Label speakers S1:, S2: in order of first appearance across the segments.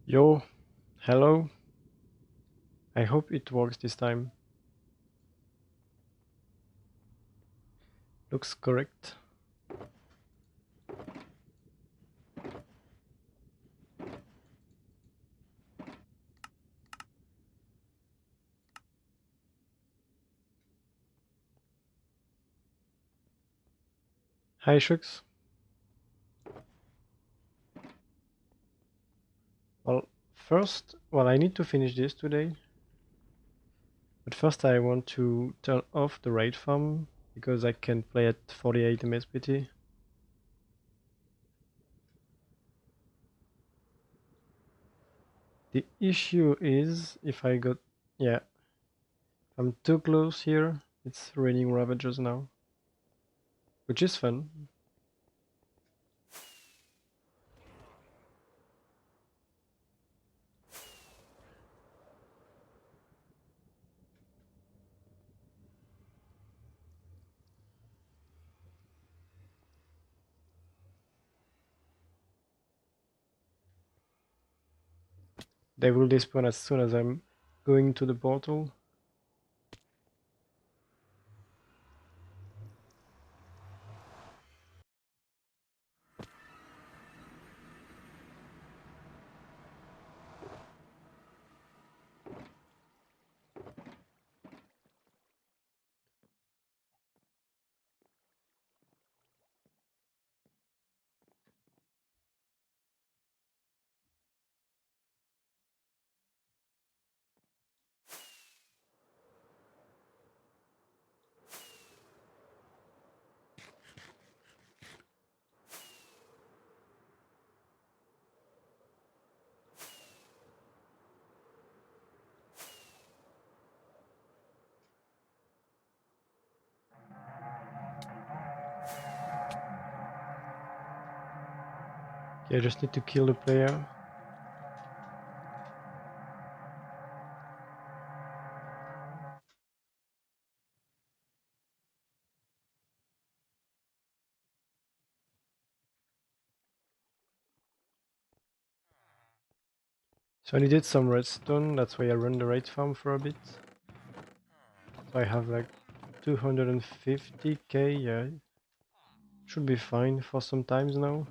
S1: Yo, hello. I hope it works this time. Looks correct. Hi, Shux. Well, I need to finish this today. But first I want to turn off the raid farm because I can play at 48 MSPT. The issue is yeah, if I'm too close here, it's raining Ravagers now, which is fun. They will despawn as soon as I'm going to the portal. Yeah, I just need to kill the player. So I needed some redstone, that's why I run the raid farm for a bit. So I have like 250k, yeah. Should be fine for some times now.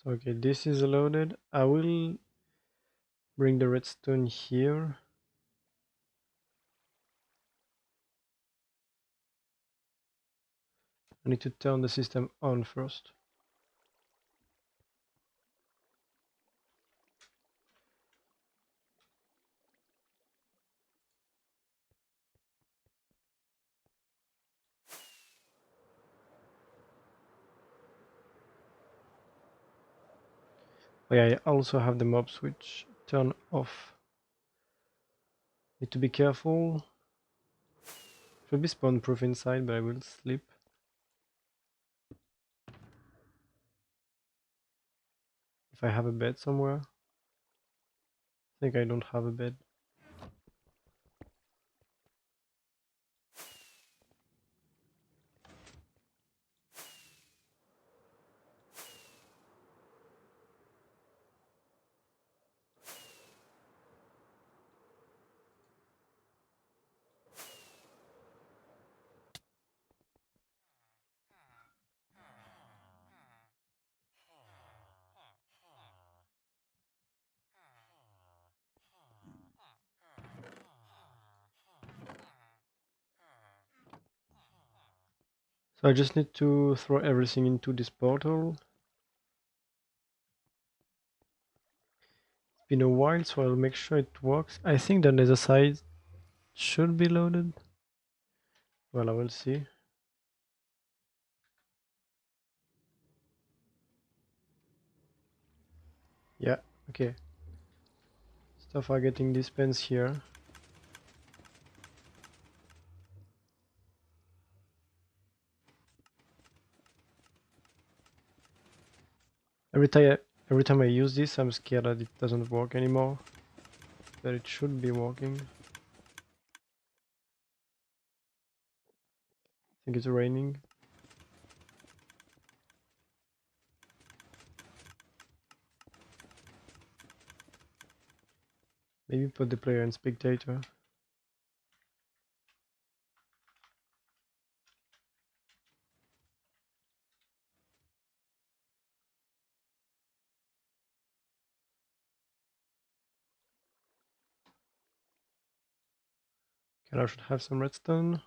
S1: So okay, this is loaded. I will bring the redstone here. I need to turn the system on first. Oh yeah, I also have the mob switch turn off. Need to be careful. Should be spawn proof inside, but I will sleep. If I have a bed somewhere. I think I don't have a bed. So I just need to throw everything into this portal. It's been a while, so I'll make sure it works. I think the nether side should be loaded. Well, I will see. Yeah, okay. Stuff are getting dispensed here. Every time Every time I use this, I'm scared that it doesn't work anymore. But it should be working. I think it's raining. Maybe put the player in spectator. Okay, I should have some redstone.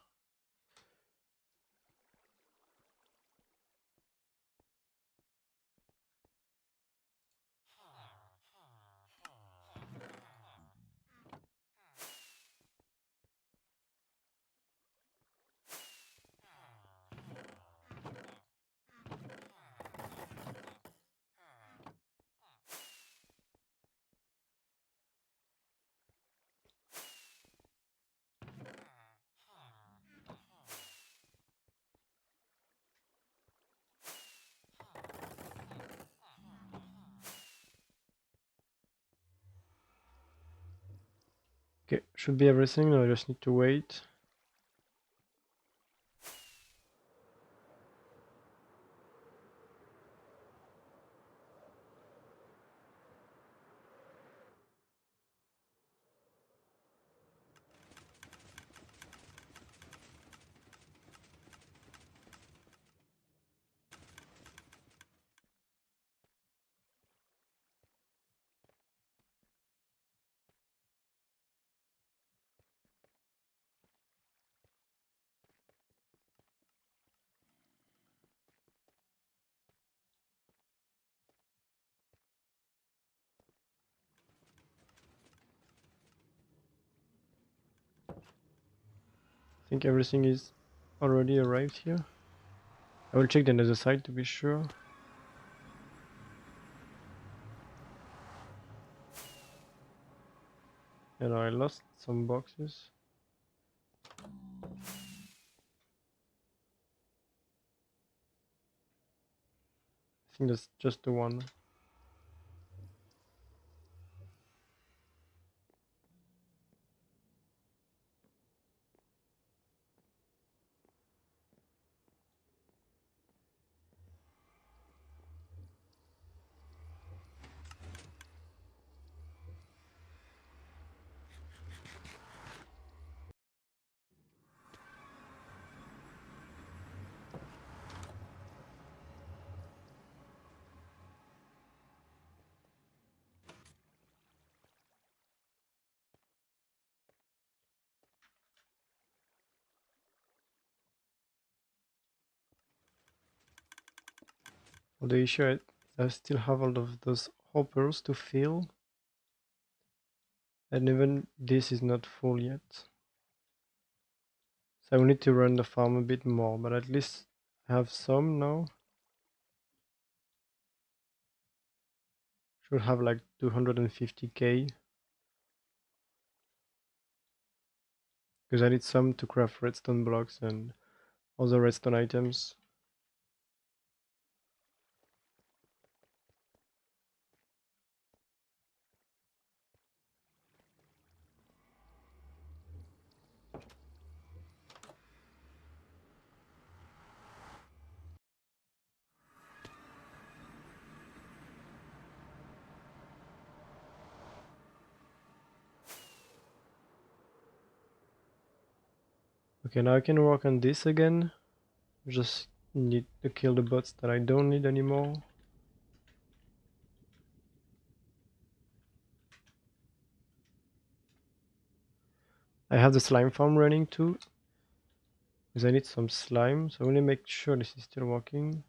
S1: Okay, should be everything. Now I just need to wait. I think everything is already arrived here. I will check the other side to be sure. And I lost some boxes. I think that's just the one. Well, the issue is I still have all of those hoppers to fill. And even this is not full yet. So I will need to run the farm a bit more, but at least I have some now. Should have like 250k. Because I need some to craft redstone blocks and other redstone items. Okay, now I can work on this again. Just need to kill the bots that I don't need anymore. I have the slime farm running too. Because I need some slime, so I want to make sure this is still working.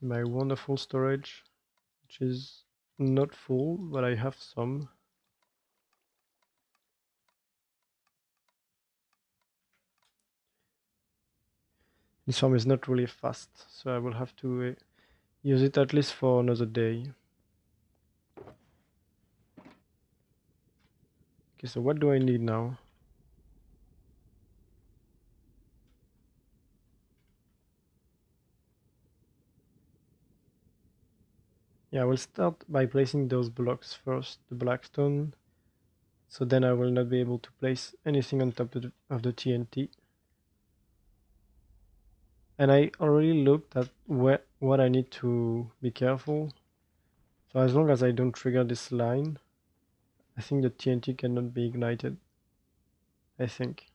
S1: See my wonderful storage, which is not full, but I have some. This farm is not really fast, so I will have to use it at least for another day. Okay, so what do I need now? Yeah, I will start by placing those blocks first, the black stone, so then I will not be able to place anything on top of the TNT. And I already looked at what I need to be careful. So as long as I don't trigger this line, I think the TNT cannot be ignited. I think.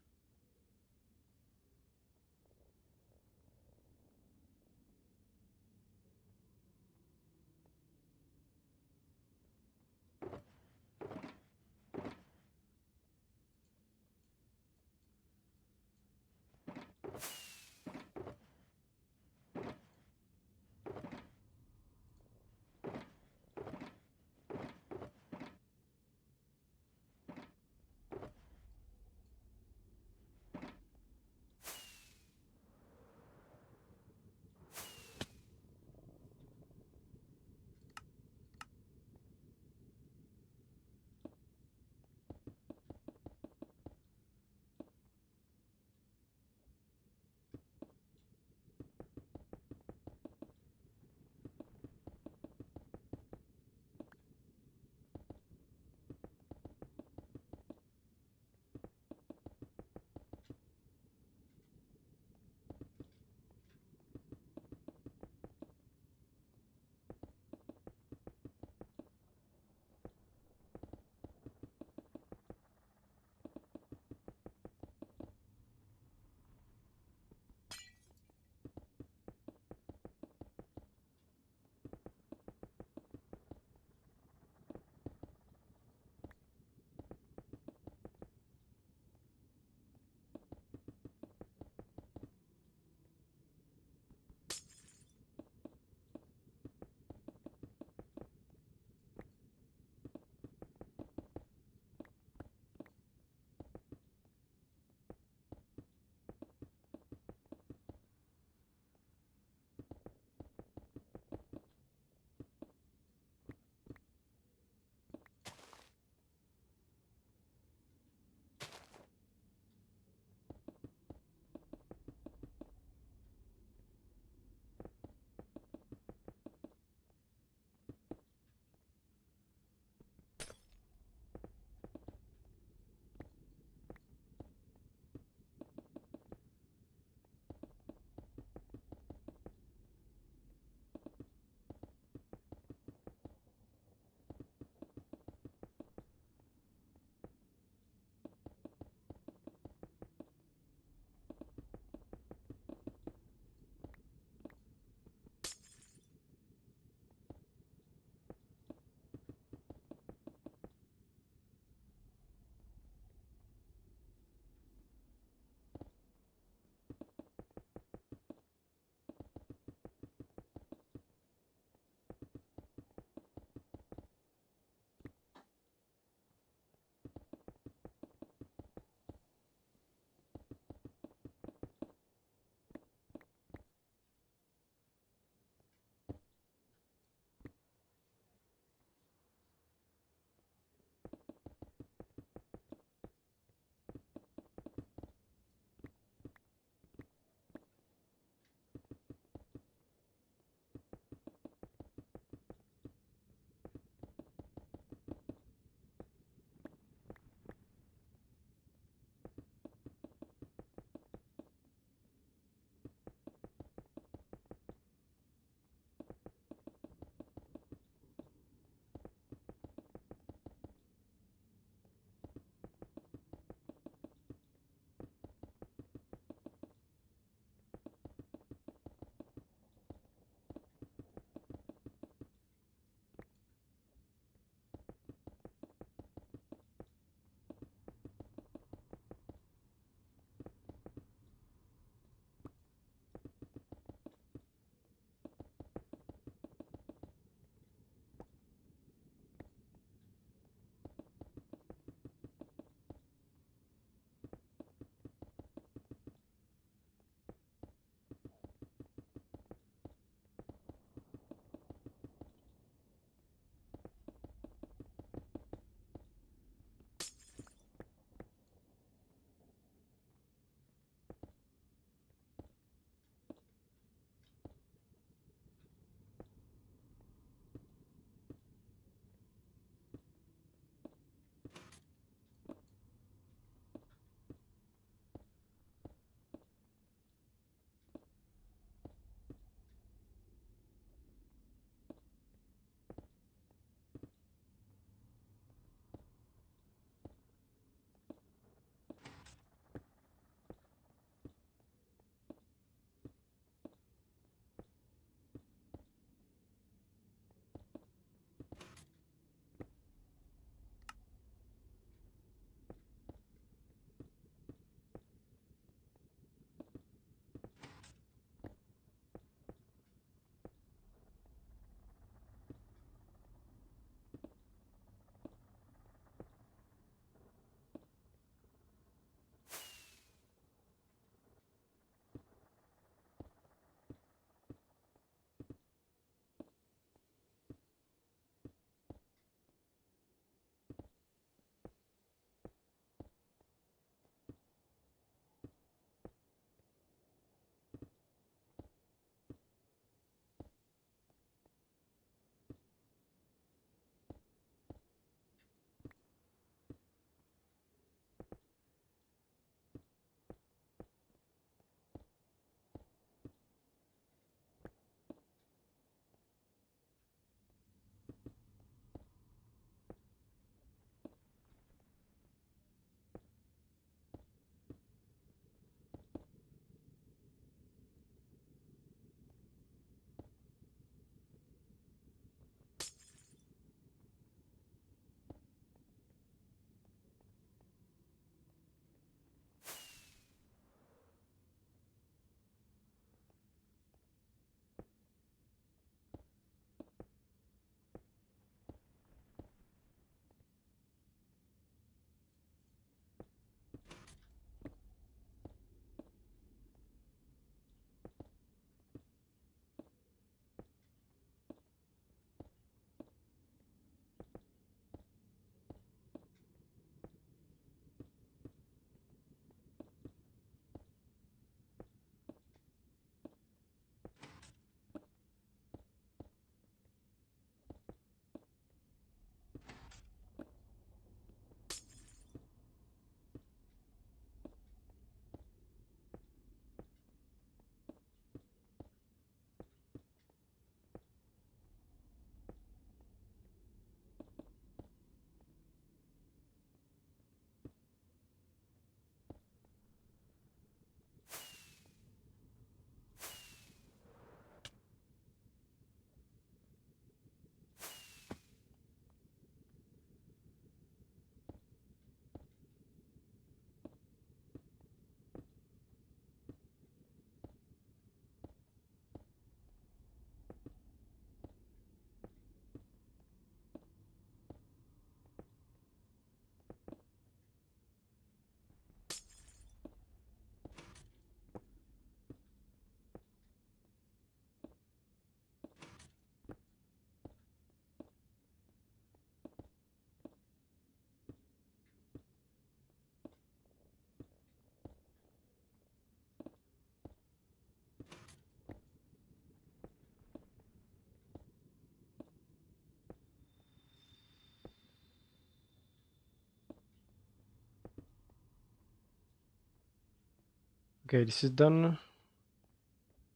S1: Okay, this is done.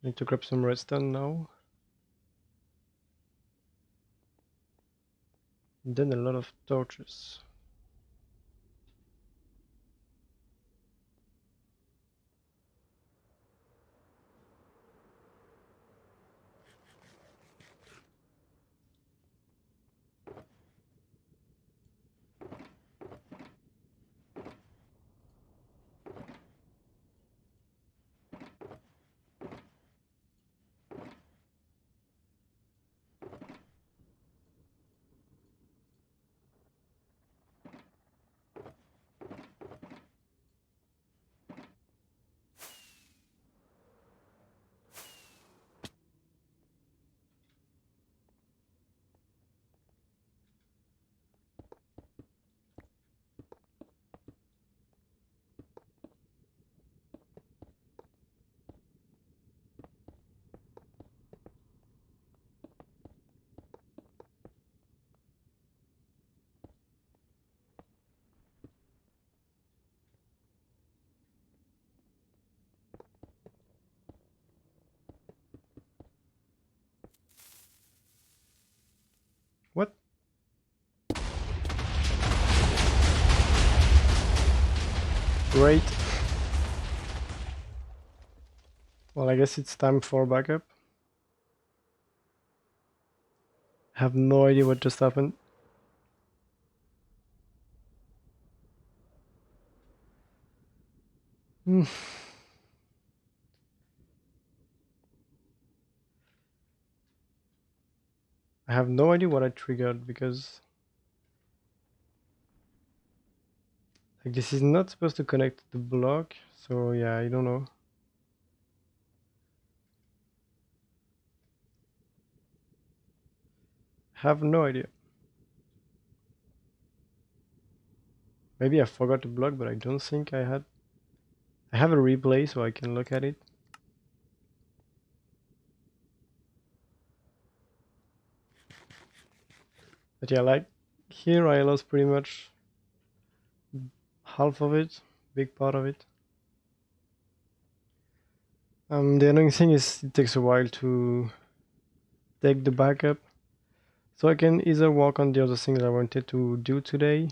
S1: Need to grab some redstone now. And then a lot of torches. What? Great. Well, I guess it's time for backup. I have no idea what just happened. Hmm. I have no idea what I triggered because like this is not supposed to connect to the block. So yeah, I don't know. Have no idea. Maybe I forgot to block, but I don't think I had. I have a replay so I can look at it. But yeah, like here I lost pretty much half of it, big part of it. The annoying thing is it takes a while to take the backup. So I can either work on the other things I wanted to do today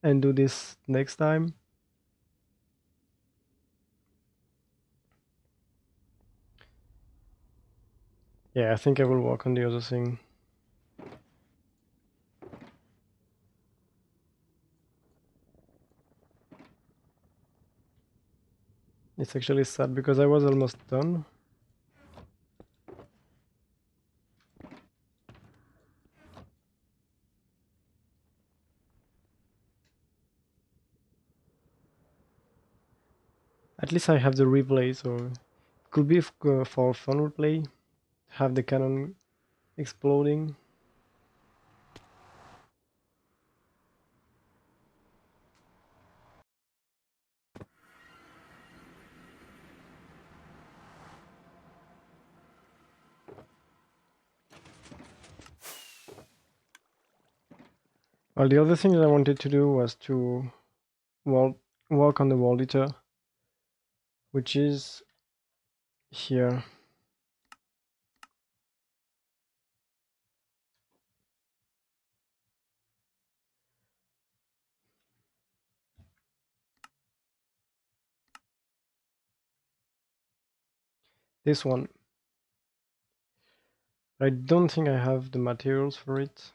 S1: and do this next time. Yeah, I think I will work on the other thing. It's actually sad because I was almost done. At least I have the replay, so it could be for fun replay. Have the cannon exploding. Well, the other thing that I wanted to do was to work on the wall eater, which is here. This one. I don't think I have the materials for it.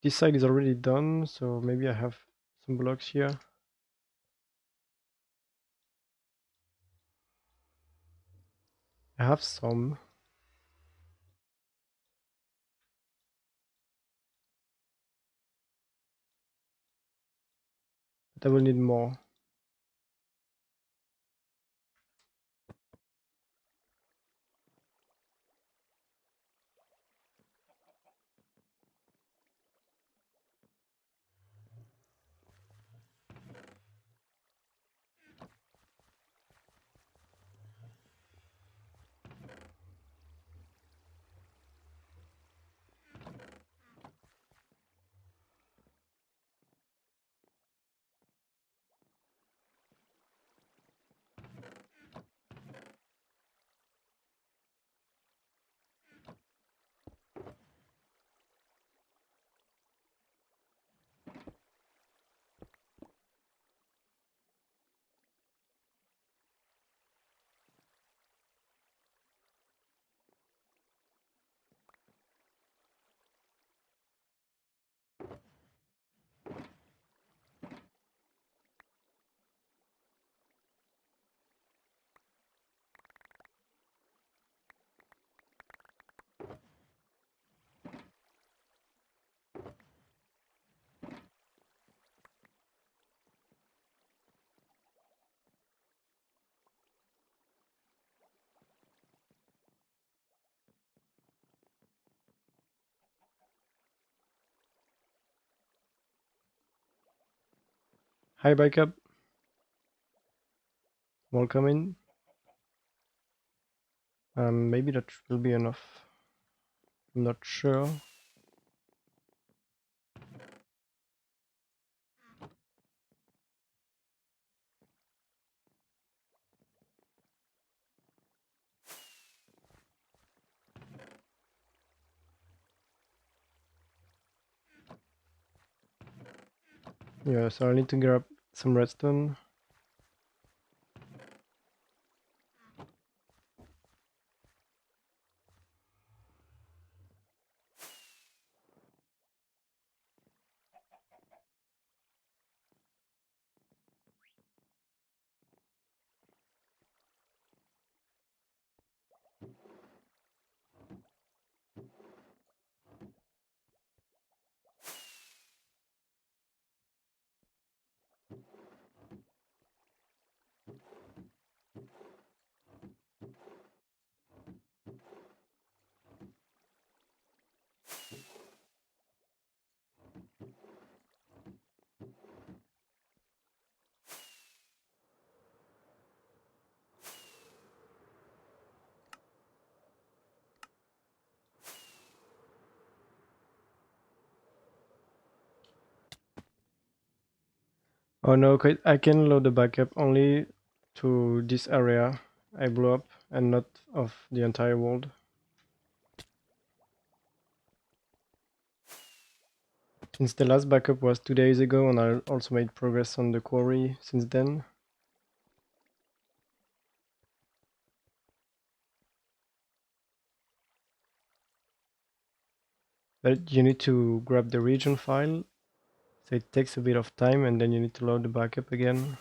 S1: This side is already done, so maybe I have some blocks here. I have some. But I will need more. Hi backup. Welcome in. Maybe that will be enough. I'm not sure. Yeah, so I need to grab some redstone. Oh no, I can load the backup only to this area I blew up and not of the entire world. Since the last backup was 2 days ago and I also made progress on the quarry since then. But you need to grab the region file, so it takes a bit of time and then you need to load the backup again.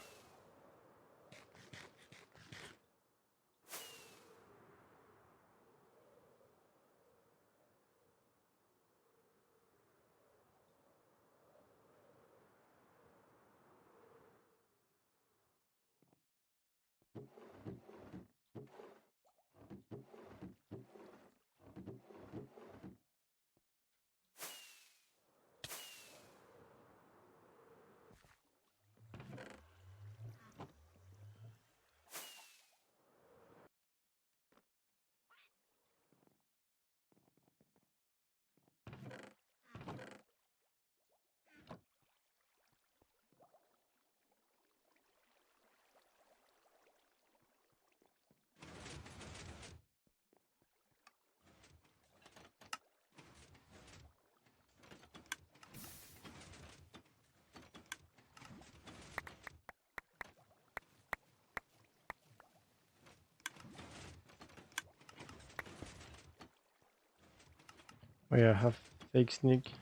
S1: Oh yeah, I have fake sneak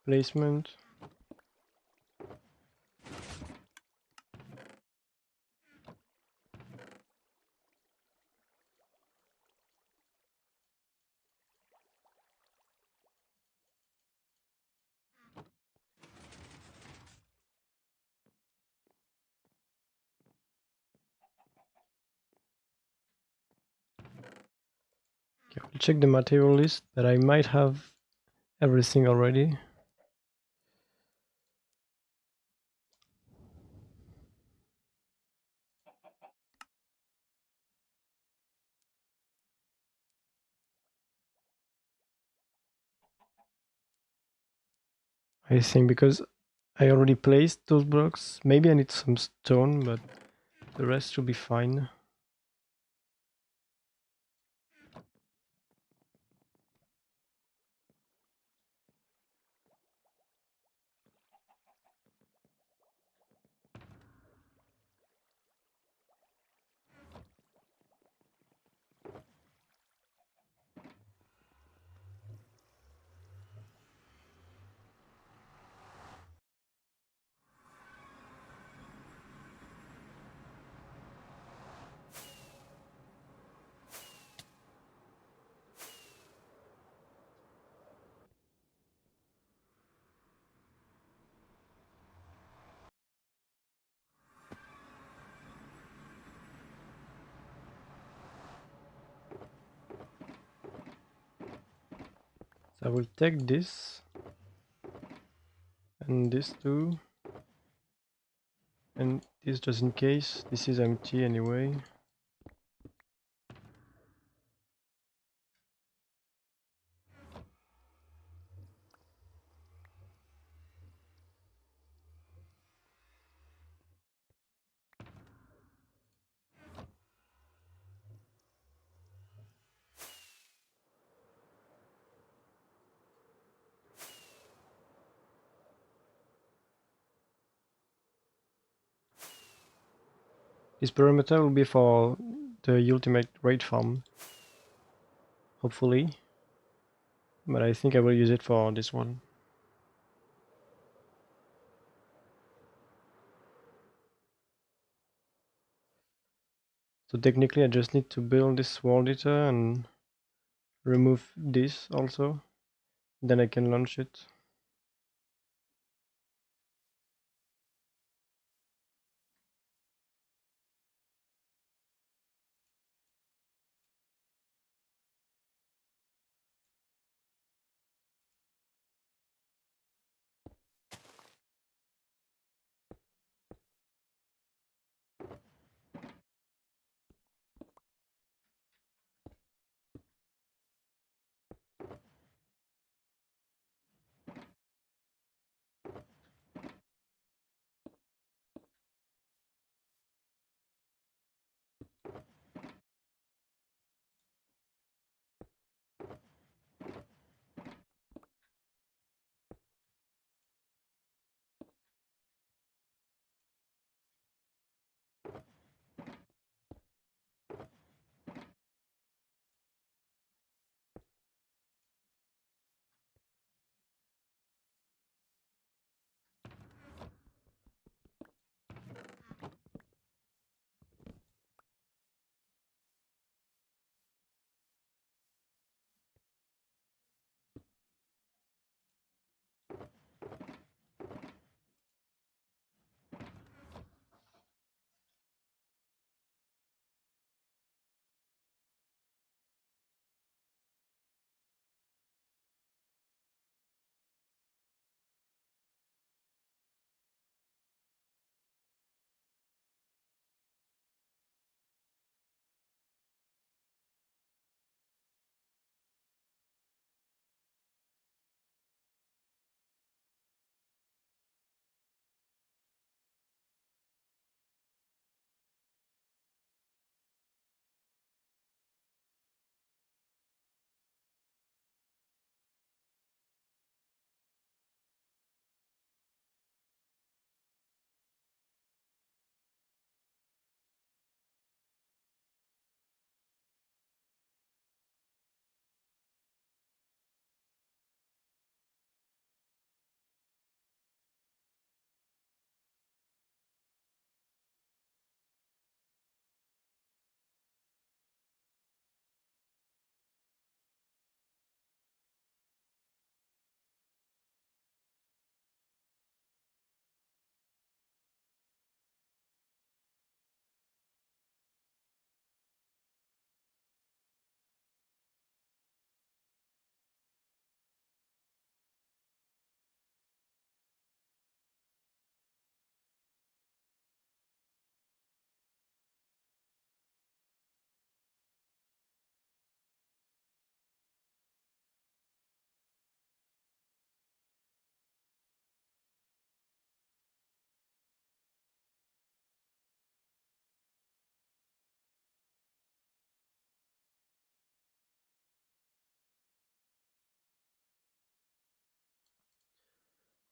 S1: placement. Okay, I'll check the material list, but I might have everything already. I think because I already placed those blocks. Maybe I need some stone, but the rest should be fine. So I will take this and this too, And this just in case, this is empty anyway. This perimeter will be for the ultimate raid farm, hopefully. But I think I will use it for this one. So technically I just need to build this world eater and remove this also. Then I can launch it.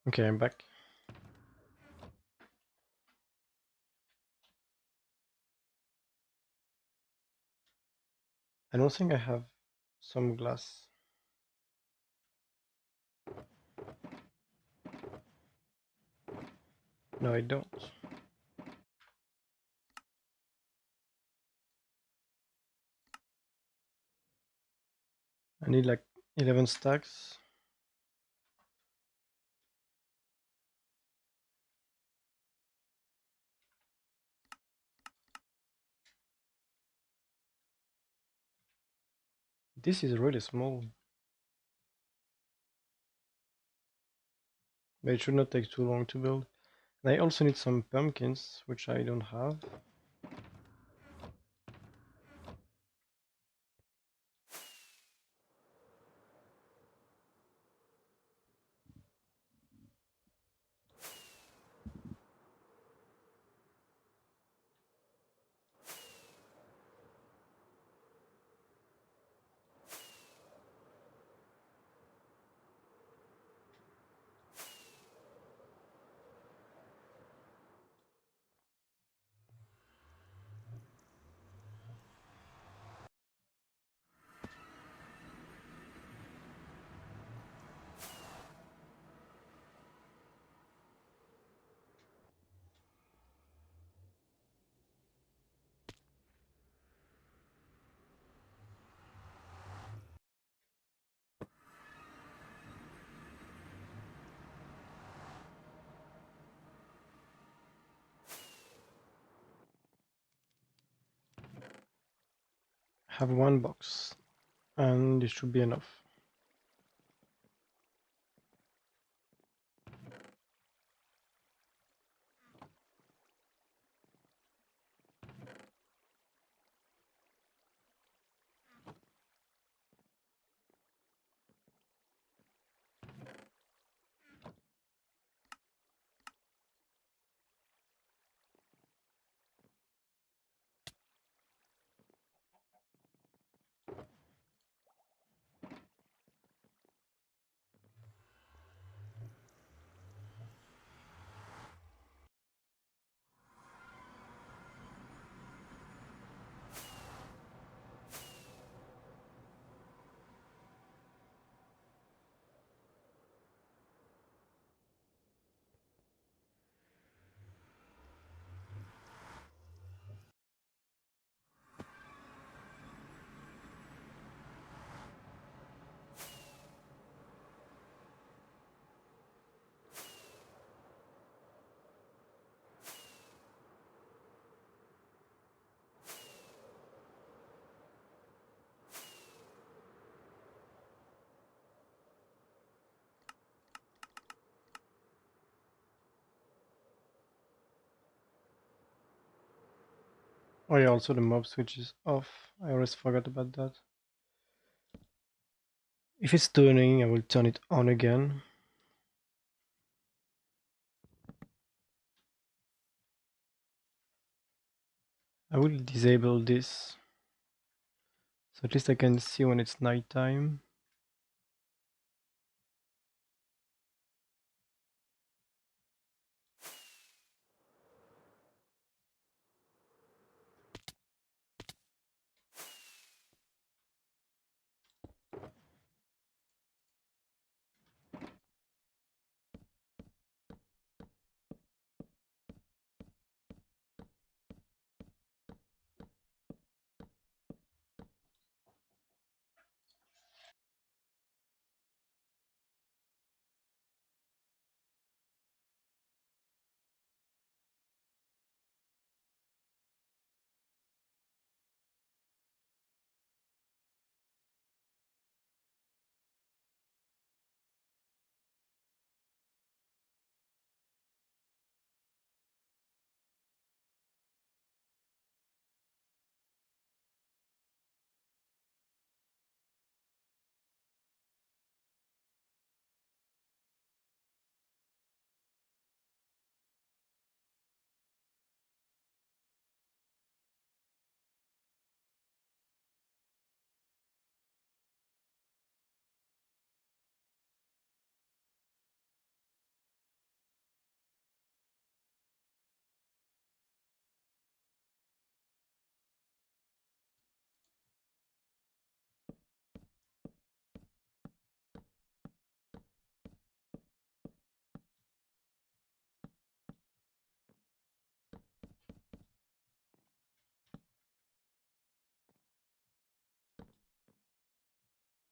S1: Okay, I'm back. I don't think I have some glass. No, I don't. I need like 11 stacks. This is really small. But it should not take too long to build. I also need some pumpkins, which I don't have. Have one box, and this should be enough. Oh yeah, also the mob switch is off. I always forgot about that. If it's turning, I will turn it on again. I will disable this, so at least I can see when it's nighttime.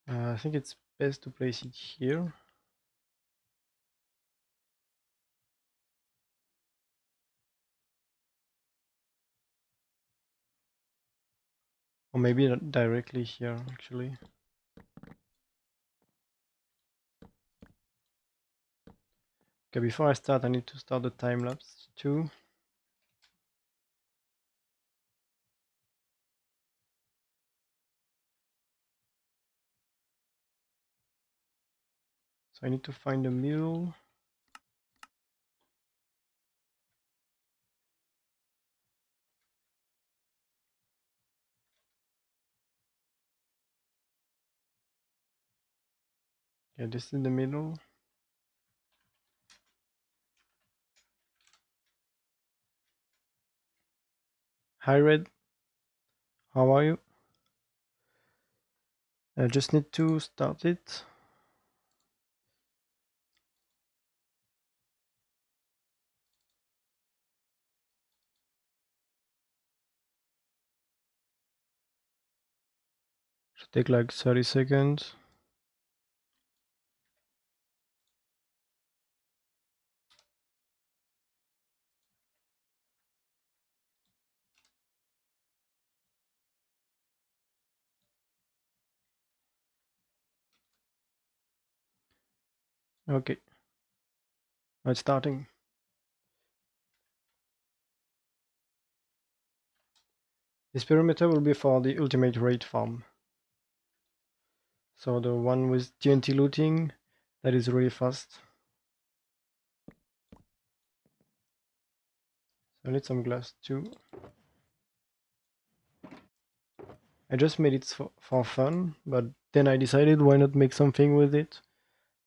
S1: I think it's best to place it here. Or maybe not directly here, actually. Okay, before I start, I need to start the time lapse too. So I need to find a middle. Yeah, this is the middle. Hi Red, how are you? I just need to start it. Should take like 30 seconds. Okay, now it's starting. This perimeter will be for the ultimate raid farm. So the one with TNT looting, that is really fast. So I need some glass too. I just made it for fun, but then I decided why not make something with it.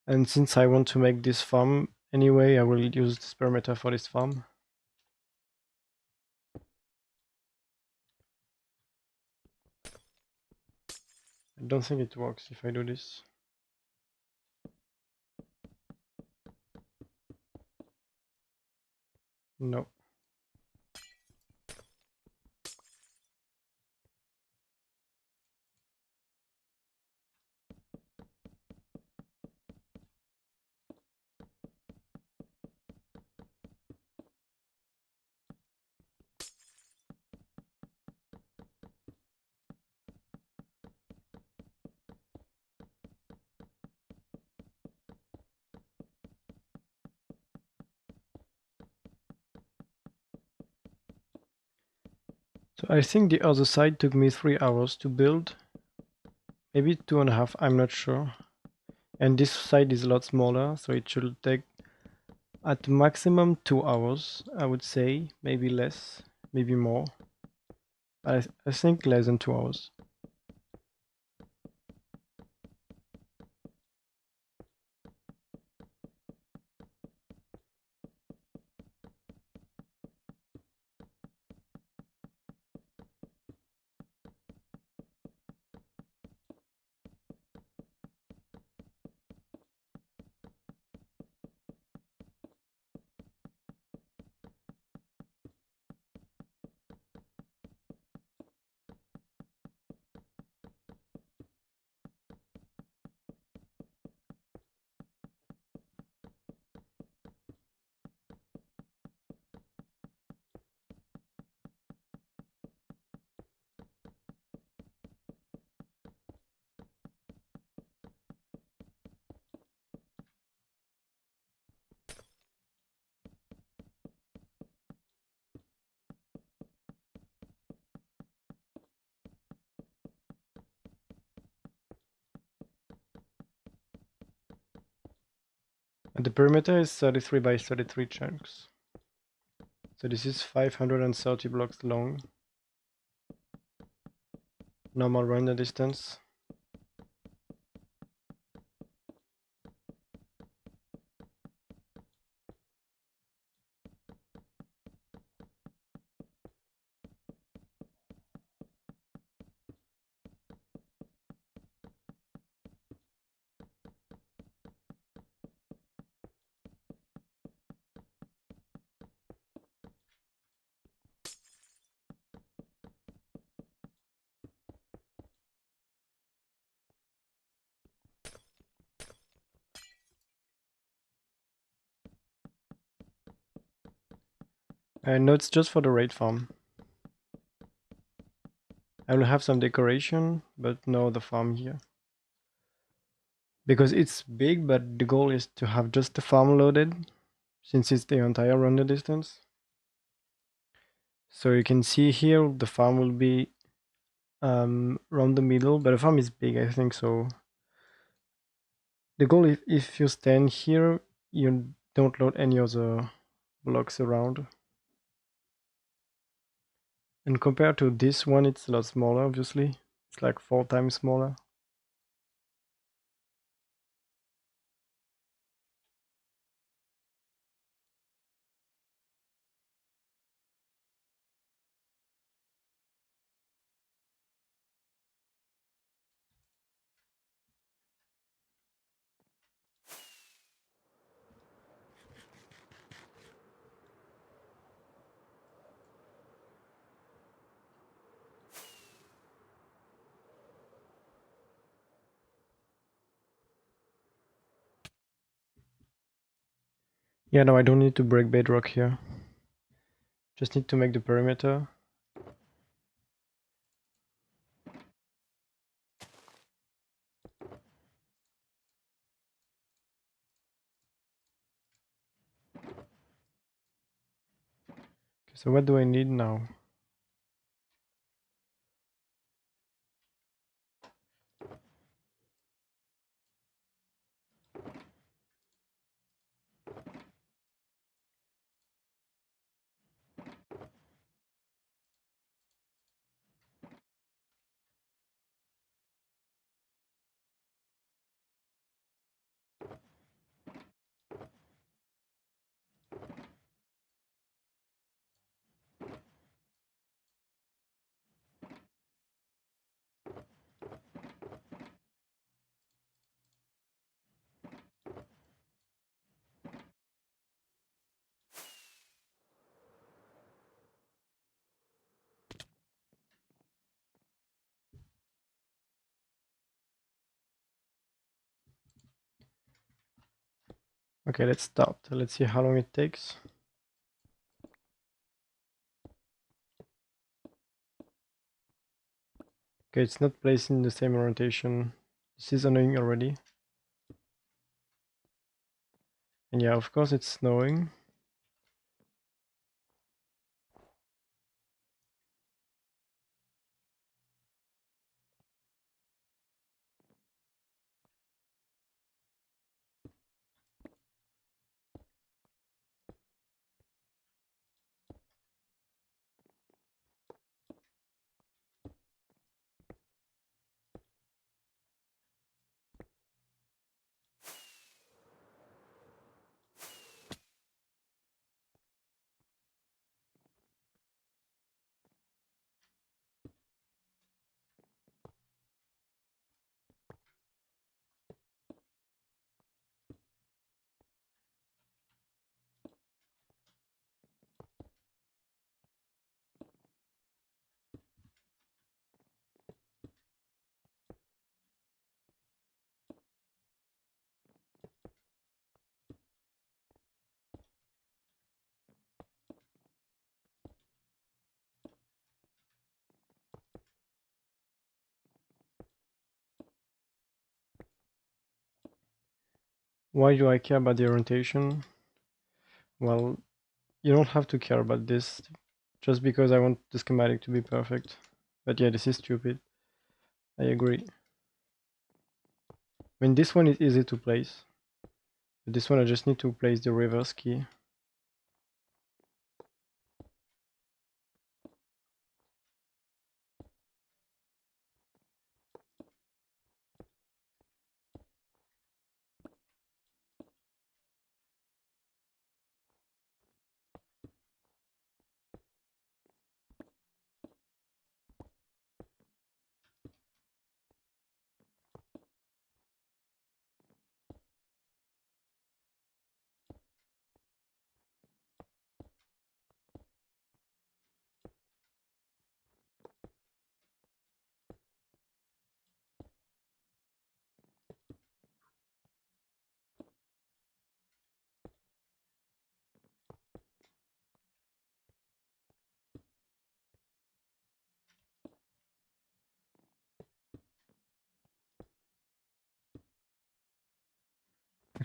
S1: And since I want to make this farm anyway, I will use this perimeter for this farm. I don't think it works if I do this. No. So I think the other side took me 3 hours to build. Maybe 2.5, I'm not sure. And this side is a lot smaller, so it should take at maximum 2 hours, I would say. Maybe less, maybe more. I think less than 2 hours. And the perimeter is 33 by 33 chunks. So this is 530 blocks long. Normal render distance. And no, it's just for the raid farm. I will have some decoration, but no the farm here. Because it's big, but the goal is to have just the farm loaded. since it's the entire render distance. So you can see here the farm will be around the middle, but the farm is big, I think. So the goal, if you stand here, you don't load any other blocks around. And compared to this one, it's a lot smaller, obviously. It's like 4 times smaller. Yeah, no, I don't need to break bedrock here. Just need to make the perimeter. Okay, so what do I need now? Okay, let's start. Let's see how long it takes. Okay, it's not placed in the same orientation. This is annoying already. And yeah, of course it's snowing. Why do I care about the orientation? Well, you don't have to care about this just because I want the schematic to be perfect. But yeah, this is stupid. I agree. I mean, this one is easy to place. But this one I just need to place the reverse key.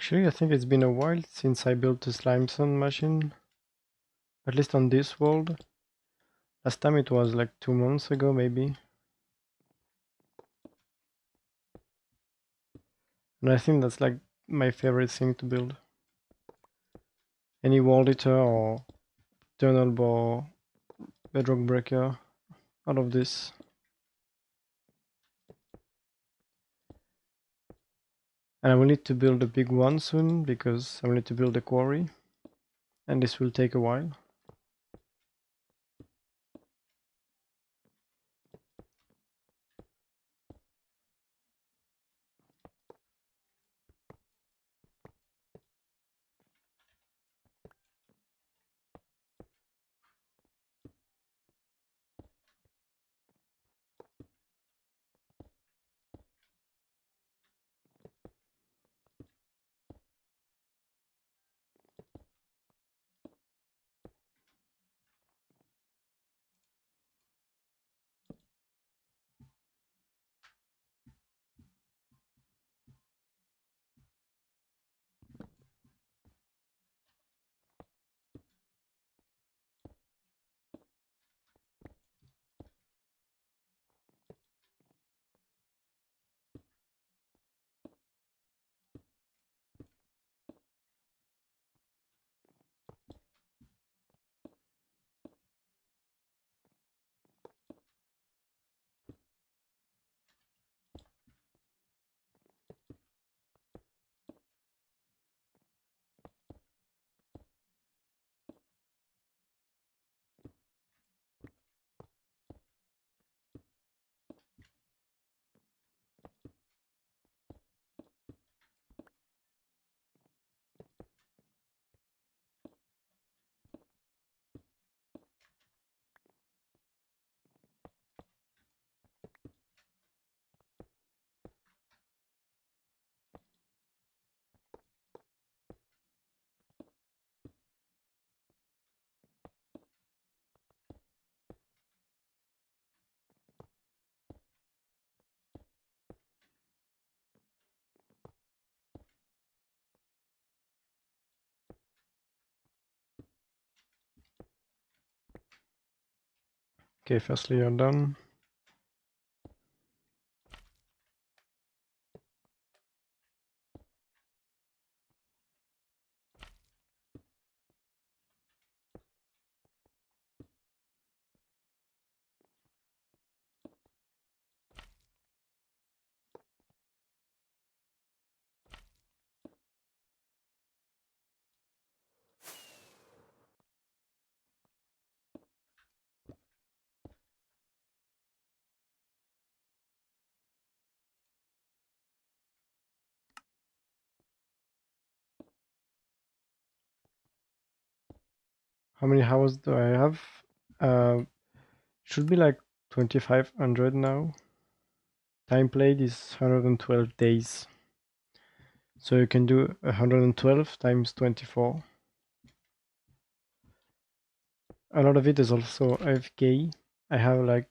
S1: Actually, I think it's been a while since I built a Slimeson machine. At least on this world. Last time it was like 2 months ago, maybe. And I think that's like my favorite thing to build. Any world eater or tunnel bore, bedrock breaker, all of this. And I will need to build a big one soon because I will need to build a quarry. And this will take a while. Okay, first layer done. How many hours do I have? Should be like 2500 now. Time played is 112 days. So you can do 112 times 24. A lot of it is also AFK. I have like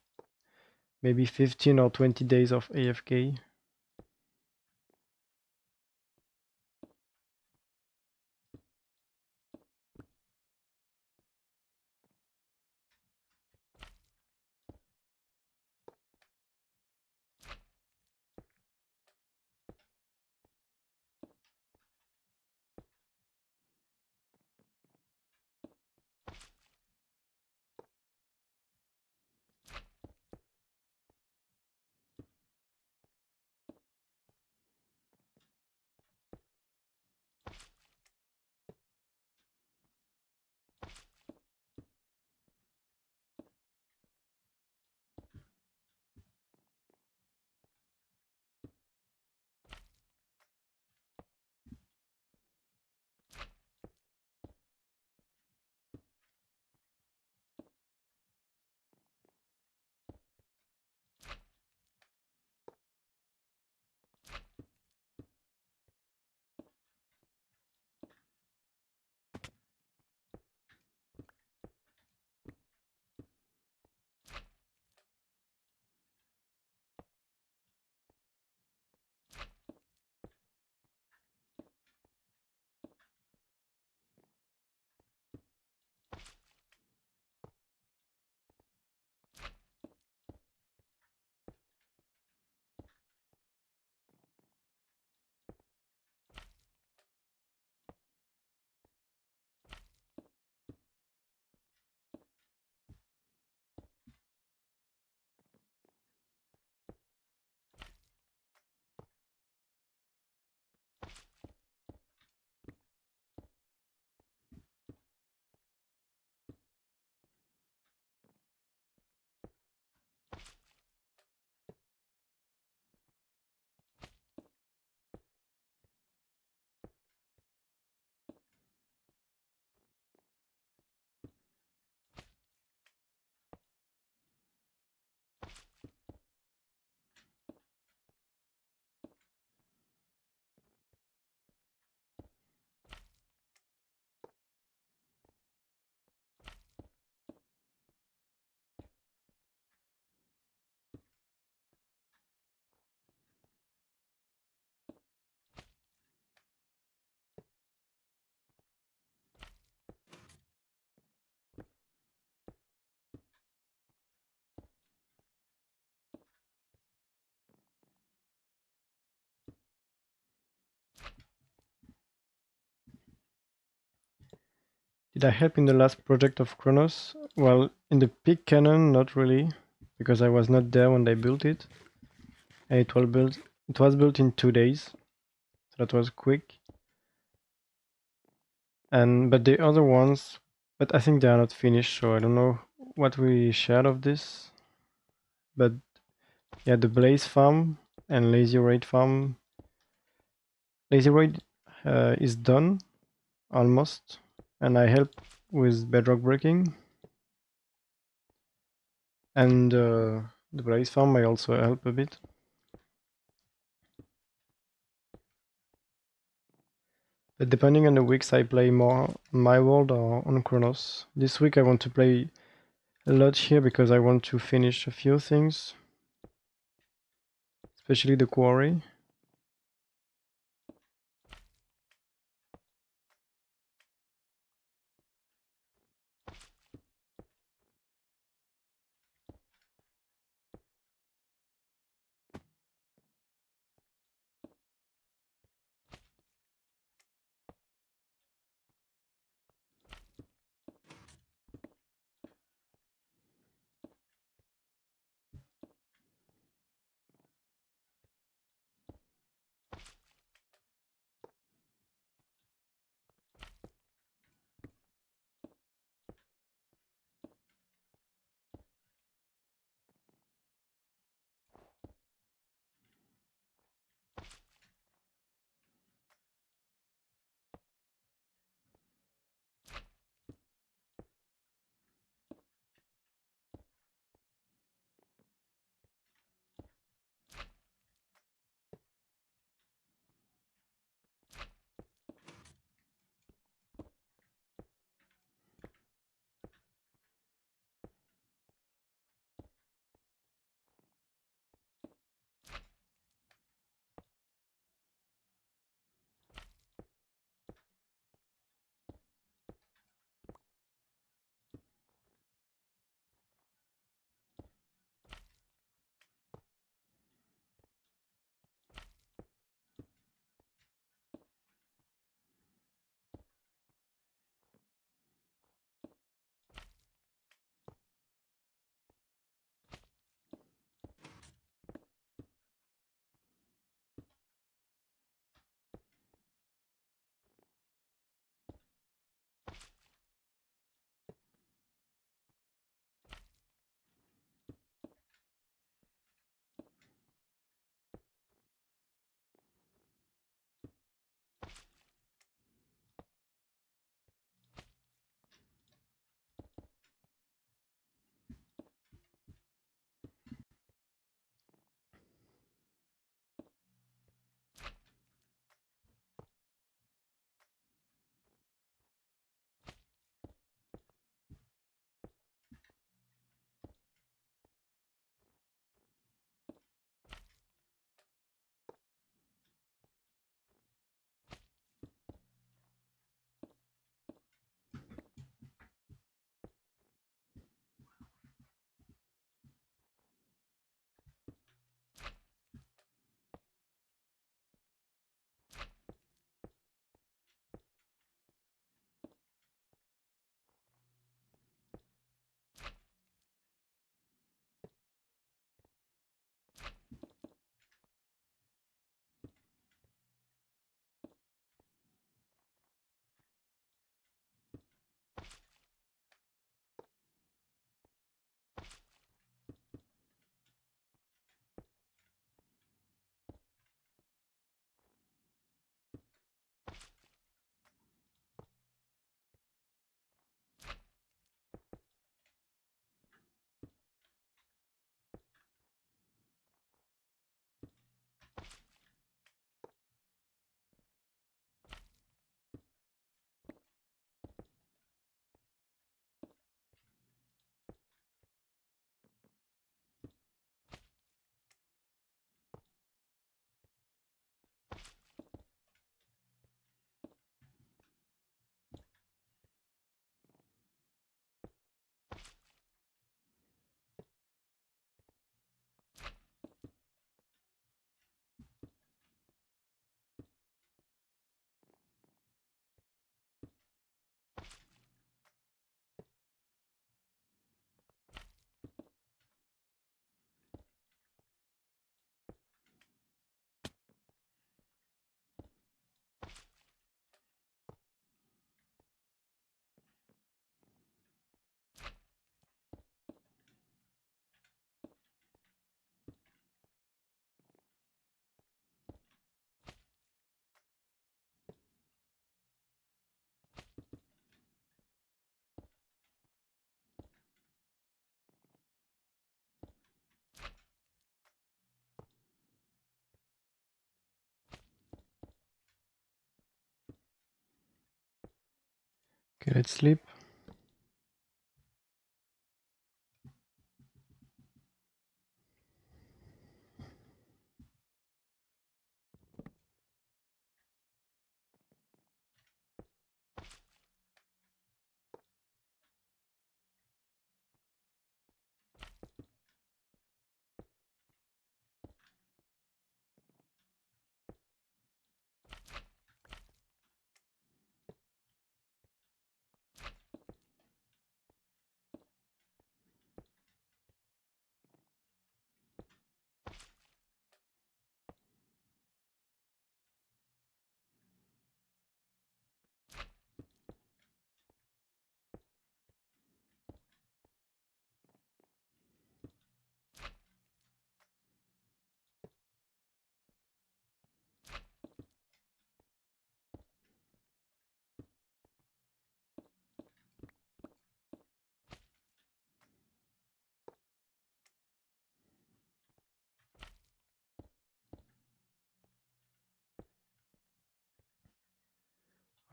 S1: maybe 15 or 20 days of AFK. Did I help in the last project of Kronos? Well, in the Pig Cannon, not really, because I was not there when they built it. And it was built in 2 days, so that was quick. But the other ones, but I think they are not finished, so I don't know what we shared of this. But yeah, the Blaze farm and Lazy Raid farm. Lazy Raid is done almost, and I help with bedrock breaking. And the Blaze farm I also help a bit. But depending on the weeks, I play more on my world or on Chronos. This week I want to play a lot here because I want to finish a few things, especially the quarry. Okay, let's sleep.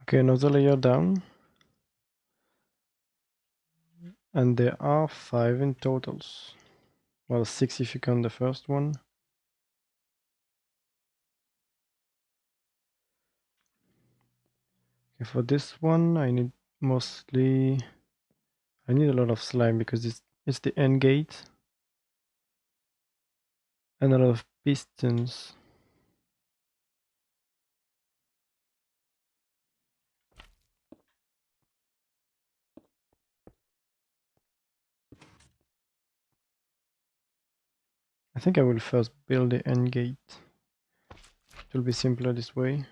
S1: Okay, another layer down. And there are 5 in totals. Well, 6 if you count the first one. Okay, for this one, I need mostly... I need a lot of slime because it's the end gate. And a lot of pistons. I think I will first build the end gate. It will be simpler this way.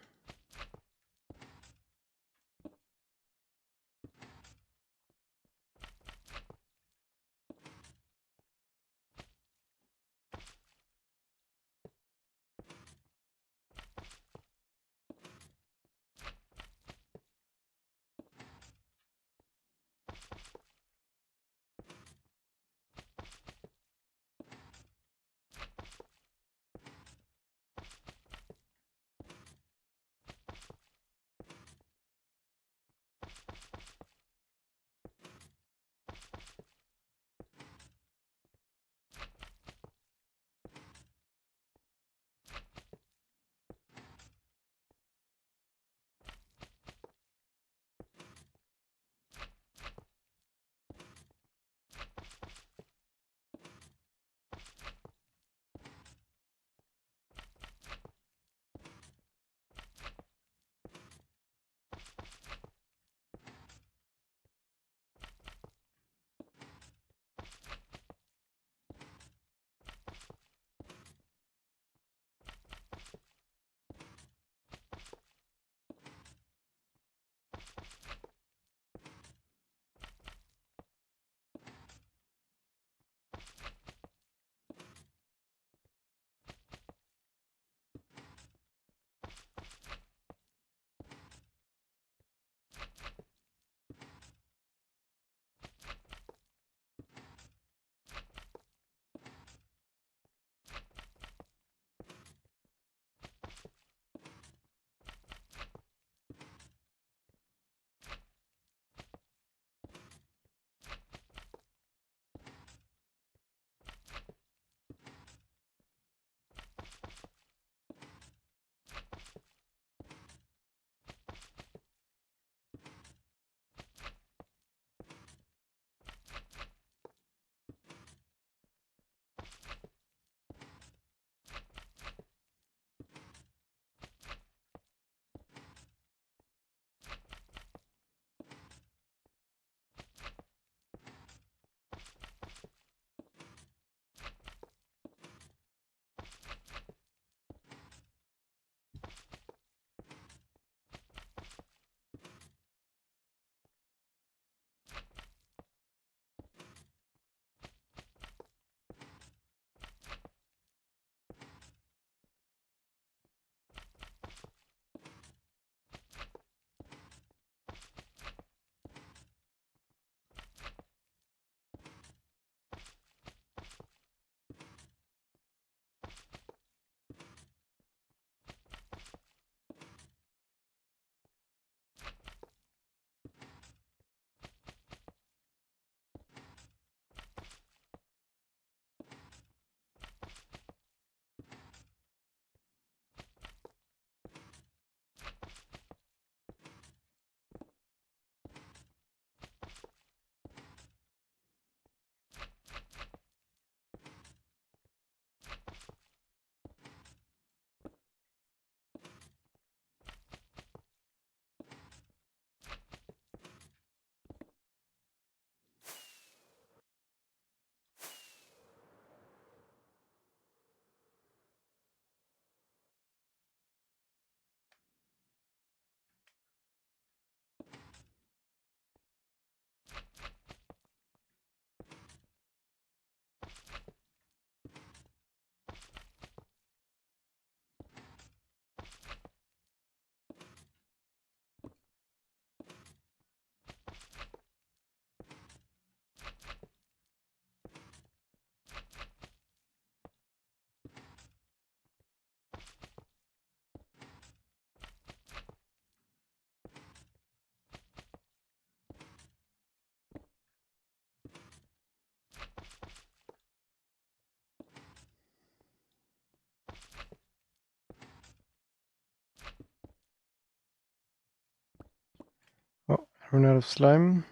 S1: run out of slime.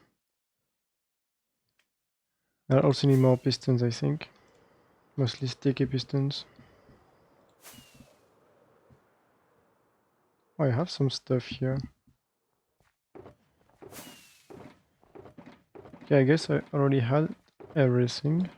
S1: I also need more pistons, I think. Mostly sticky pistons. Oh, I have some stuff here. Okay, I guess I already had everything.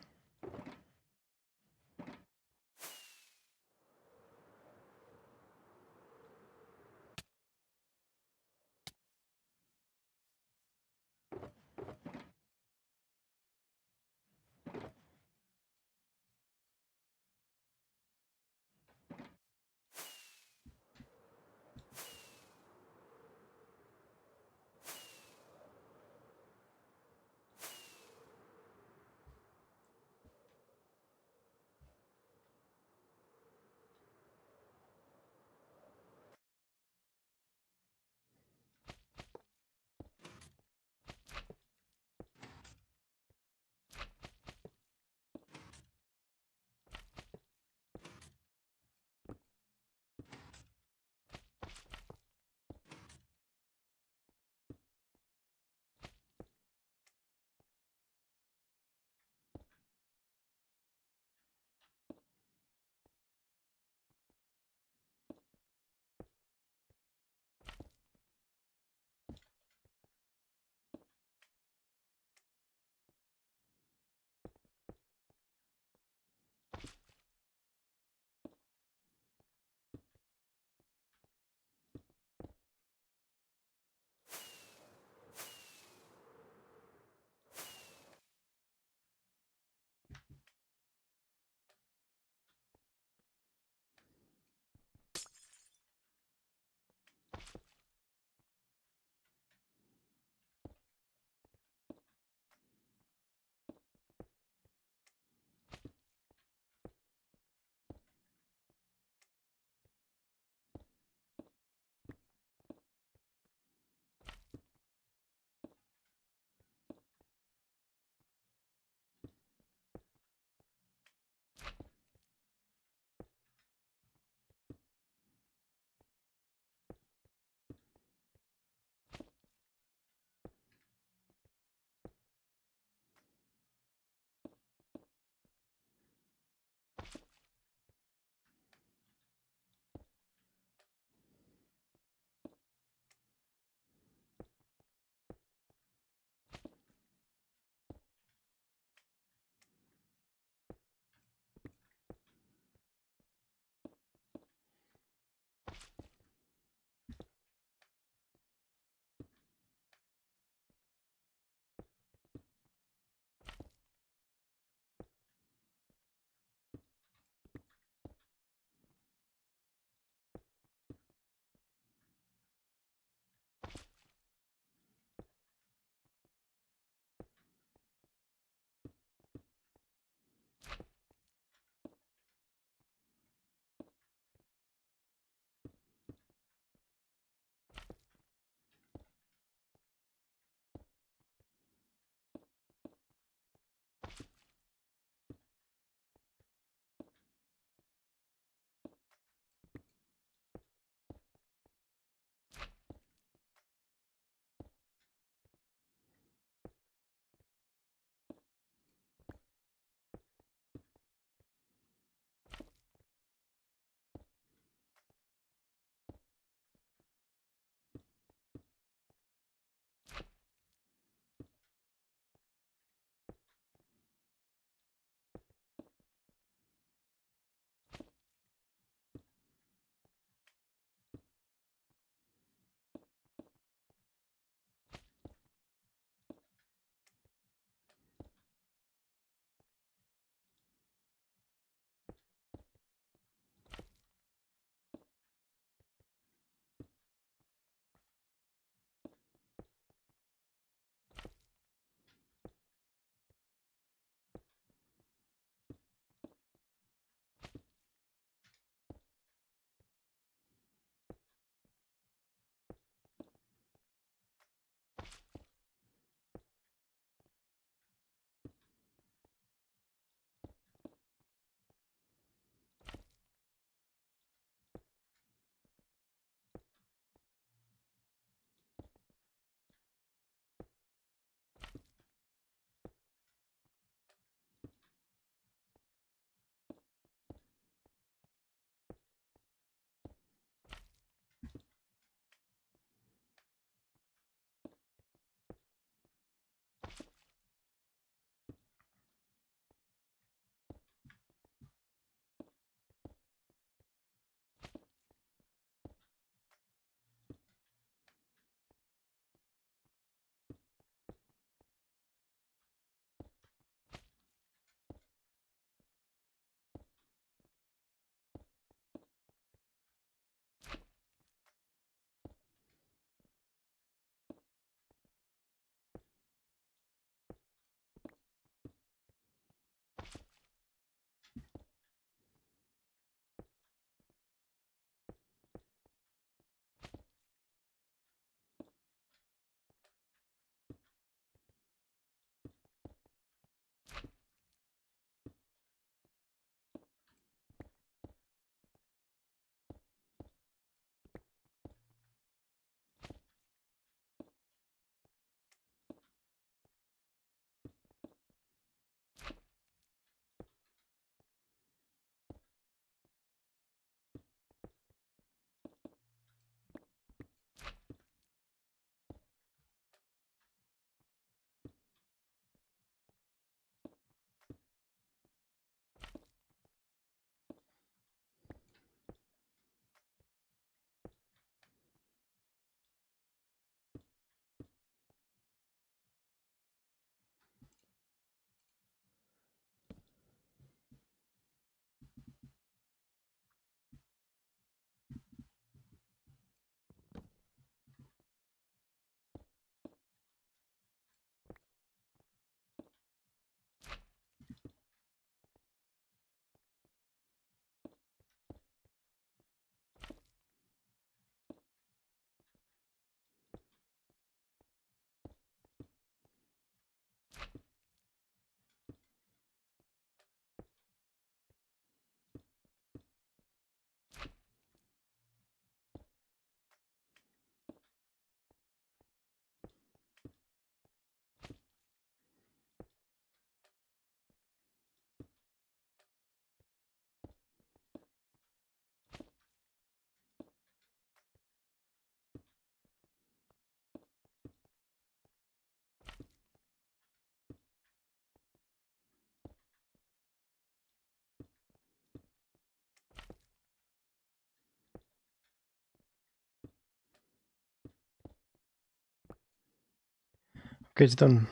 S1: Okay, it's done.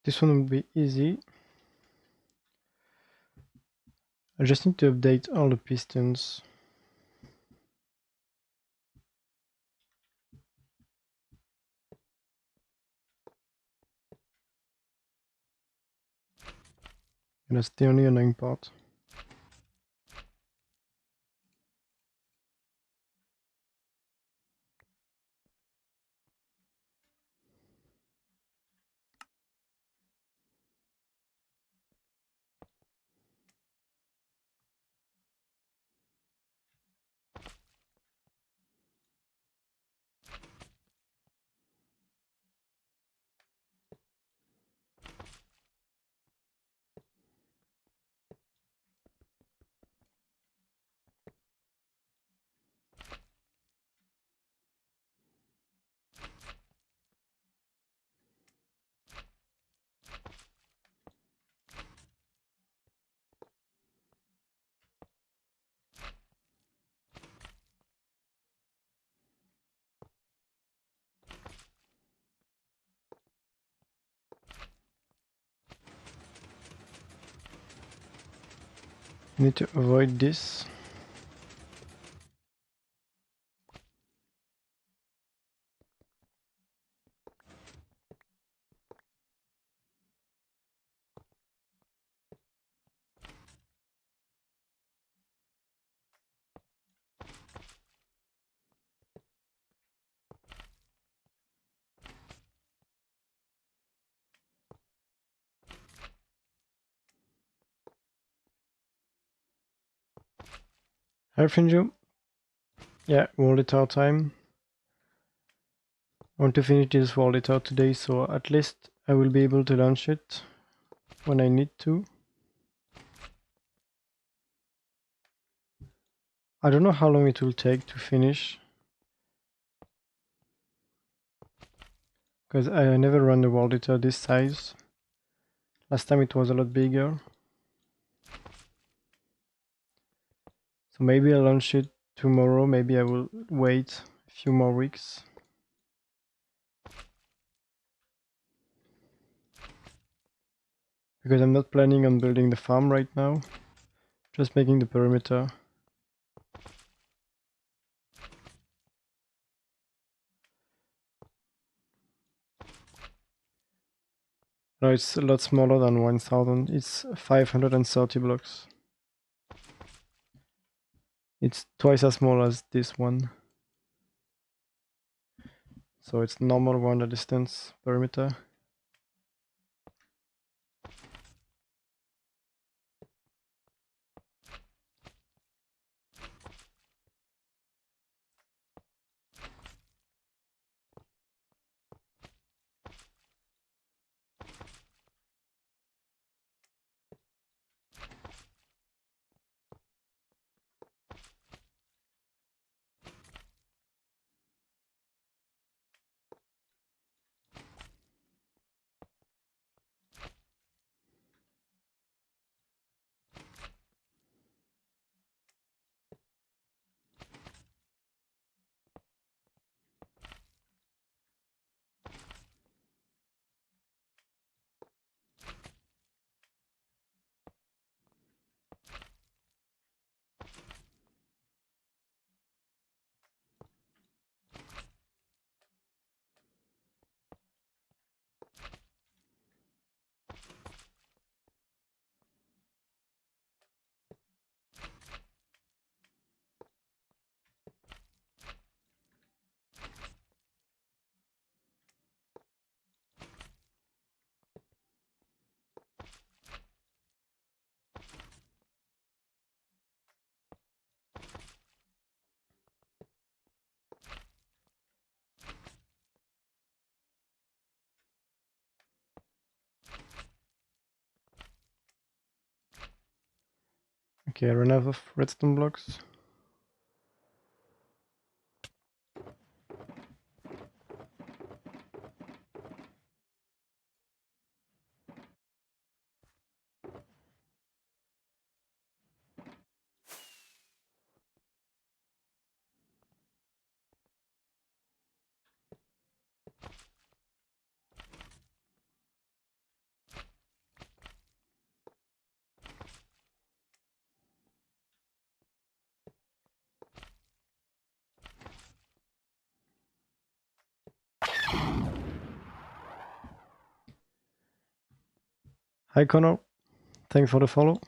S1: This one will be easy. I just need to update all the pistons. And that's the only annoying part. I need to avoid this. Hi, Finju. Yeah, World It Out time. I want to finish this World It Out today, so at least I will be able to launch it when I need to. I don't know how long it will take to finish, because I never run the World It Out this size. Last time it was a lot bigger. So maybe I'll launch it tomorrow, maybe I will wait a few more weeks. Because I'm not planning on building the farm right now, just making the perimeter. No, it's a lot smaller than 1000, it's 530 blocks. It's twice as small as this one. So it's normal wander distance perimeter. Okay, I run out of redstone blocks. Hi Connor, thanks for the follow.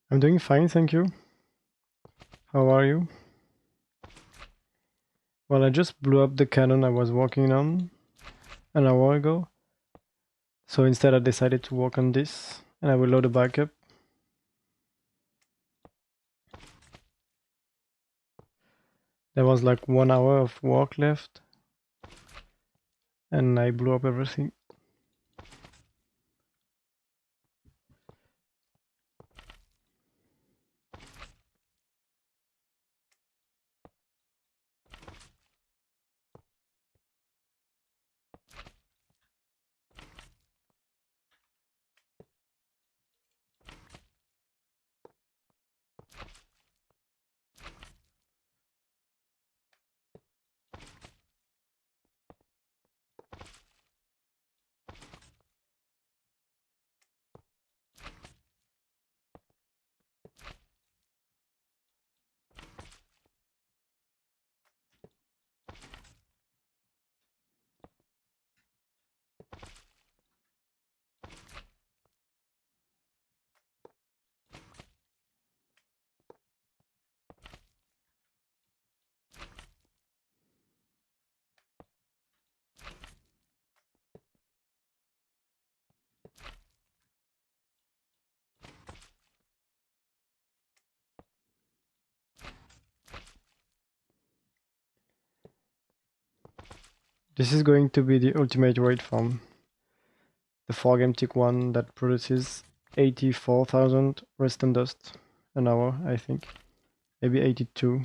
S1: I'm doing fine, thank you. How are you? Well, I just blew up the cannon I was working on an hour ago. So instead I decided to work on this and I will load a backup. There was like 1 hour of work left and I blew up everything. This is going to be the ultimate raid farm. The Forgemtic one that produces 84,000 redstone dust an hour, I think. Maybe 82.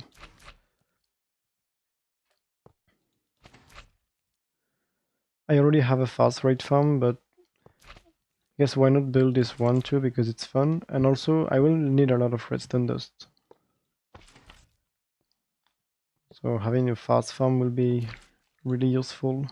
S1: I already have a fast raid farm, but I guess why not build this one too, because it's fun, and also I will need a lot of redstone dust. So having a fast farm will be really useful.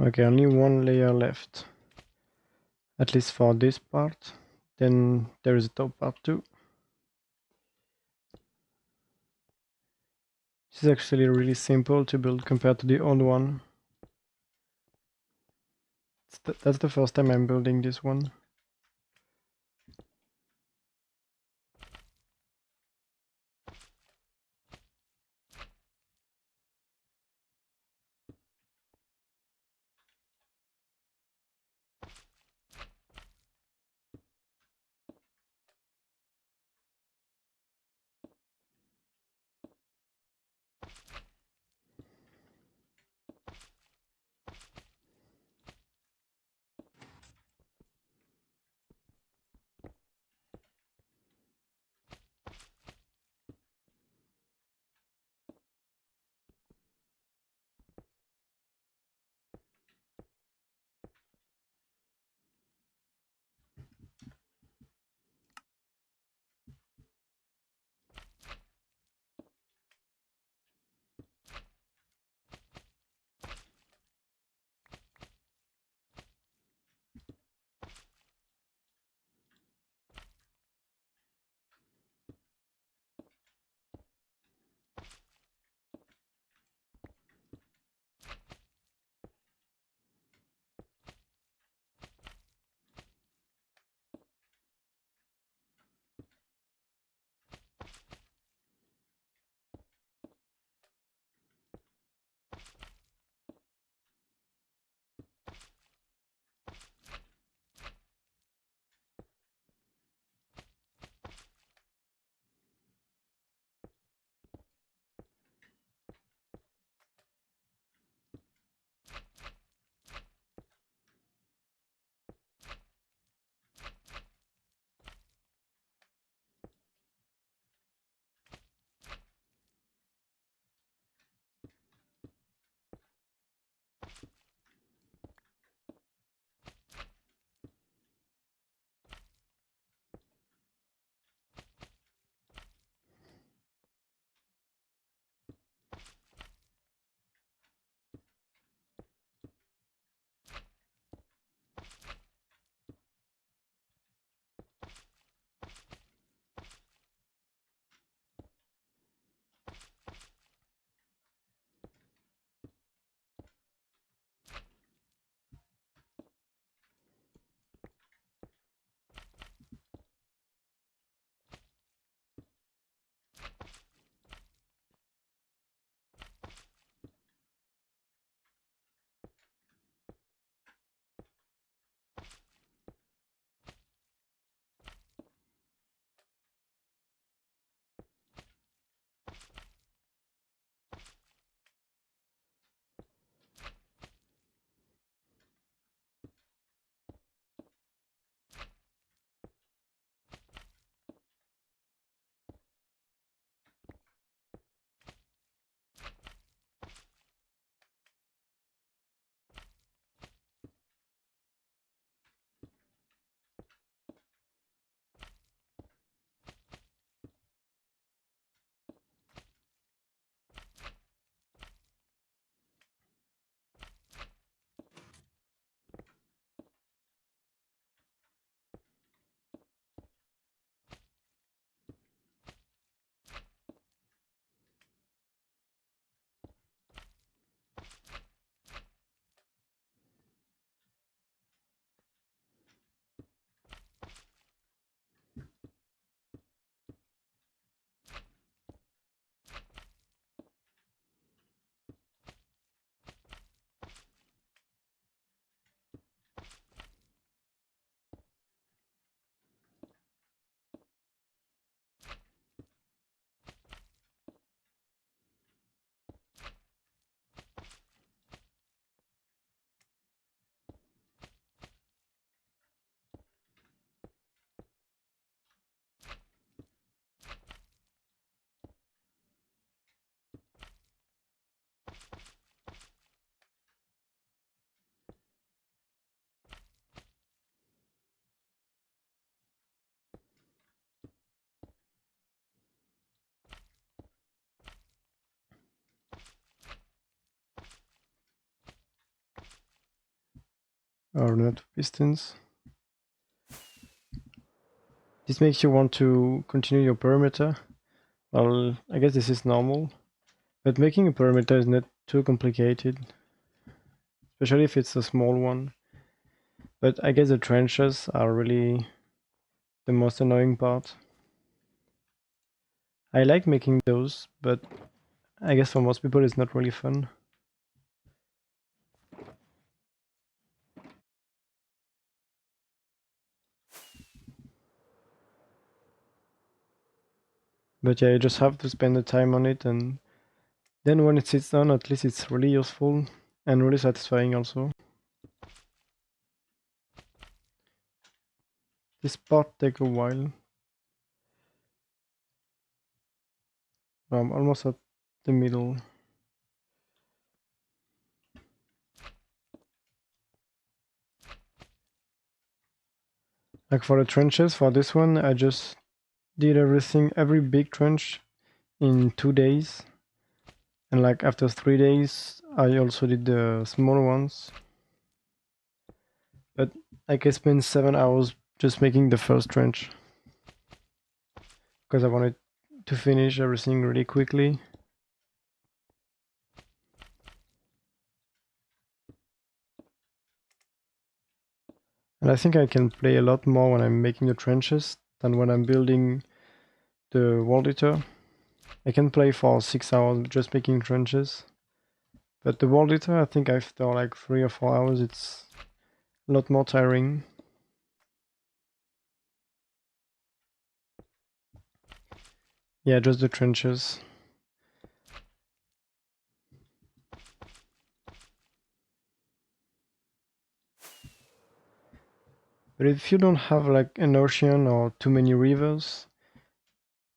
S1: Okay, only one layer left. At least for this part. Then there is a top part too. This is actually really simple to build compared to the old one. That's the first time I'm building this one. or not pistons. This makes you want to continue your perimeter. Well, I guess this is normal, but making a perimeter is not too complicated, especially if it's a small one. But I guess the trenches are really the most annoying part. I like making those, but I guess for most people it's not really fun. But yeah, you just have to spend the time on it, and then when it sits down, at least it's really useful and really satisfying also. This part takes a while. I'm almost at the middle. Like for the trenches, for this one, I just did everything, every big trench in 2 days. And like after 3 days, I also did the small ones. But like I spent 7 hours just making the first trench because I wanted to finish everything really quickly. And I think I can play a lot more when I'm making the trenches than when I'm building the wall editor. I can play for 6 hours just making trenches. But the wall editor, I think after like 3 or 4 hours, it's a lot more tiring. Yeah, just the trenches. But if you don't have like an ocean or too many rivers,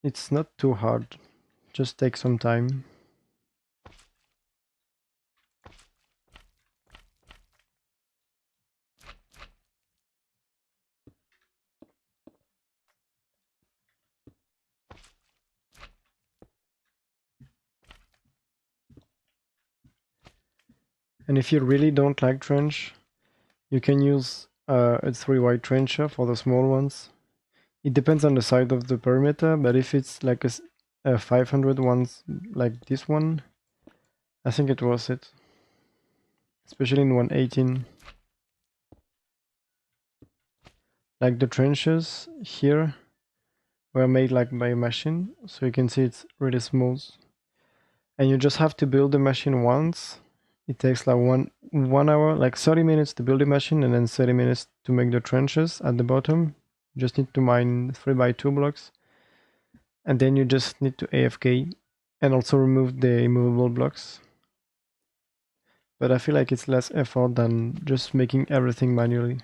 S1: it's not too hard. Just take some time. And if you really don't like trench, you can use a 3 wide trencher for the small ones. It depends on the side of the perimeter, but if it's like a 500 ones like this one, I think it was it. Especially in 118. Like the trenches here were made like by a machine, so you can see it's really smooth. And you just have to build the machine once. It takes like one hour, like 30 minutes to build the machine, and then 30 minutes to make the trenches at the bottom. You just need to mine 3x2 blocks, and then you just need to AFK and also remove the immovable blocks. But I feel like it's less effort than just making everything manually.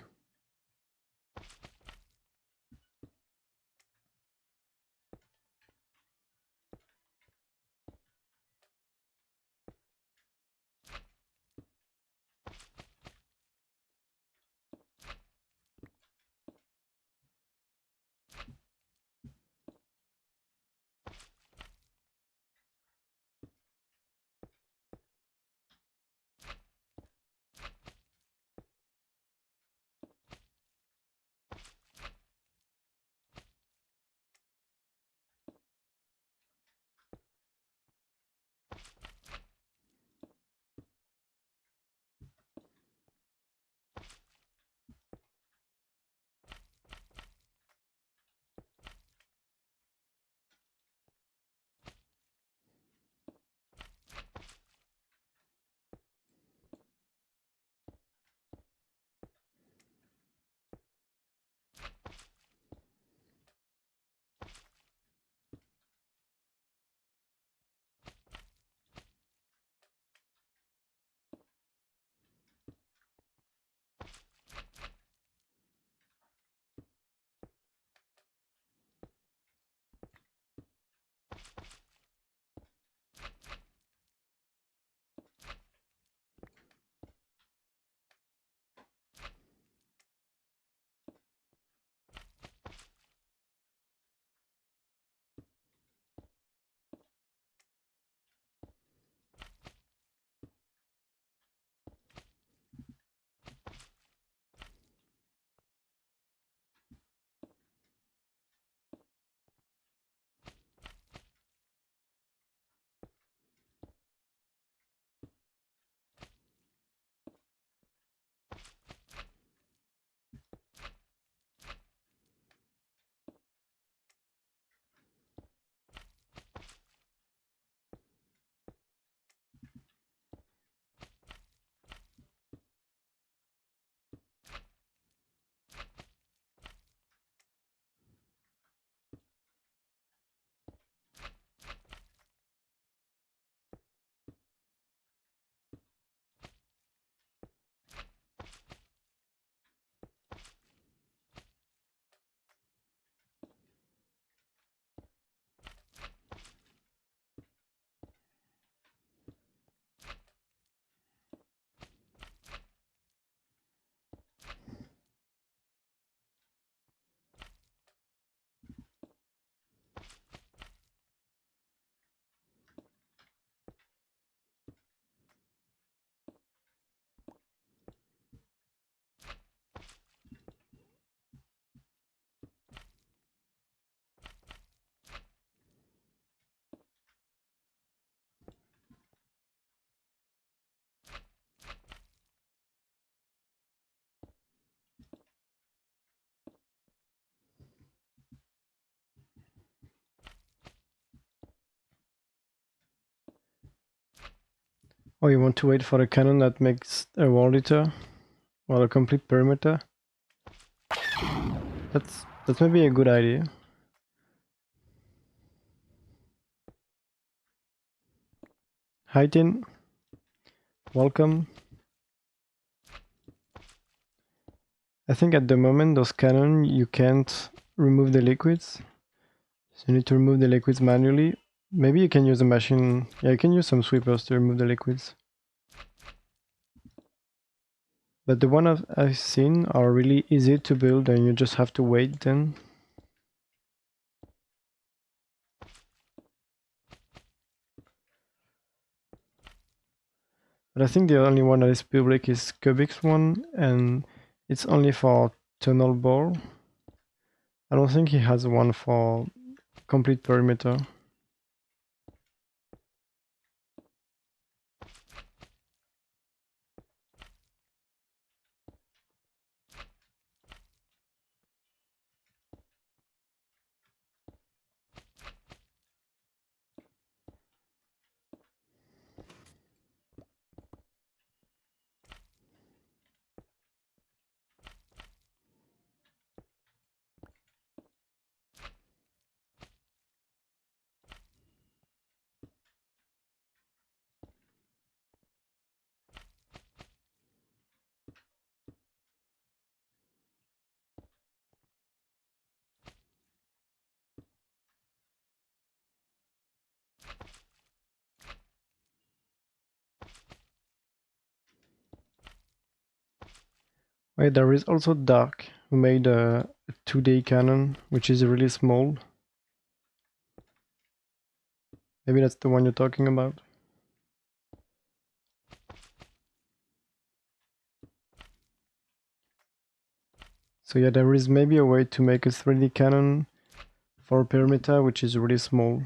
S1: Oh, you want to wait for the cannon that makes a wall eater? Well, a complete perimeter? That's maybe a good idea. Hi Tin, welcome. I think at the moment those cannon you can't remove the liquids. So you need to remove the liquids manually. Maybe you can use a machine. Yeah, you can use some sweepers to remove the liquids. But the one I've seen are really easy to build and you just have to wait then. But I think the only one that is public is Kubik's one, and it's only for tunnel bore. I don't think he has one for complete perimeter. Wait, there is also Dark, who made a 2D cannon, which is really small. Maybe that's the one you're talking about. So yeah, there is maybe a way to make a 3D cannon for perimeter, which is really small.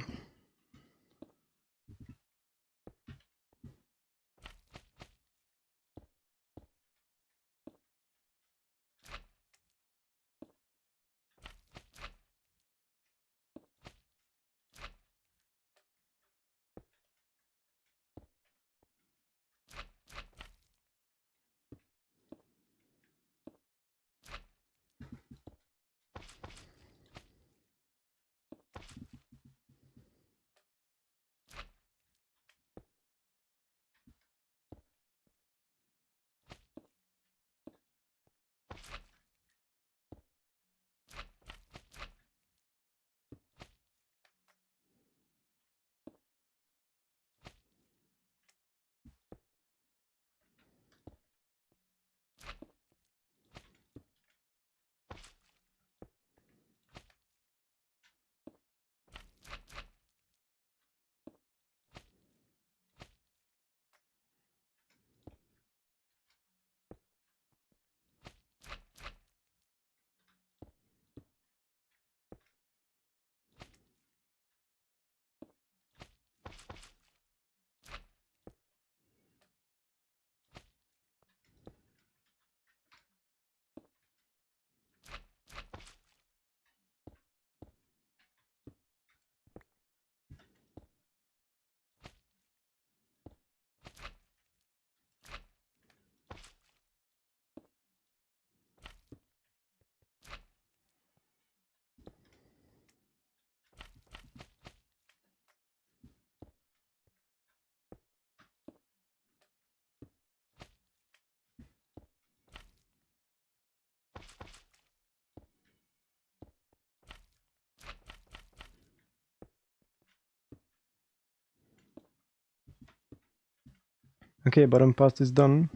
S1: Okay, bottom part is done.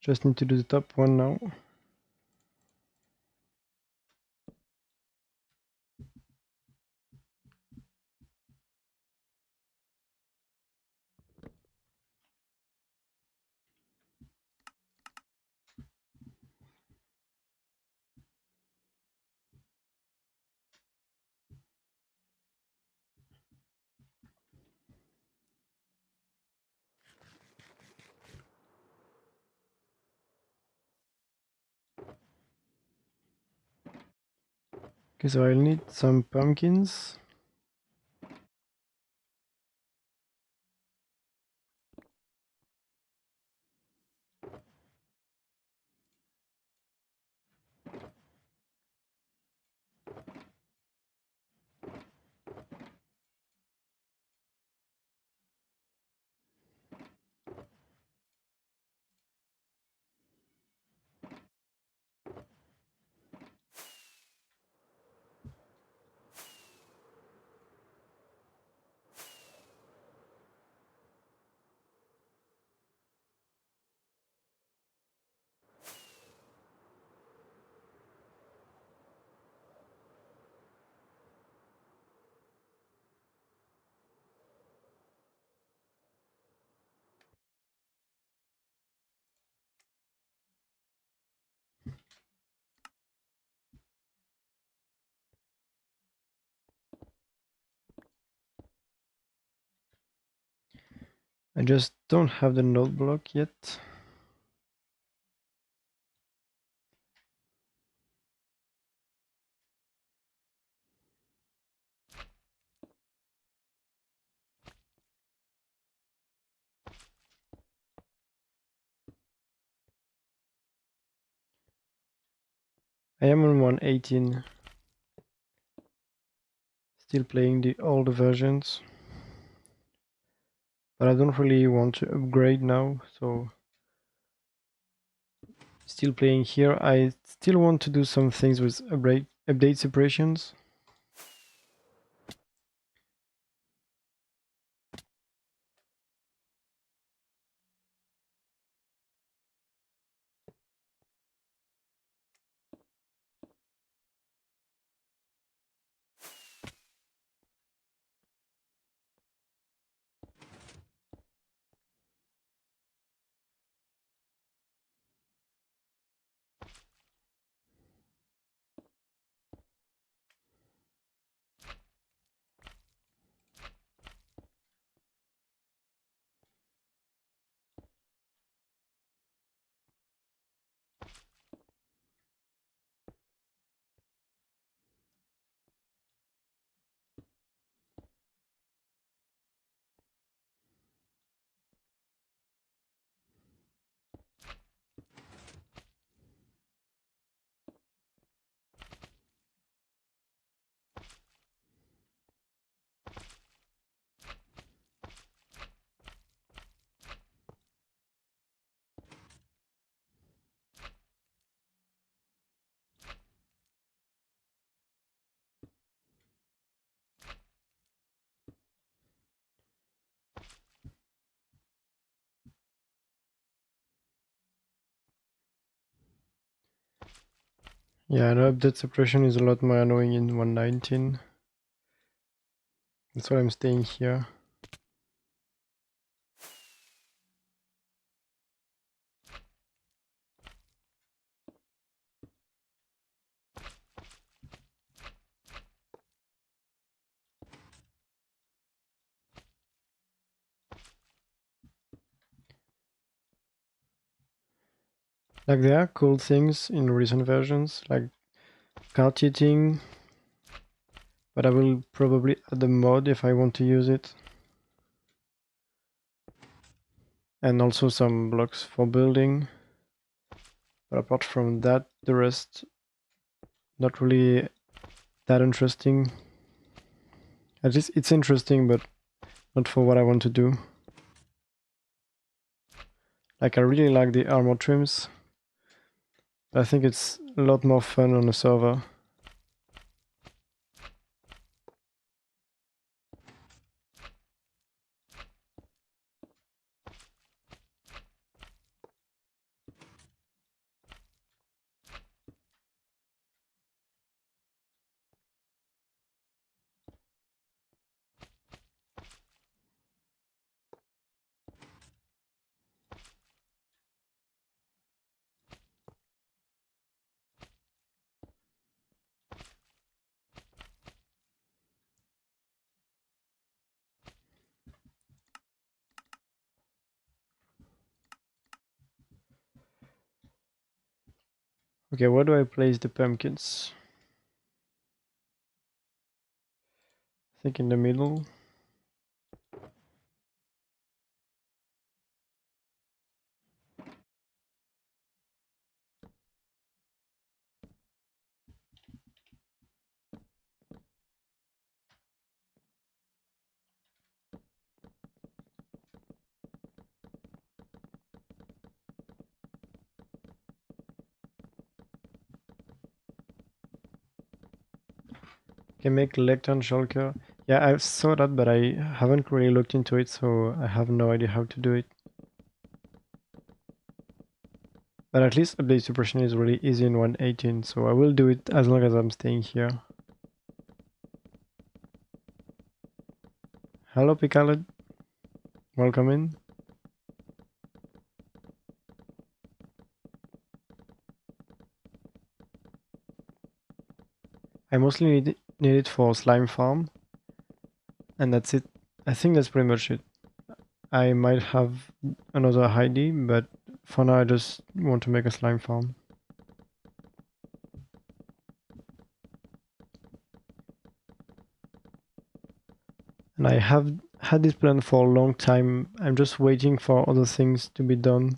S1: Just need to do the top one now. Okay, so I'll need some pumpkins. I just don't have the node block yet. I am on 1.18, still playing the older versions, but I don't really want to upgrade now, so still playing here. I still want to do some things with update separations. Yeah, I know update separation is a lot more annoying in 1.19. That's why I'm staying here. Like there are cool things in recent versions, like card cheating, but I will probably add a mod if I want to use it. And also some blocks for building. But apart from that, the rest not really that interesting. At least it's interesting, but not for what I want to do. Like I really like the armor trims. But I think it's a lot more fun on a server. Okay, where do I place the pumpkins? I think in the middle. Can make lectern shulker. Yeah, I saw that, but I haven't really looked into it, so I have no idea how to do it. But at least update suppression is really easy in 1.18, so I will do it as long as I'm staying here. Hello, Picaled. Welcome in. I mostly need it for slime farm, and that's it. I think that's pretty much it. I might have another ID, but for now I just want to make a slime farm. And I have had this plan for a long time. I'm just waiting for other things to be done.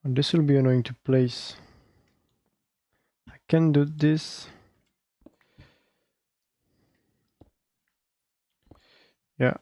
S1: And this will be annoying to place. I can do this. Yeah.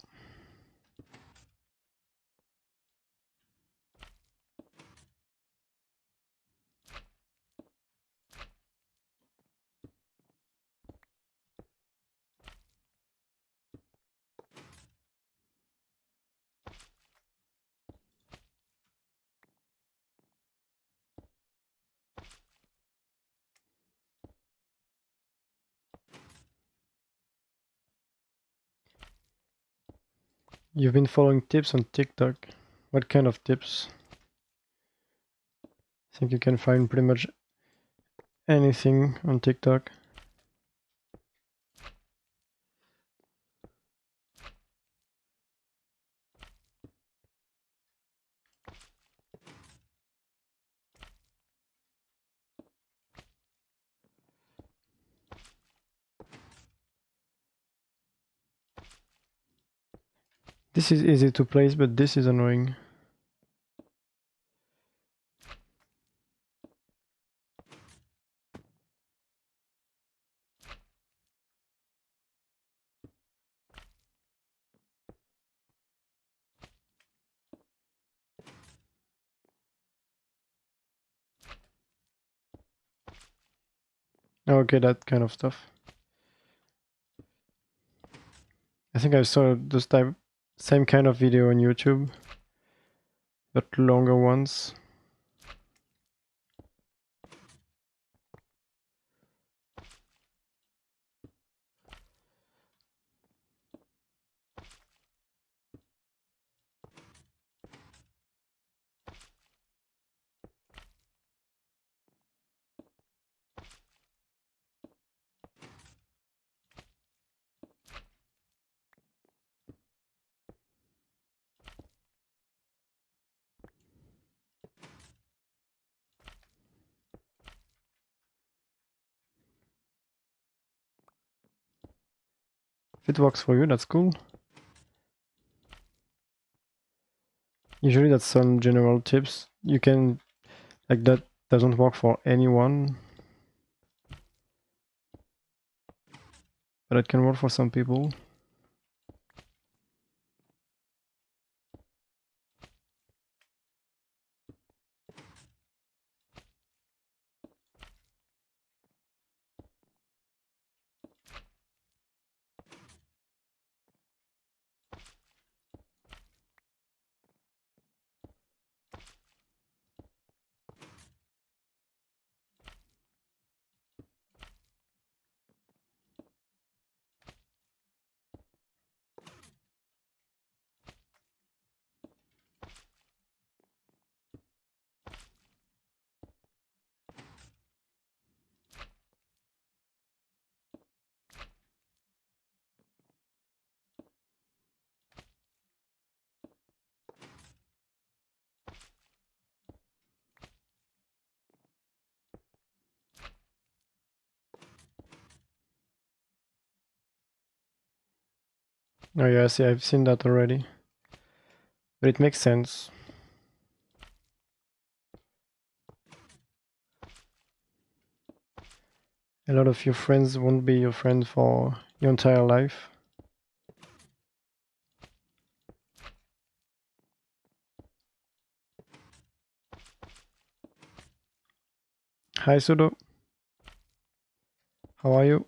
S1: You've been following tips on TikTok. What kind of tips? I think you can find pretty much anything on TikTok. This is easy to place, but this is annoying. Okay, that kind of stuff. I think I saw this type, same kind of video on YouTube, but longer ones. If it works for you, that's cool. Usually that's some general tips. You can, like that doesn't work for anyone, but it can work for some people. Oh yeah, see, I've seen that already. But it makes sense. A lot of your friends won't be your friend for your entire life. Hi Sudo, how are you?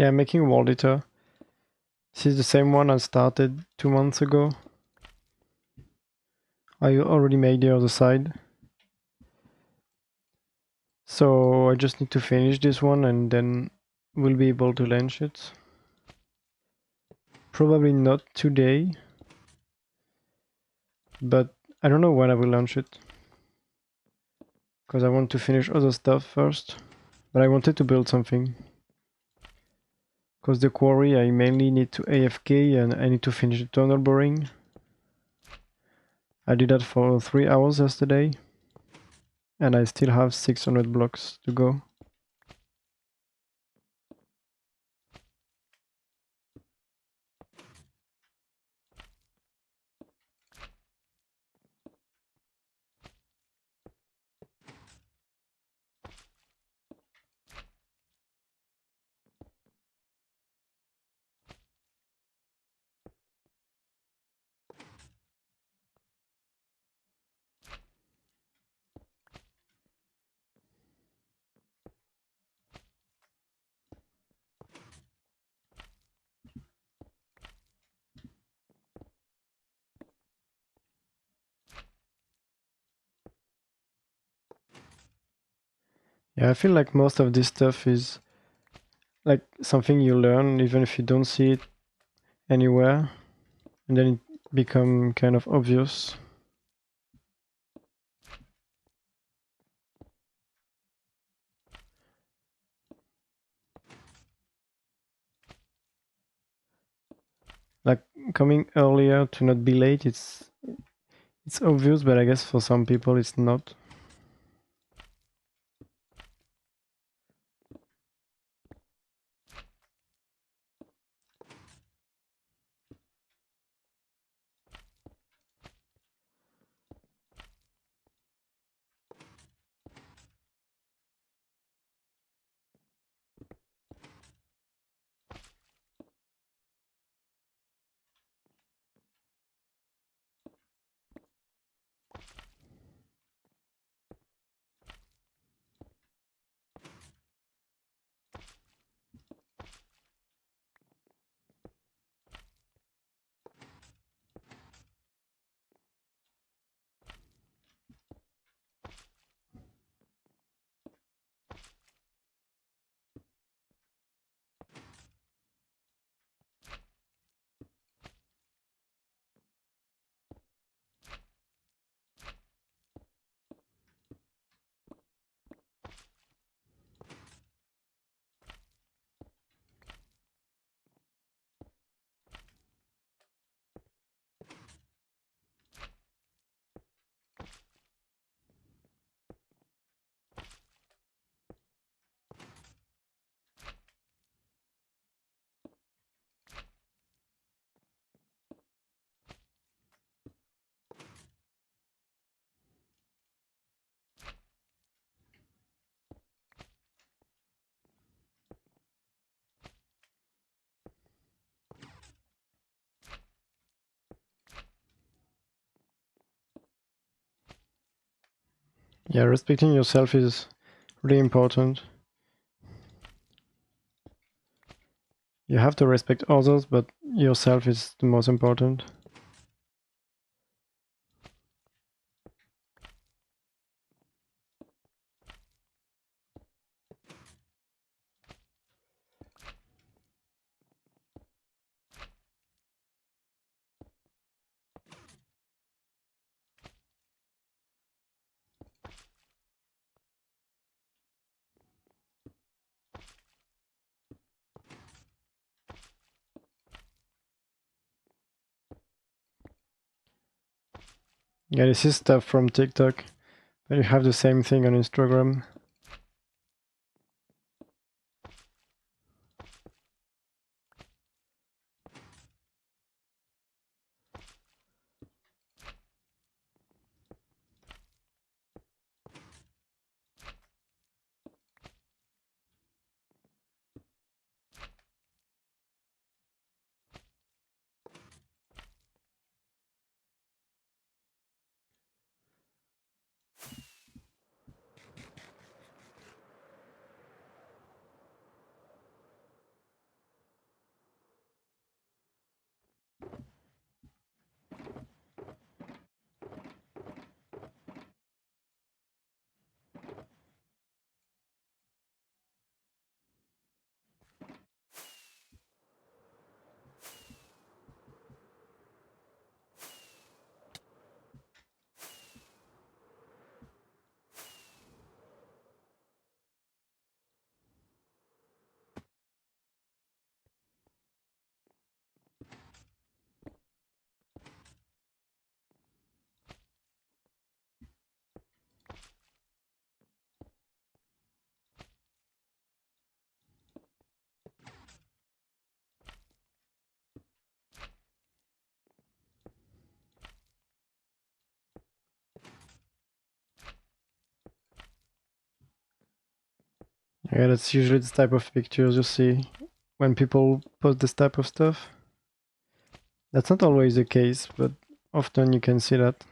S1: Yeah, I'm making a world eater. This is the same one I started 2 months ago. I already made the other side. So I just need to finish this one and then we'll be able to launch it. Probably not today, but I don't know when I will launch it. Because I want to finish other stuff first. But I wanted to build something. Because the quarry I mainly need to AFK and I need to finish the tunnel boring. I did that for 3 hours yesterday. And I still have 600 blocks to go. Yeah, I feel like most of this stuff is like something you learn even if you don't see it anywhere. And then it become kind of obvious. Like coming earlier to not be late, it's obvious, but I guess for some people it's not. Yeah, respecting yourself is really important. You have to respect others, but yourself is the most important. Yeah, this is stuff from TikTok, but you have the same thing on Instagram. Yeah, that's usually the type of pictures you see when people post this type of stuff. That's not always the case, but often you can see that.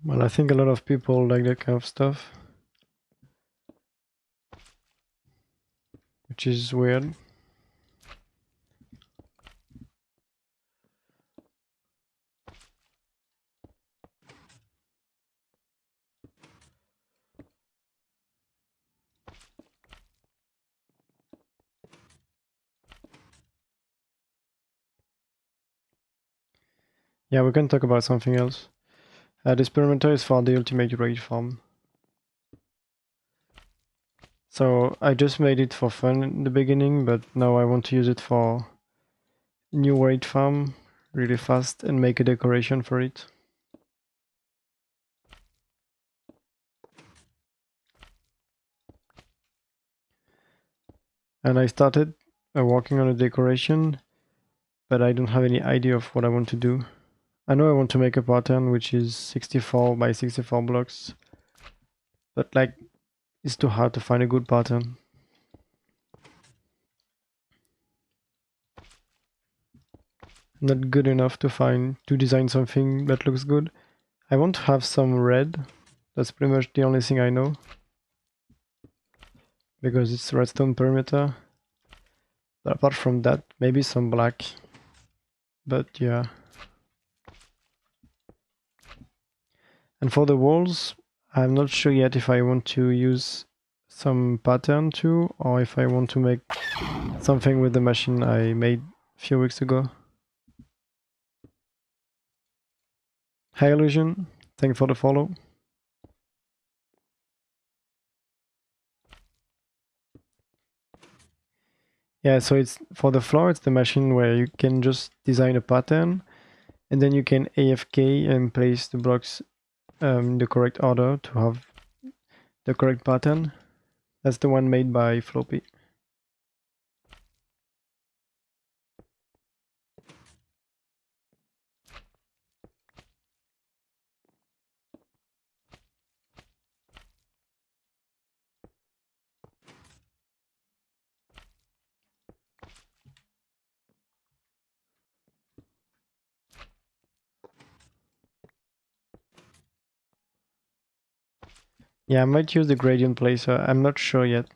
S1: Well, I think a lot of people like that kind of stuff, which is weird. Yeah, we can talk about something else. This perimeter is for the ultimate raid farm. So I just made it for fun in the beginning, but now I want to use it for new raid farm really fast and make a decoration for it. And I started working on a decoration, but I don't have any idea of what I want to do. I know I want to make a pattern which is 64 by 64 blocks, but like it's too hard to find a good pattern. Not good enough to design something that looks good. I want to have some red. That's pretty much the only thing I know, because it's redstone perimeter. But apart from that, maybe some black. But yeah. And for the walls, I'm not sure yet if I want to use some pattern too, or if I want to make something with the machine I made a few weeks ago. Hi Illusion, thank you for the follow. Yeah, so it's for the floor, it's the machine where you can just design a pattern and then you can AFK and place the blocks in the correct order to have the correct pattern. That's the one made by Floppy. Yeah, I might use the gradient placer, I'm not sure yet.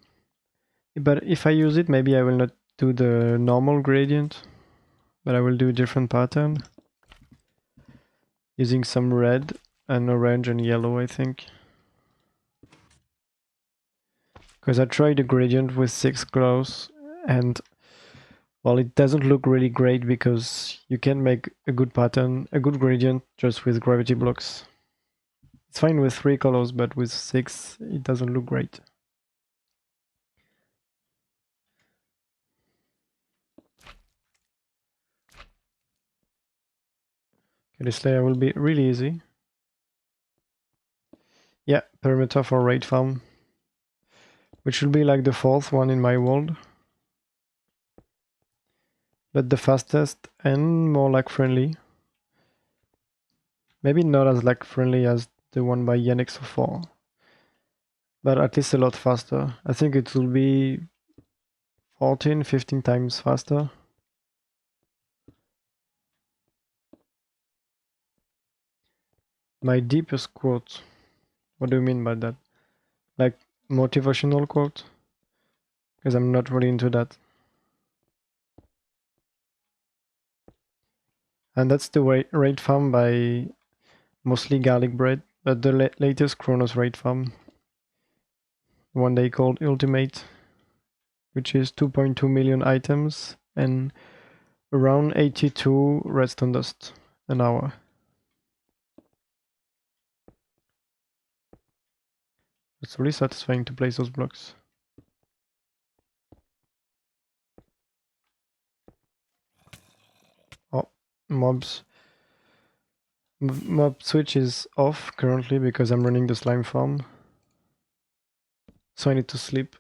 S1: But if I use it, maybe I will not do the normal gradient, but I will do a different pattern. Using some red and orange and yellow, I think. Because I tried the gradient with 6 glows and well, it doesn't look really great because you can make a good pattern, a good gradient just with gravity blocks. It's fine with 3 colors, but with 6 it doesn't look great. Okay, this layer will be really easy. Yeah, perimeter for raid farm, which will be like the 4th one in my world. But the fastest and more lag friendly. Maybe not as lag friendly as the one by Yanexo4, but at least a lot faster. I think it will be 14, 15 times faster. My deepest quote. What do you mean by that? like motivational quote, because I'm not really into that. And that's the raid farm by mostly garlic bread, but the latest Chronos raid farm, one they called Ultimate, which is 2.2 million items and around 82 redstone dust an hour. It's really satisfying to place those blocks. Oh, mobs. Mob switch is off currently because I'm running the slime farm. So I need to sleep.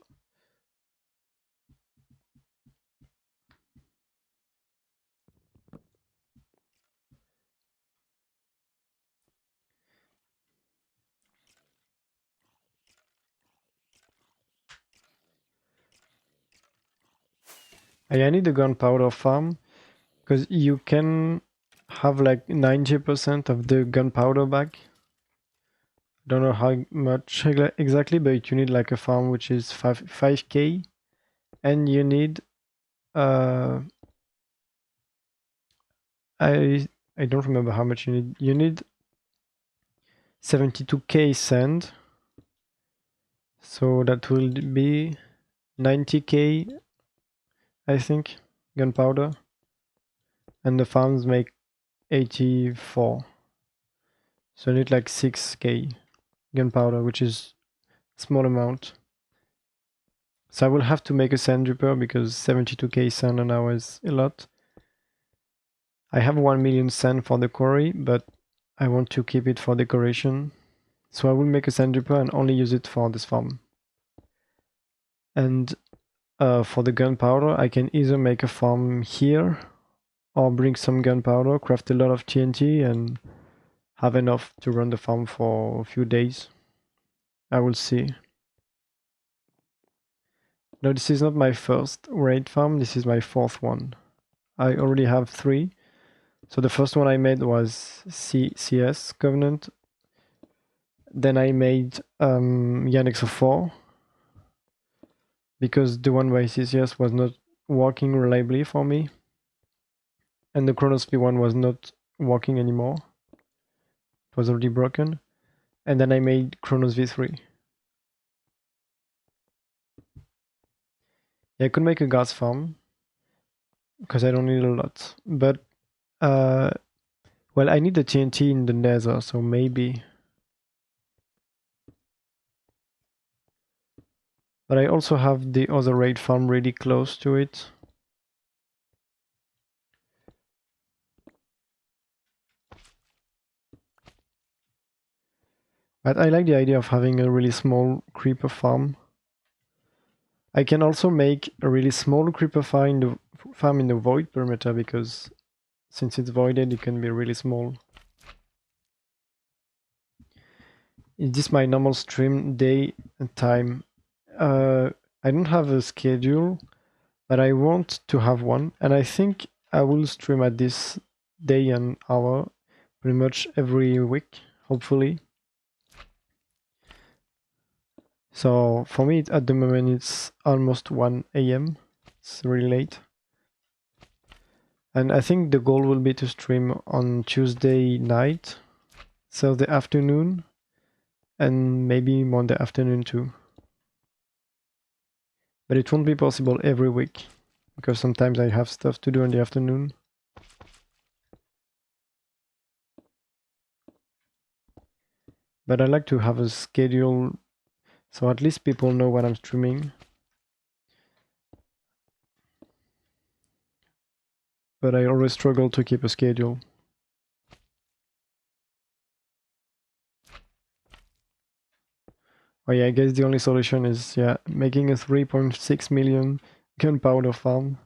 S1: I need the gunpowder farm because you can have like 90% of the gunpowder back. Don't know how much exactly, but you need like a farm which is 5k, and you need I I don't remember how much you need. You need 72k sand, so that will be 90k, I think, gunpowder, and the farms make 84, so you need like 6k gunpowder, which is a small amount. So I will have to make a sand dripper because 72k sand an hour is a lot. I have 1 million sand for the quarry, but I want to keep it for decoration. So I will make a sand dripper and only use it for this farm. And for the gunpowder, I can either make a farm here or bring some gunpowder, craft a lot of TNT, and have enough to run the farm for a few days. I will see. No, this is not my first raid farm, this is my fourth one. I already have 3. So the first one I made was CS Covenant. Then I made Yandex 4 because the one by CCS was not working reliably for me. And the Chronos V1 was not working anymore. It was already broken. And then I made Chronos V3. Yeah, I could make a gas farm because I don't need a lot. But, well, I need the TNT in the nether, so maybe. But I also have the other raid farm really close to it. But I like the idea of having a really small creeper farm. I can also make a really small creeper farm in the void perimeter because since it's voided, it can be really small. Is this my normal stream day and time? I don't have a schedule, but I want to have one, and I think I will stream at this day and hour pretty much every week, hopefully. So for me, at the moment, it's almost 1 a.m. It's really late. And I think the goal will be to stream on Tuesday night, Thursday afternoon, and maybe Monday afternoon too. But it won't be possible every week, because sometimes I have stuff to do in the afternoon. But I like to have a schedule, so at least people know when I'm streaming. But I always struggle to keep a schedule. Oh yeah, I guess the only solution is, yeah, making a 3.6 million gunpowder farm.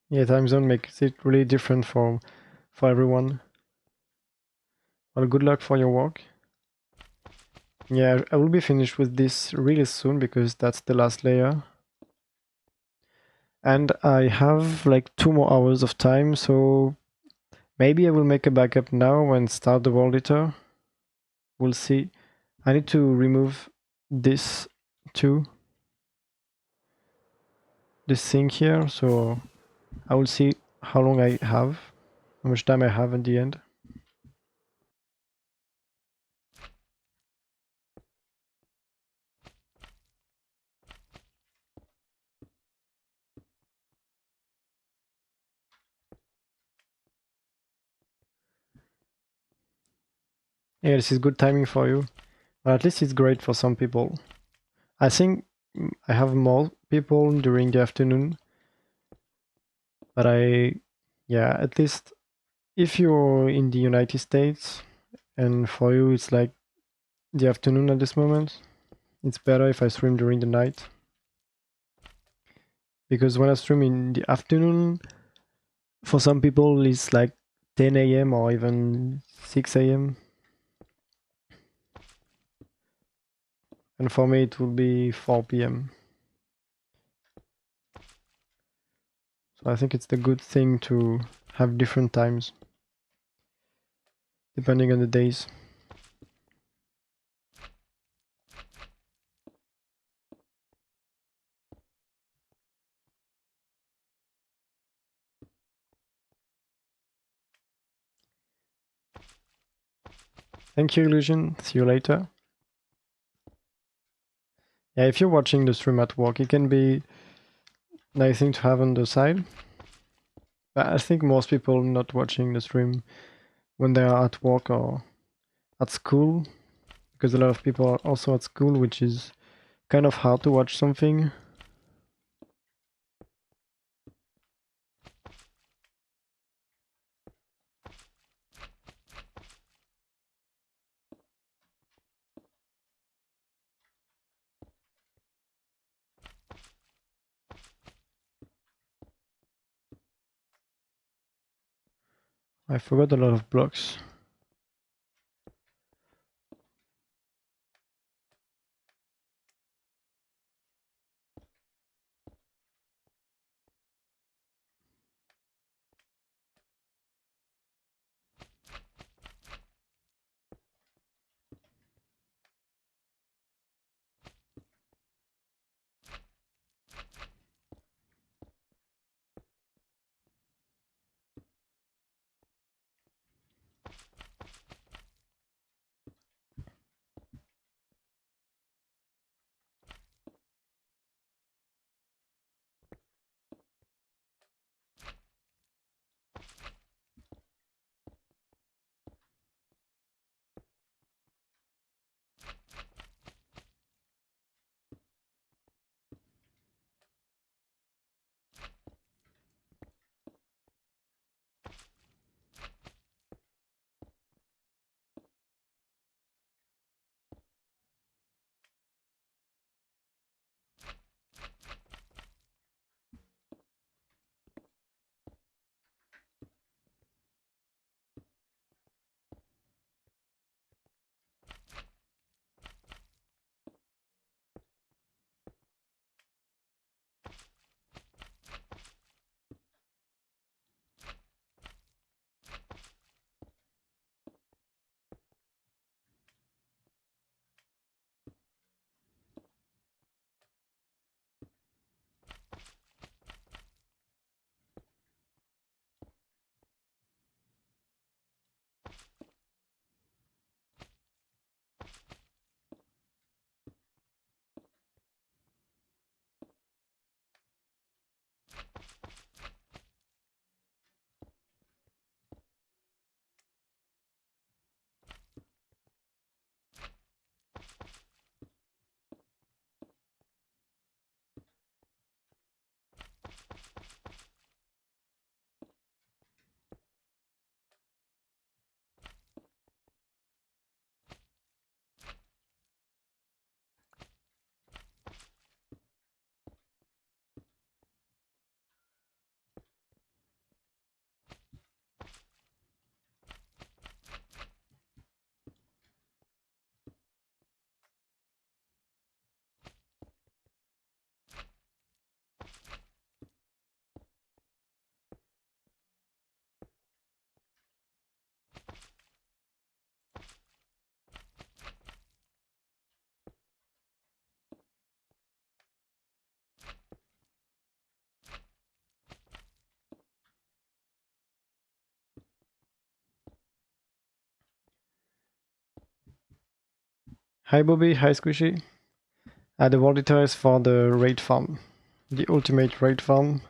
S1: Yeah, time zone makes it really different for everyone. Well, good luck for your work. Yeah, I will be finished with this really soon because that's the last layer. And I have like 2 more hours of time, so maybe I will make a backup now and start the world eater. We'll see. I need to remove this too. This thing here, so I will see how long I have, how much time I have at the end. Yeah, this is good timing for you. Or at least it's great for some people. I think I have more people during the afternoon, but yeah, at least if you're in the United States and for you it's like the afternoon at this moment, it's better if I stream during the night. Because when I stream in the afternoon, for some people it's like 10 a.m. or even 6 a.m. And for me it will be 4 p.m. So I think it's the good thing to have different times depending on the days. Thank you, Illusion. See you later. Yeah, if you're watching the stream at work, it can be a nice thing to have on the side. But I think most people not watching the stream when they are at work or at school, because a lot of people are also at school, which is kind of hard to watch something. I forgot a lot of blocks. Hi Bobby, hi Squishy. The world eater is for the raid farm. The ultimate raid farm.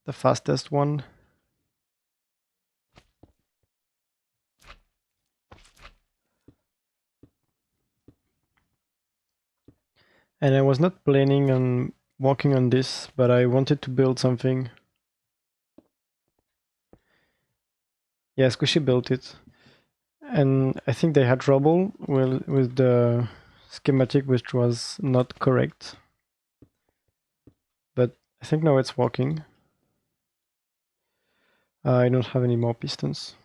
S1: The fastest one. And I was not planning on working on this, but I wanted to build something. Yeah, Squishy built it. And I think they had trouble with the schematic, which was not correct. But I think now it's working. I don't have any more pistons.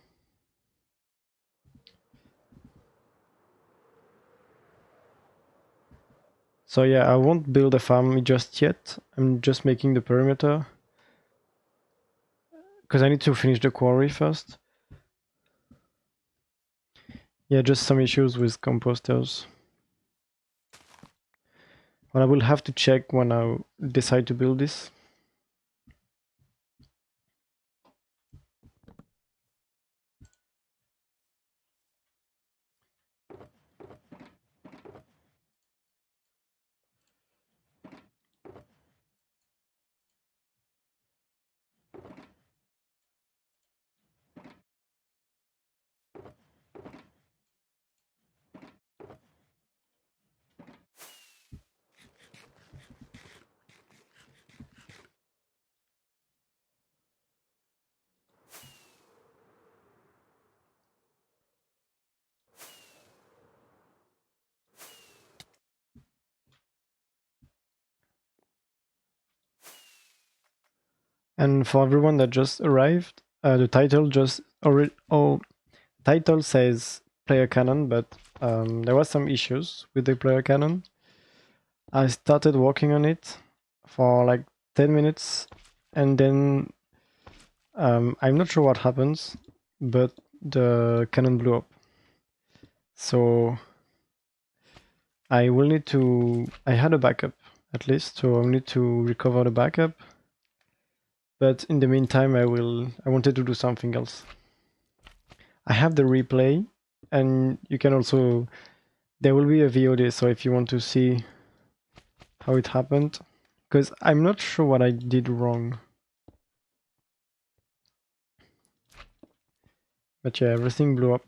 S1: So yeah, I won't build a farm just yet. I'm just making the perimeter. Because I need to finish the quarry first. Yeah, just some issues with composters. But I will have to check when I decide to build this. And for everyone that just arrived, the title just title says player canon, but there was some issues with the player canon. I started working on it for like 10 minutes, and then I'm not sure what happens, but the cannon blew up. So I will need to. I had a backup at least, so I'll need to recover the backup. But in the meantime, I wanted to do something else. I have the replay, and you can also. There will be a VOD, so if you want to see how it happened, because I'm not sure what I did wrong. But yeah, everything blew up.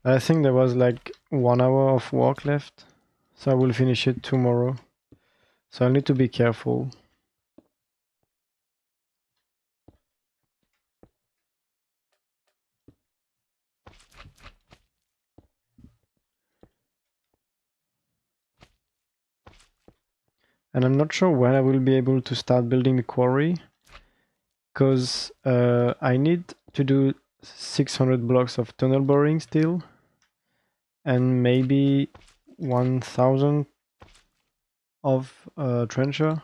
S1: I think there was like 1 hour of work left, so I will finish it tomorrow. So I need to be careful. And I'm not sure when I will be able to start building the quarry, because I need to do 600 blocks of tunnel boring still, and maybe 1000 of trencher.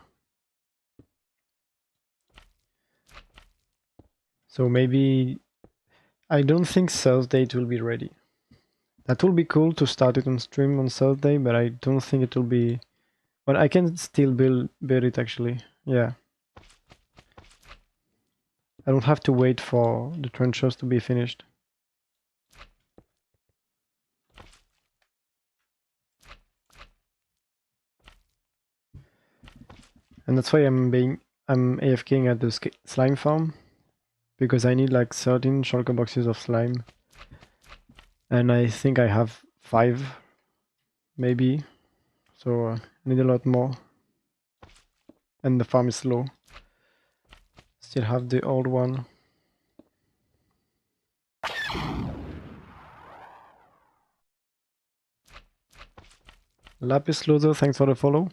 S1: So maybe I don't think Thursday it will be ready. That will be cool to start it on stream on Thursday, but I don't think it will be. But I can still build it actually. Yeah. I don't have to wait for the trenchers to be finished. And that's why I'm AFKing at the slime farm, because I need like 13 shulker boxes of slime. And I think I have 5, maybe. So I need a lot more. And the farm is slow. Still have the old one. Lapis Loser, thanks for the follow.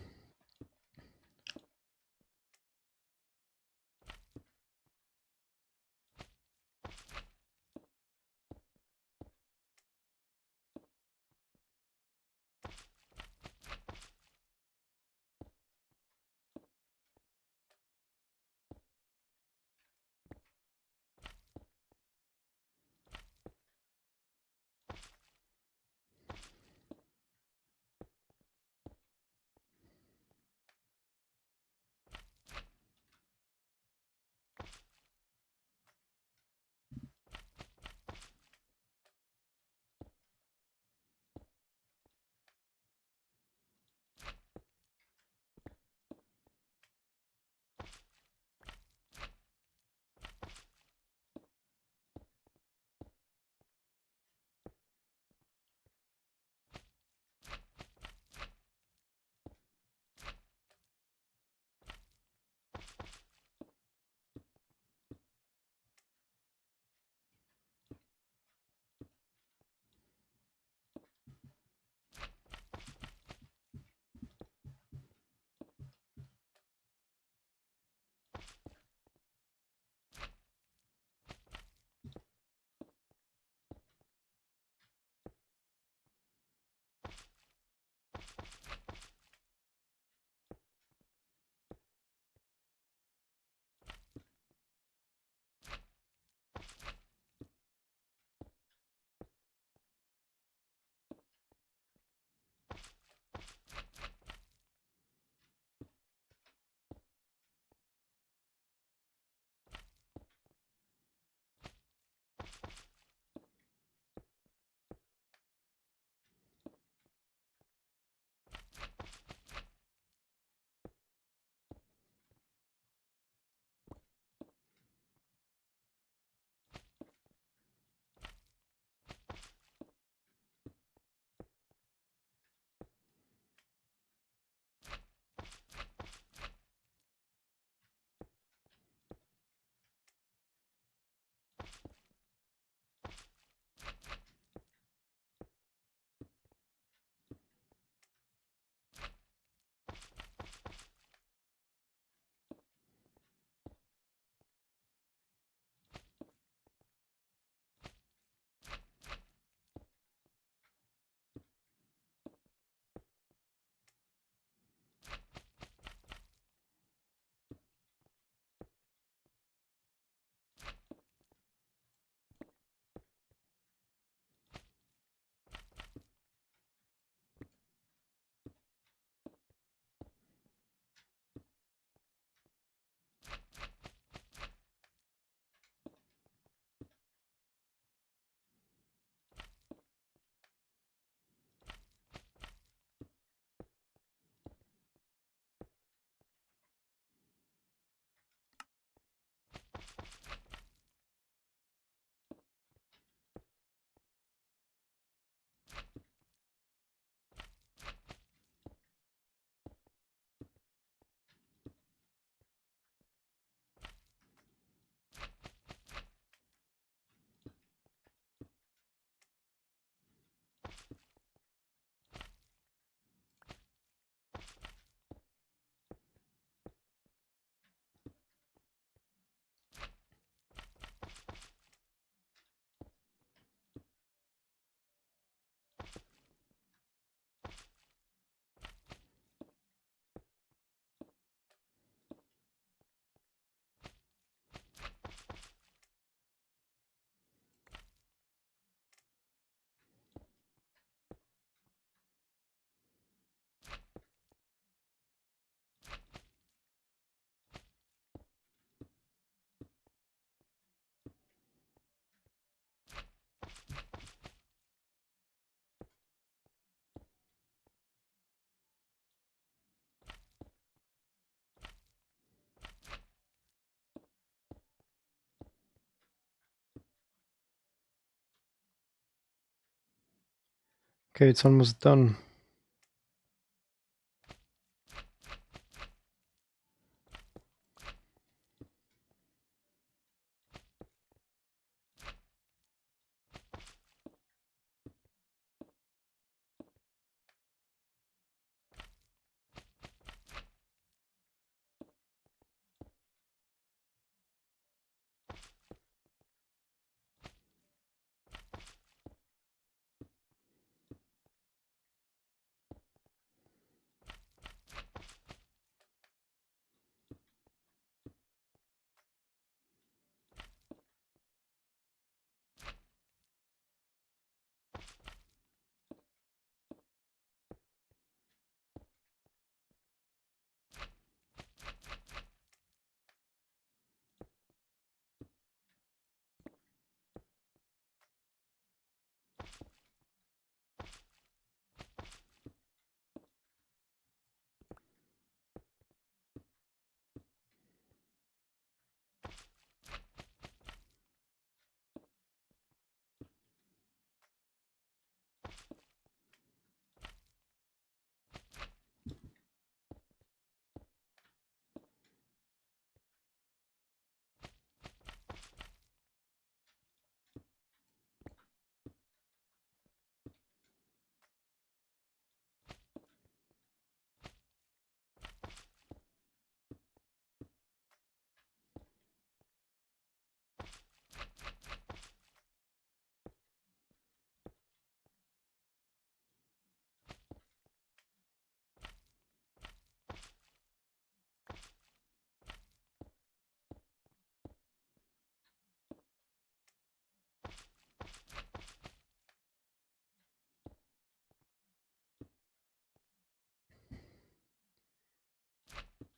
S1: Okay, it's almost done.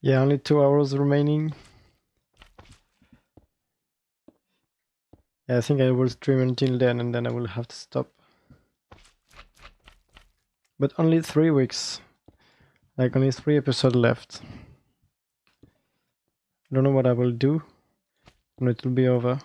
S1: Yeah, only 2 hours remaining. Yeah, I think I will stream until then and then I will have to stop. But only 3 weeks. Like only 3 episodes left. I don't know what I will do when it will be over.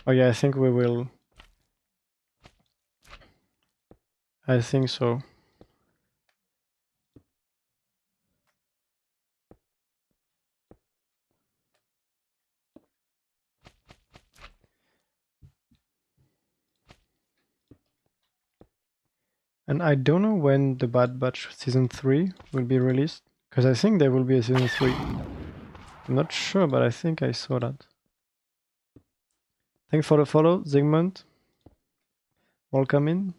S1: Oh yeah, I think we will. I think so. And I don't know when the Bad Batch Season 3 will be released. Because I think there will be a Season 3. I'm not sure, but I think I saw that. Thanks for the follow, Zygmunt. Welcome in.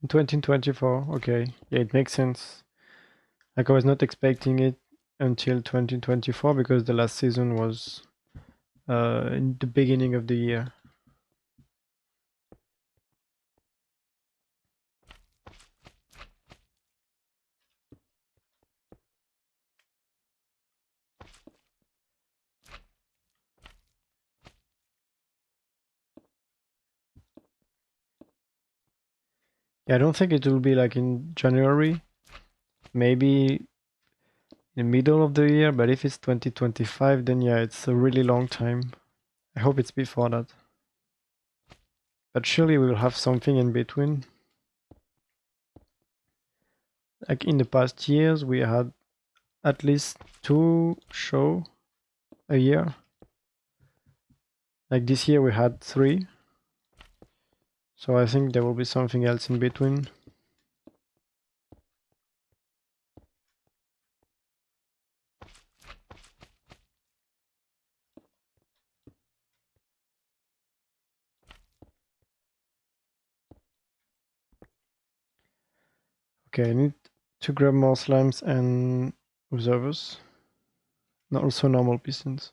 S1: In 2024, okay. Yeah, it makes sense. Like I was not expecting it until 2024 because the last season was in the beginning of the year. Yeah, I don't think it will be like in January. Maybe in the middle of the year, but if it's 2025, then yeah, it's a really long time. I hope it's before that. But surely we'll have something in between. Like in the past years, we had at least 2 shows a year. Like this year we had 3. So I think there will be something else in between. Okay, I need to grab more slimes and observers. Not also normal pistons.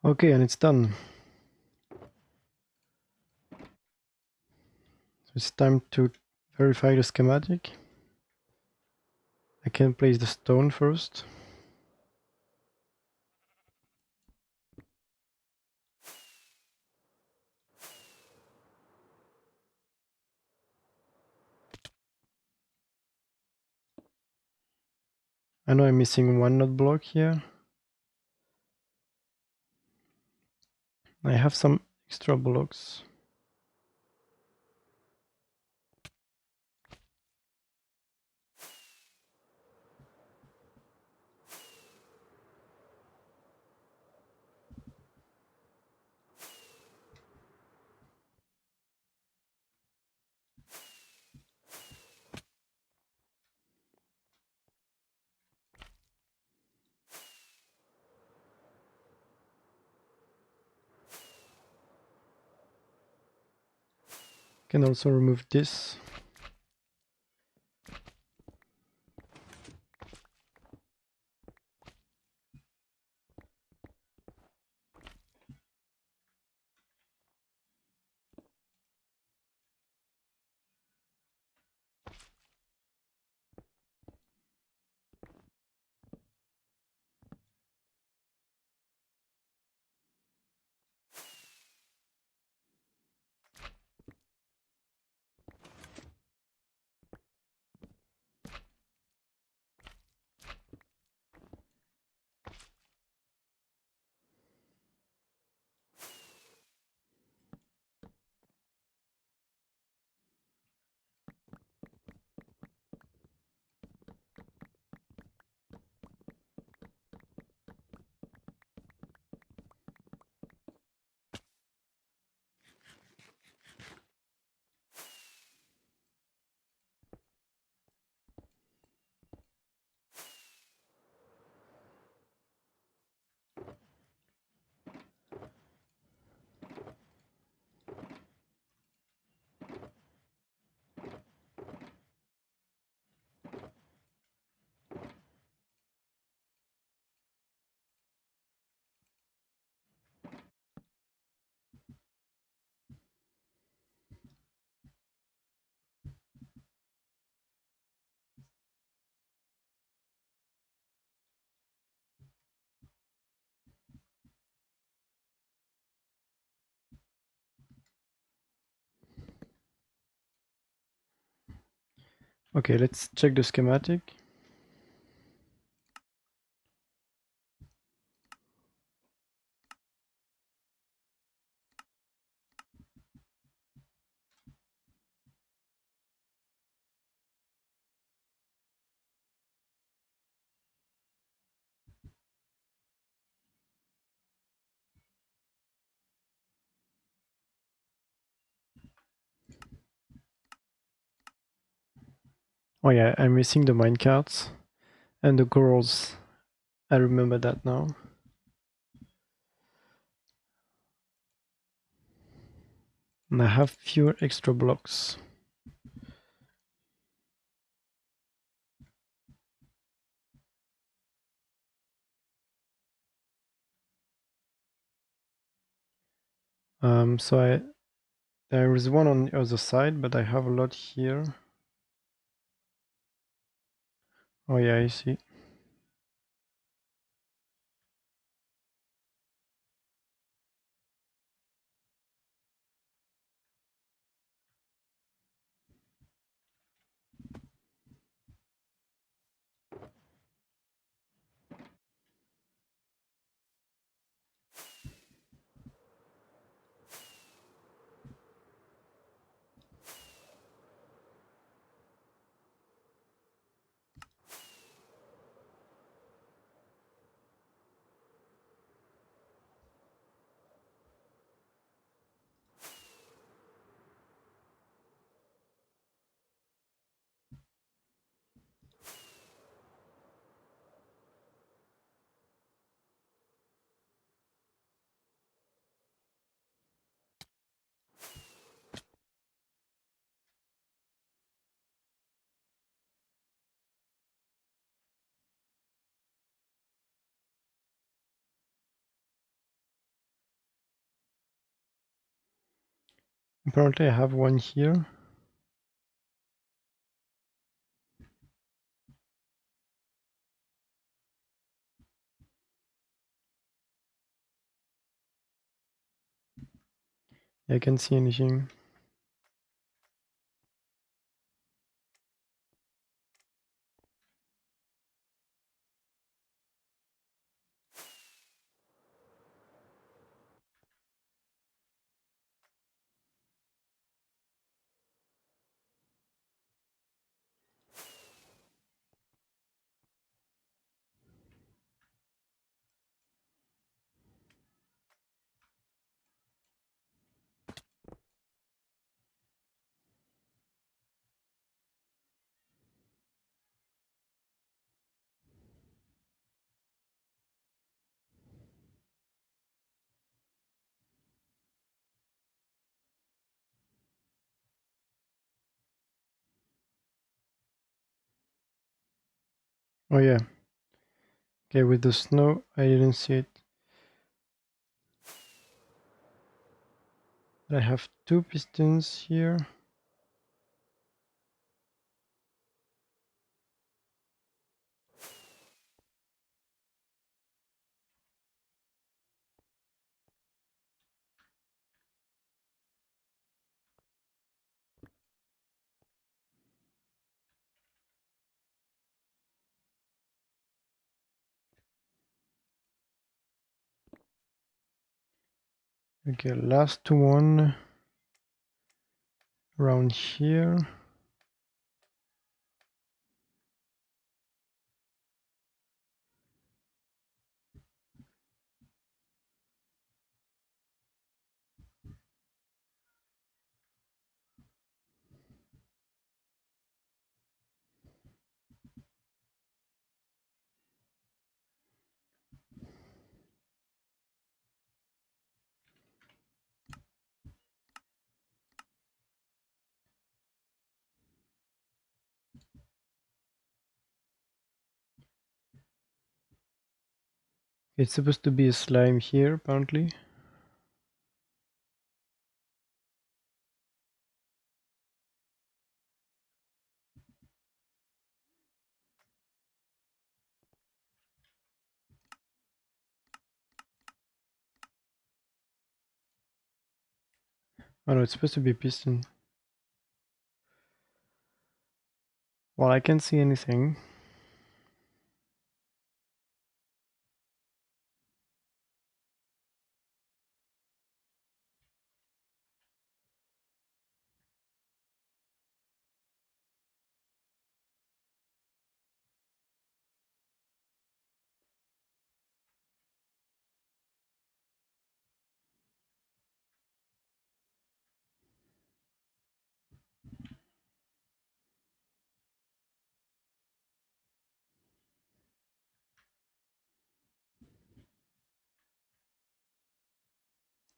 S1: Okay, and it's done. So it's time to verify the schematic. I can place the stone first. I know I'm missing one node block here. I have some extra blocks. Can also remove this. Okay, let's check the schematic. Oh yeah, I'm missing the minecarts and the girls. I remember that now. And I have fewer extra blocks. There is one on the other side, but I have a lot here. Oh yeah, I see. Apparently I have one here. I can't see anything. Oh yeah. Okay, with the snow, I didn't see it. I have two pistons here. Okay, last one around here. It's supposed to be a slime here, apparently. Oh no, it's supposed to be a piston. Well, I can't see anything.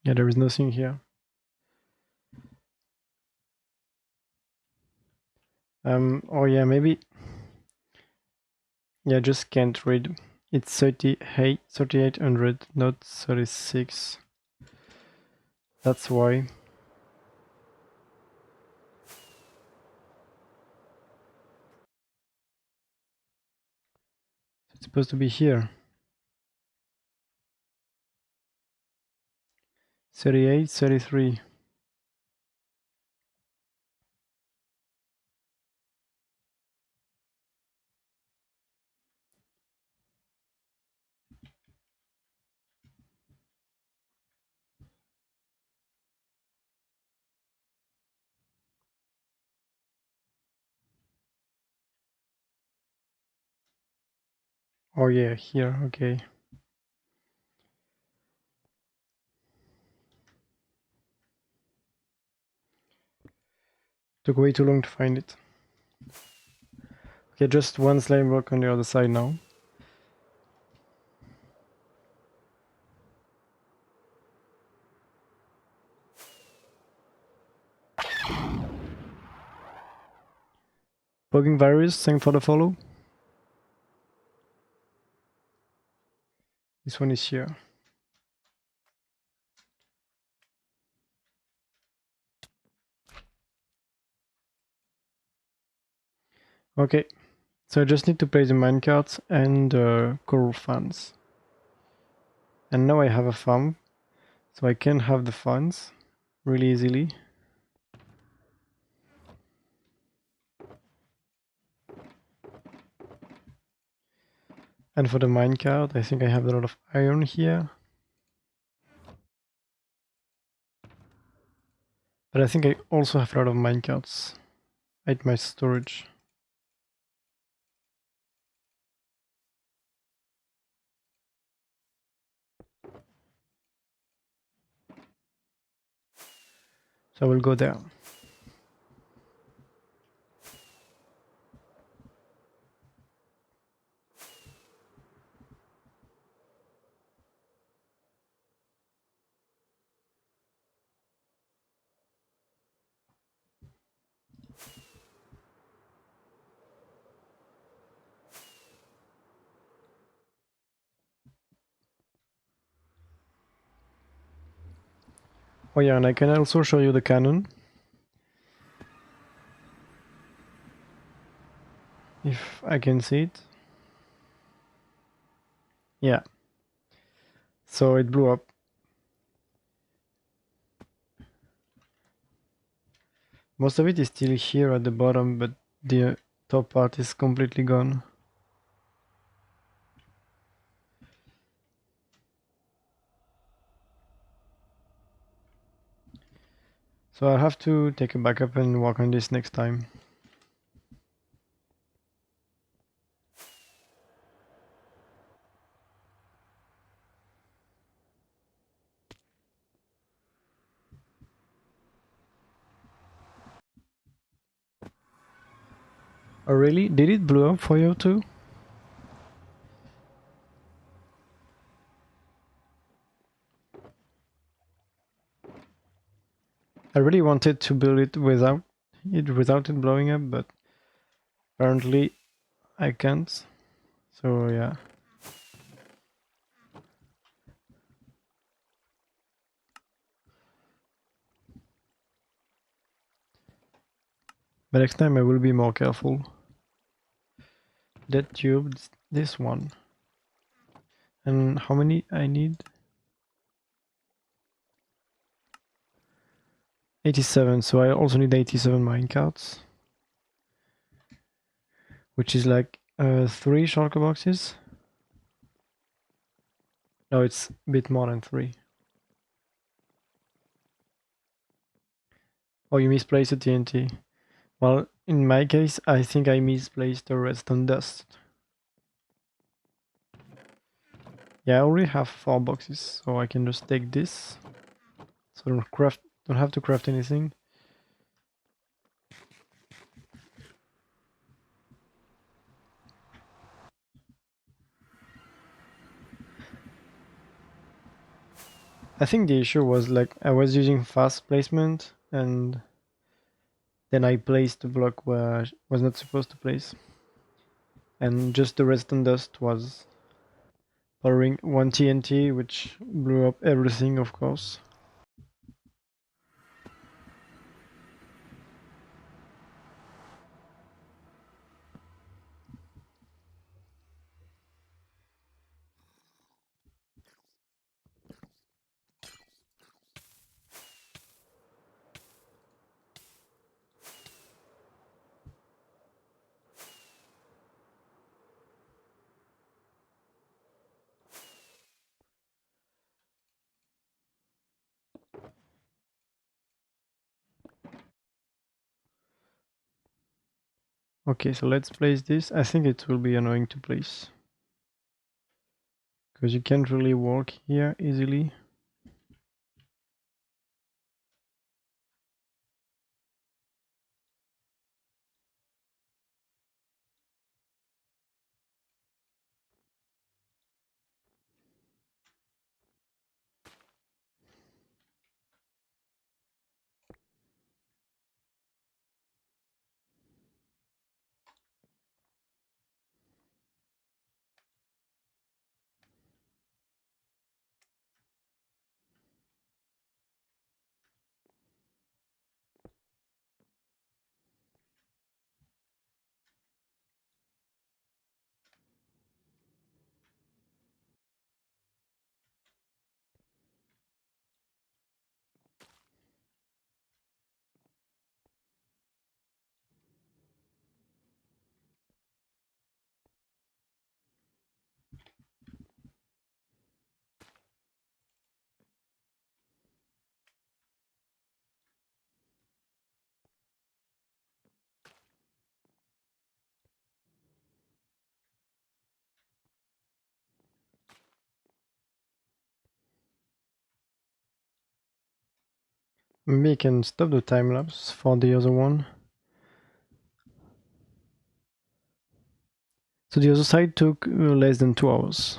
S1: Yeah, there is nothing here. Oh yeah, maybe. Yeah, just can't read. It's 3800, not 36. That's why. It's supposed to be here. 38, 33. Oh yeah, here, okay. Took way too long to find it. Okay, just one slime block on the other side now. Bugging virus, thanks for the follow. This one is here. Okay, so I just need to place the minecarts and coral fans. And now I have a farm, so I can have the funds really easily. And for the minecart, I think I have a lot of iron here. But I think I also have a lot of minecarts at my storage. So I will go there. Oh yeah, and I can also show you the cannon. If I can see it. Yeah. So it blew up. Most of it is still here at the bottom, but the top part is completely gone. So I'll have to take a backup and work on this next time. Oh really? Did it blow up for you too? I really wanted to build it without it blowing up, but apparently I can't. So yeah. But next time I will be more careful. That tube, this one. And how many I need? 87, so I also need 87 minecarts. Which is like 3 shulker boxes. No, it's a bit more than 3. Oh, you misplaced the TNT. Well, in my case, I think I misplaced the redstone dust. Yeah, I already have 4 boxes, so I can just take this. So don't have to craft anything. I think the issue was like I was using fast placement and then I placed the block where I was not supposed to place. And just the redstone dust was powering 1 TNT, which blew up everything, of course. Okay, so let's place this. I think it will be annoying to place because you can't really walk here easily. Maybe I can stop the time lapse for the other one. So the other side took less than 2 hours.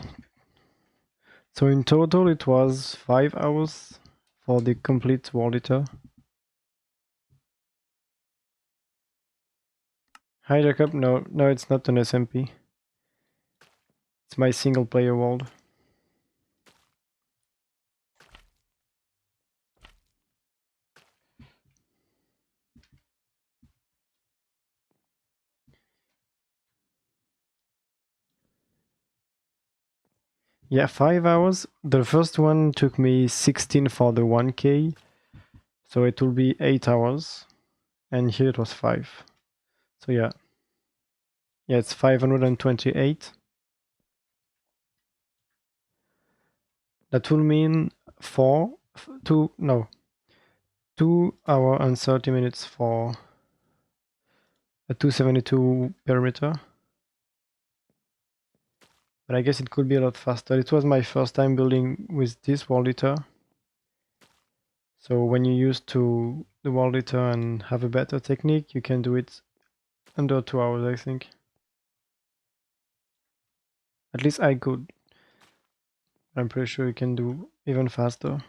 S1: So in total it was 5 hours for the complete World Eater. Hi Jacob, no it's not an SMP. It's my single player world. Yeah, 5 hours. The first one took me 16 for the 1k. So it will be 8 hours. And here it was 5. So yeah. Yeah, it's 528. That will mean 2 hour and 30 minutes for a 272 perimeter. But I guess it could be a lot faster. It was my first time building with this World Eater. So when you used to the World Eater and have a better technique, you can do it under 2 hours, I think. At least I could. I'm pretty sure you can do even faster.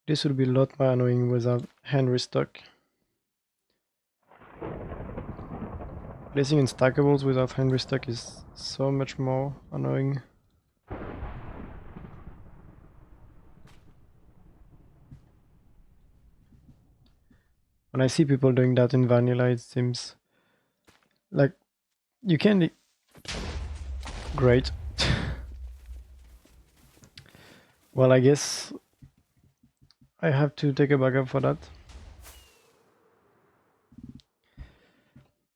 S1: This would be a lot more annoying without hand restock. Placing in stackables without hand restock is so much more annoying. When I see people doing that in vanilla, it seems like you can. Great. Well, I guess I have to take a backup for that.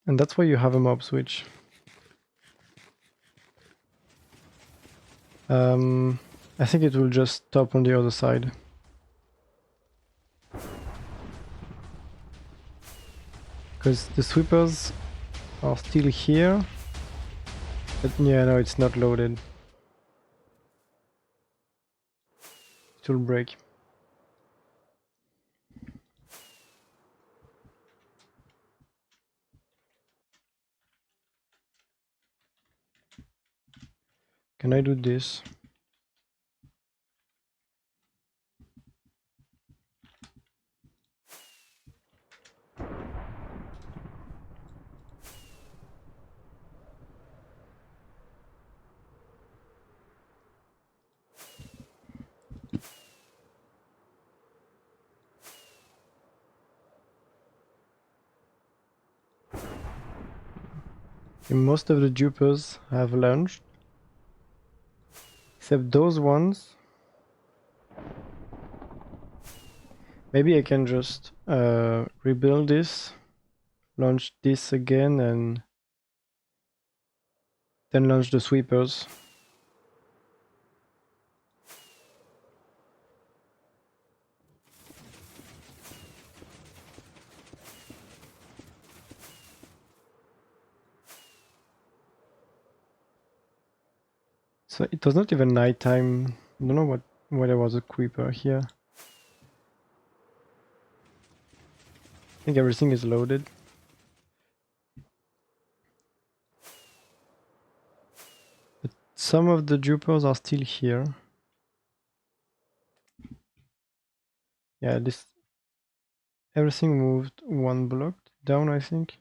S1: And that's why you have a mob switch. I think it will just stop on the other side. Because the sweepers are still here. But yeah, no, it's not loaded. It will break. Can I do this? And most of the dupers have launched. Except those ones. Maybe I can just rebuild this, launch this again, and then launch the sweepers. So it was not even nighttime. I don't know why there was a creeper here. I think everything is loaded. But some of the dupers are still here. Yeah, this everything moved one block down, I think.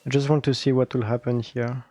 S1: I just want to see what will happen here.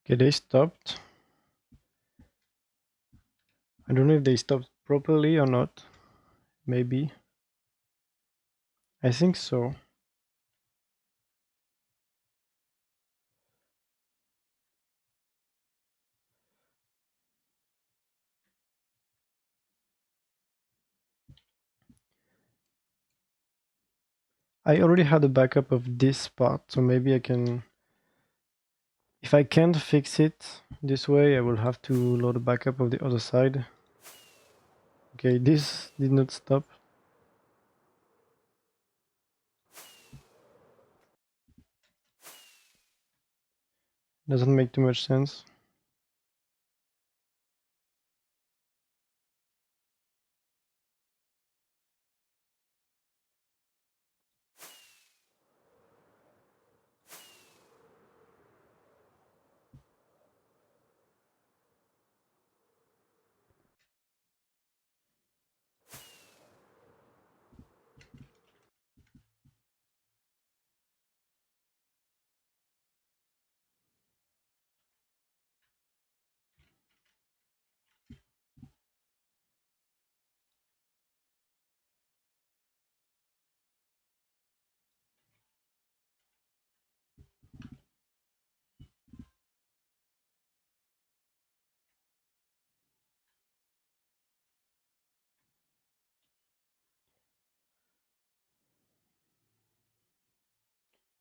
S1: Okay, they stopped. I don't know if they stopped properly or not. Maybe. I think so. I already had a backup of this part, so maybe I can... If I can't fix it this way, I will have to load a backup of the other side. Okay, this did not stop. Doesn't make too much sense.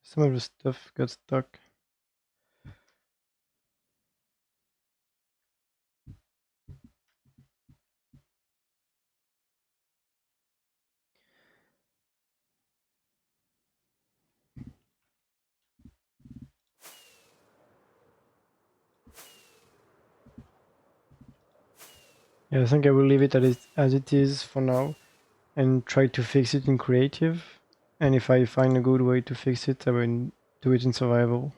S1: Some of the stuff got stuck. Yeah, I think I will leave it as it is for now and try to fix it in creative. And if I find a good way to fix it, I will do it in survival.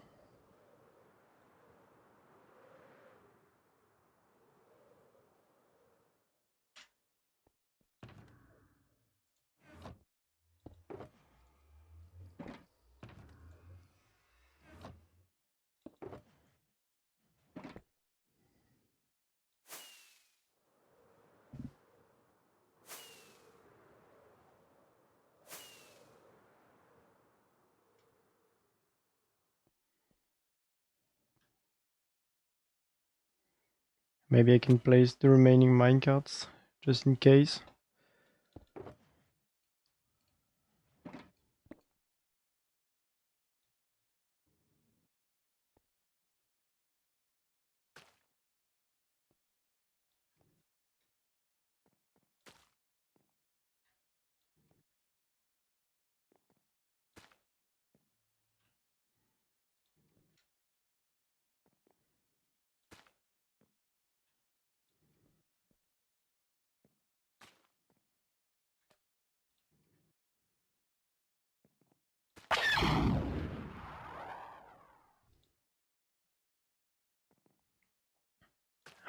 S1: Maybe I can place the remaining minecarts just in case.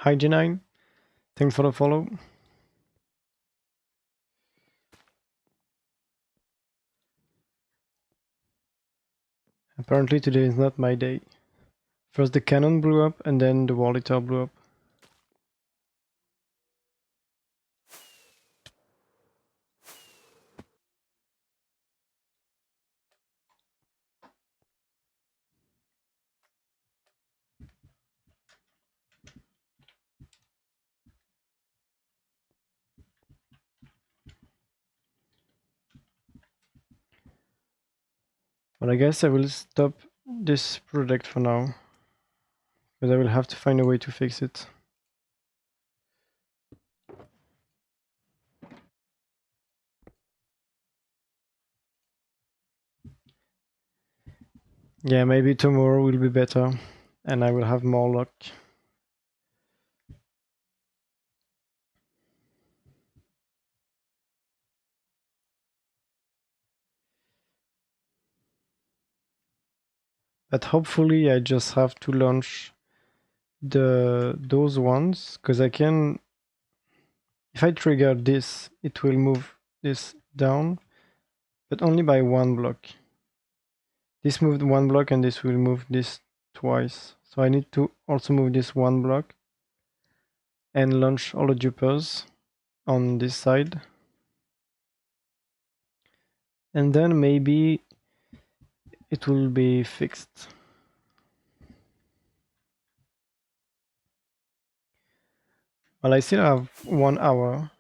S1: Hi G9, thanks for the follow. Apparently today is not my day. First the cannon blew up and then the wall eater blew up. But I guess I will stop this project for now, because I will have to find a way to fix it. Yeah, maybe tomorrow will be better and I will have more luck. But hopefully I just have to launch those ones, because I can... If I trigger this, it will move this down, but only by one block. This moved one block and this will move this twice. So I need to also move this one block and launch all the dupers on this side. and then maybe it will be fixed. Well, I still have 1 hour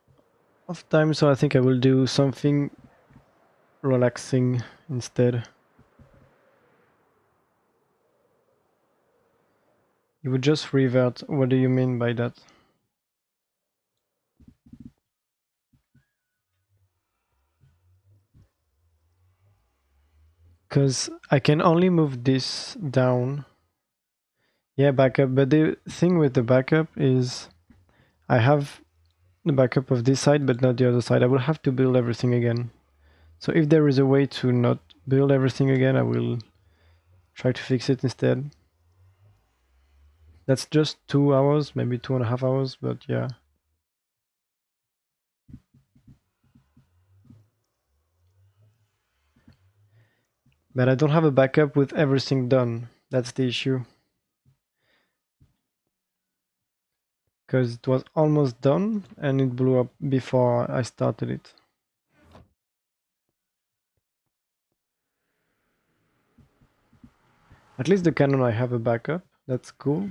S1: of time, so I think I will do something relaxing instead. You would just revert. What do you mean by that? Because I can only move this down. Yeah, backup. But the thing with the backup is I have the backup of this side, but not the other side. I will have to build everything again. So if there is a way to not build everything again, I will try to fix it instead. That's just 2 hours, maybe 2.5 hours, but yeah. But I don't have a backup with everything done. That's the issue. Because it was almost done and it blew up before I started it. At least the cannon I have a backup. That's cool.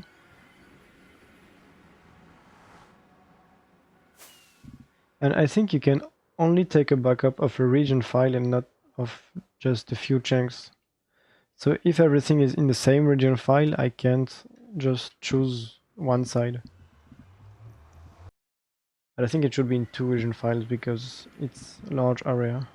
S1: And I think you can only take a backup of a region file and not of just a few chunks. So if everything is in the same region file, I can't just choose one side. But I think it should be in two region files because it's a large area.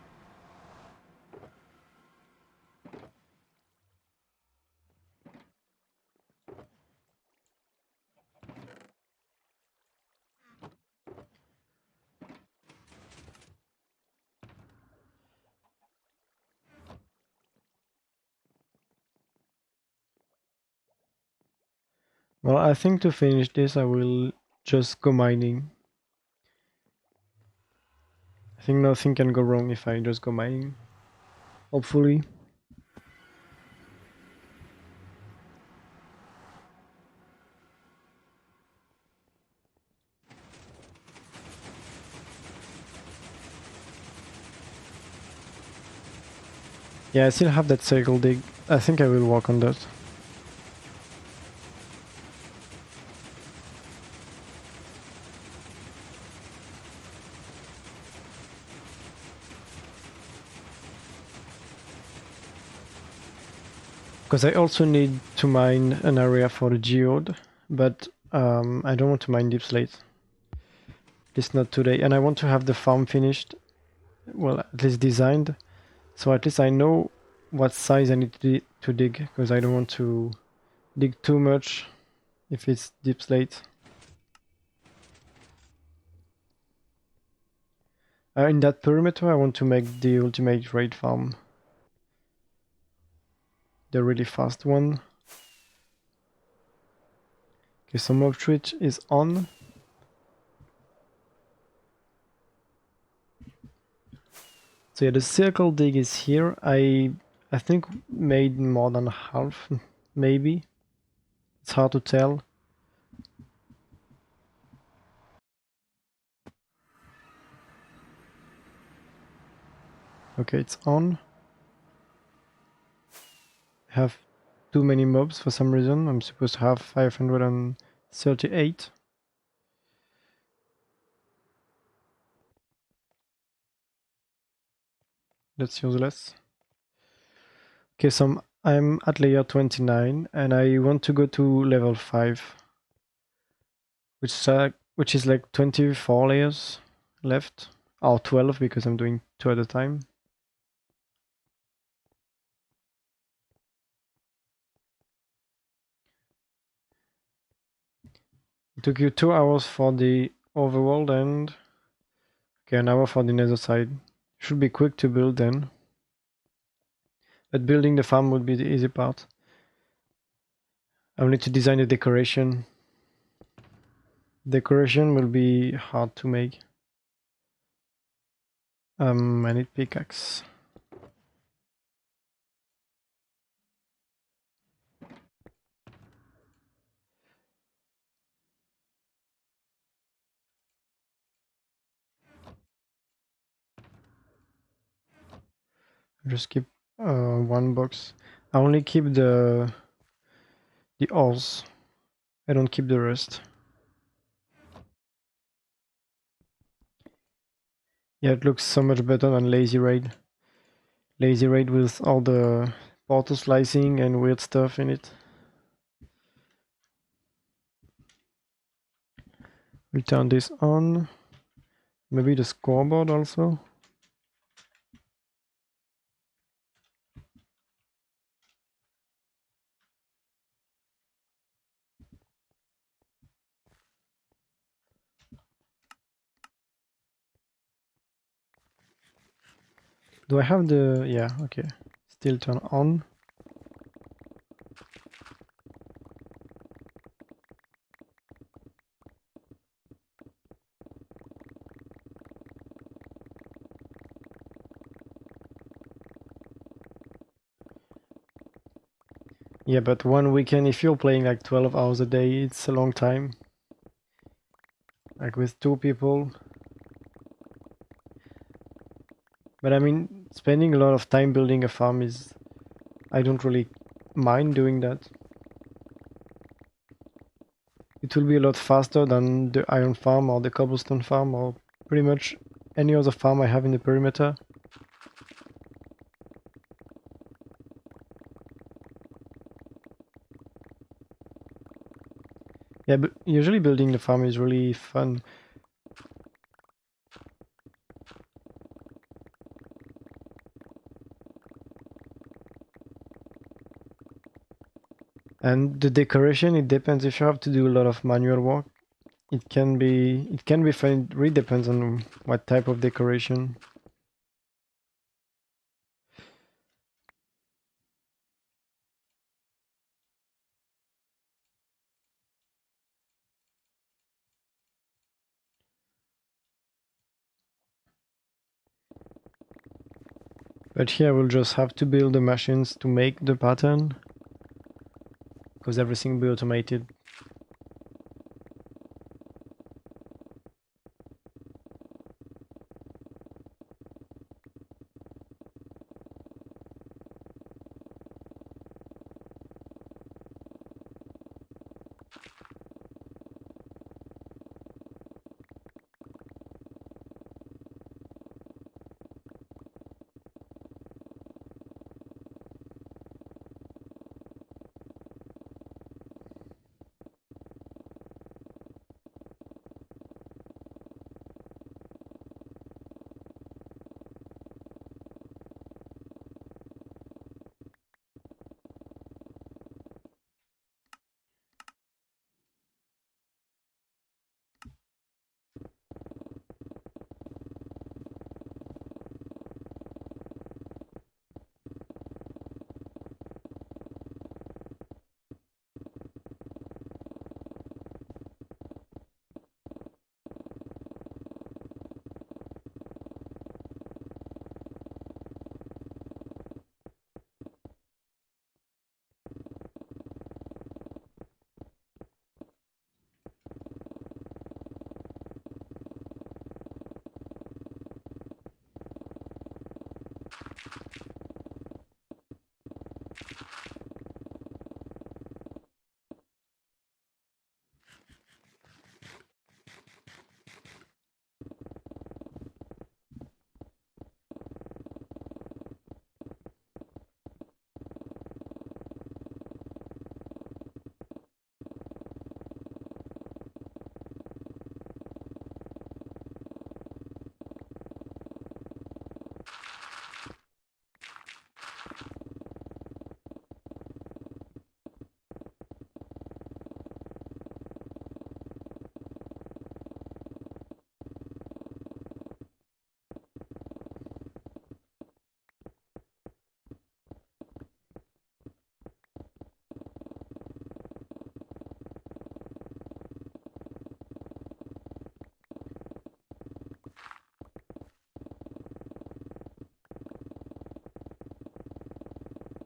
S1: Well, I think to finish this, I will just go mining. I think nothing can go wrong if I just go mining. Hopefully. Yeah, I still have that circle dig. I think I will work on that. Because I also need to mine an area for the geode, but I don't want to mine deep slate. At least not today. And I want to have the farm finished, well, at least designed, so at least I know what size I need to dig, because I don't want to dig too much if it's deep slate. In that perimeter, I want to make the ultimate raid farm. The really fast one. Okay, so mob switch is on. So yeah, the circle dig is here. I think made more than half, maybe. It's hard to tell. Okay, it's on. I have too many mobs for some reason. I'm supposed to have 538. That's useless. Okay, so I'm at layer 29 and I want to go to level 5, which is like 24 layers left, or 12 because I'm doing 2 at a time. It took you 2 hours for the overworld and okay, an hour for the nether side. Should be quick to build then. But building the farm would be the easy part. I'll need to design the decoration. Decoration will be hard to make. I need pickaxe. Just keep one box. I only keep the ores. I don't keep the rest. Yeah, it looks so much better than Lazy Raid. Lazy Raid with all the portal slicing and weird stuff in it. We'll turn this on. Maybe the scoreboard also. Do I have the... yeah, okay. Still turn on. Yeah, but one weekend, if you're playing like 12 hours a day, it's a long time. Like with two people. But I mean, spending a lot of time building a farm is... I don't really mind doing that. It will be a lot faster than the iron farm or the cobblestone farm or pretty much any other farm I have in the perimeter. Yeah, but usually building the farm is really fun. And the decoration, it depends. If you have to do a lot of manual work, it can be fun. It really depends on what type of decoration. But here we'll just have to build the machines to make the pattern, because everything will be automated.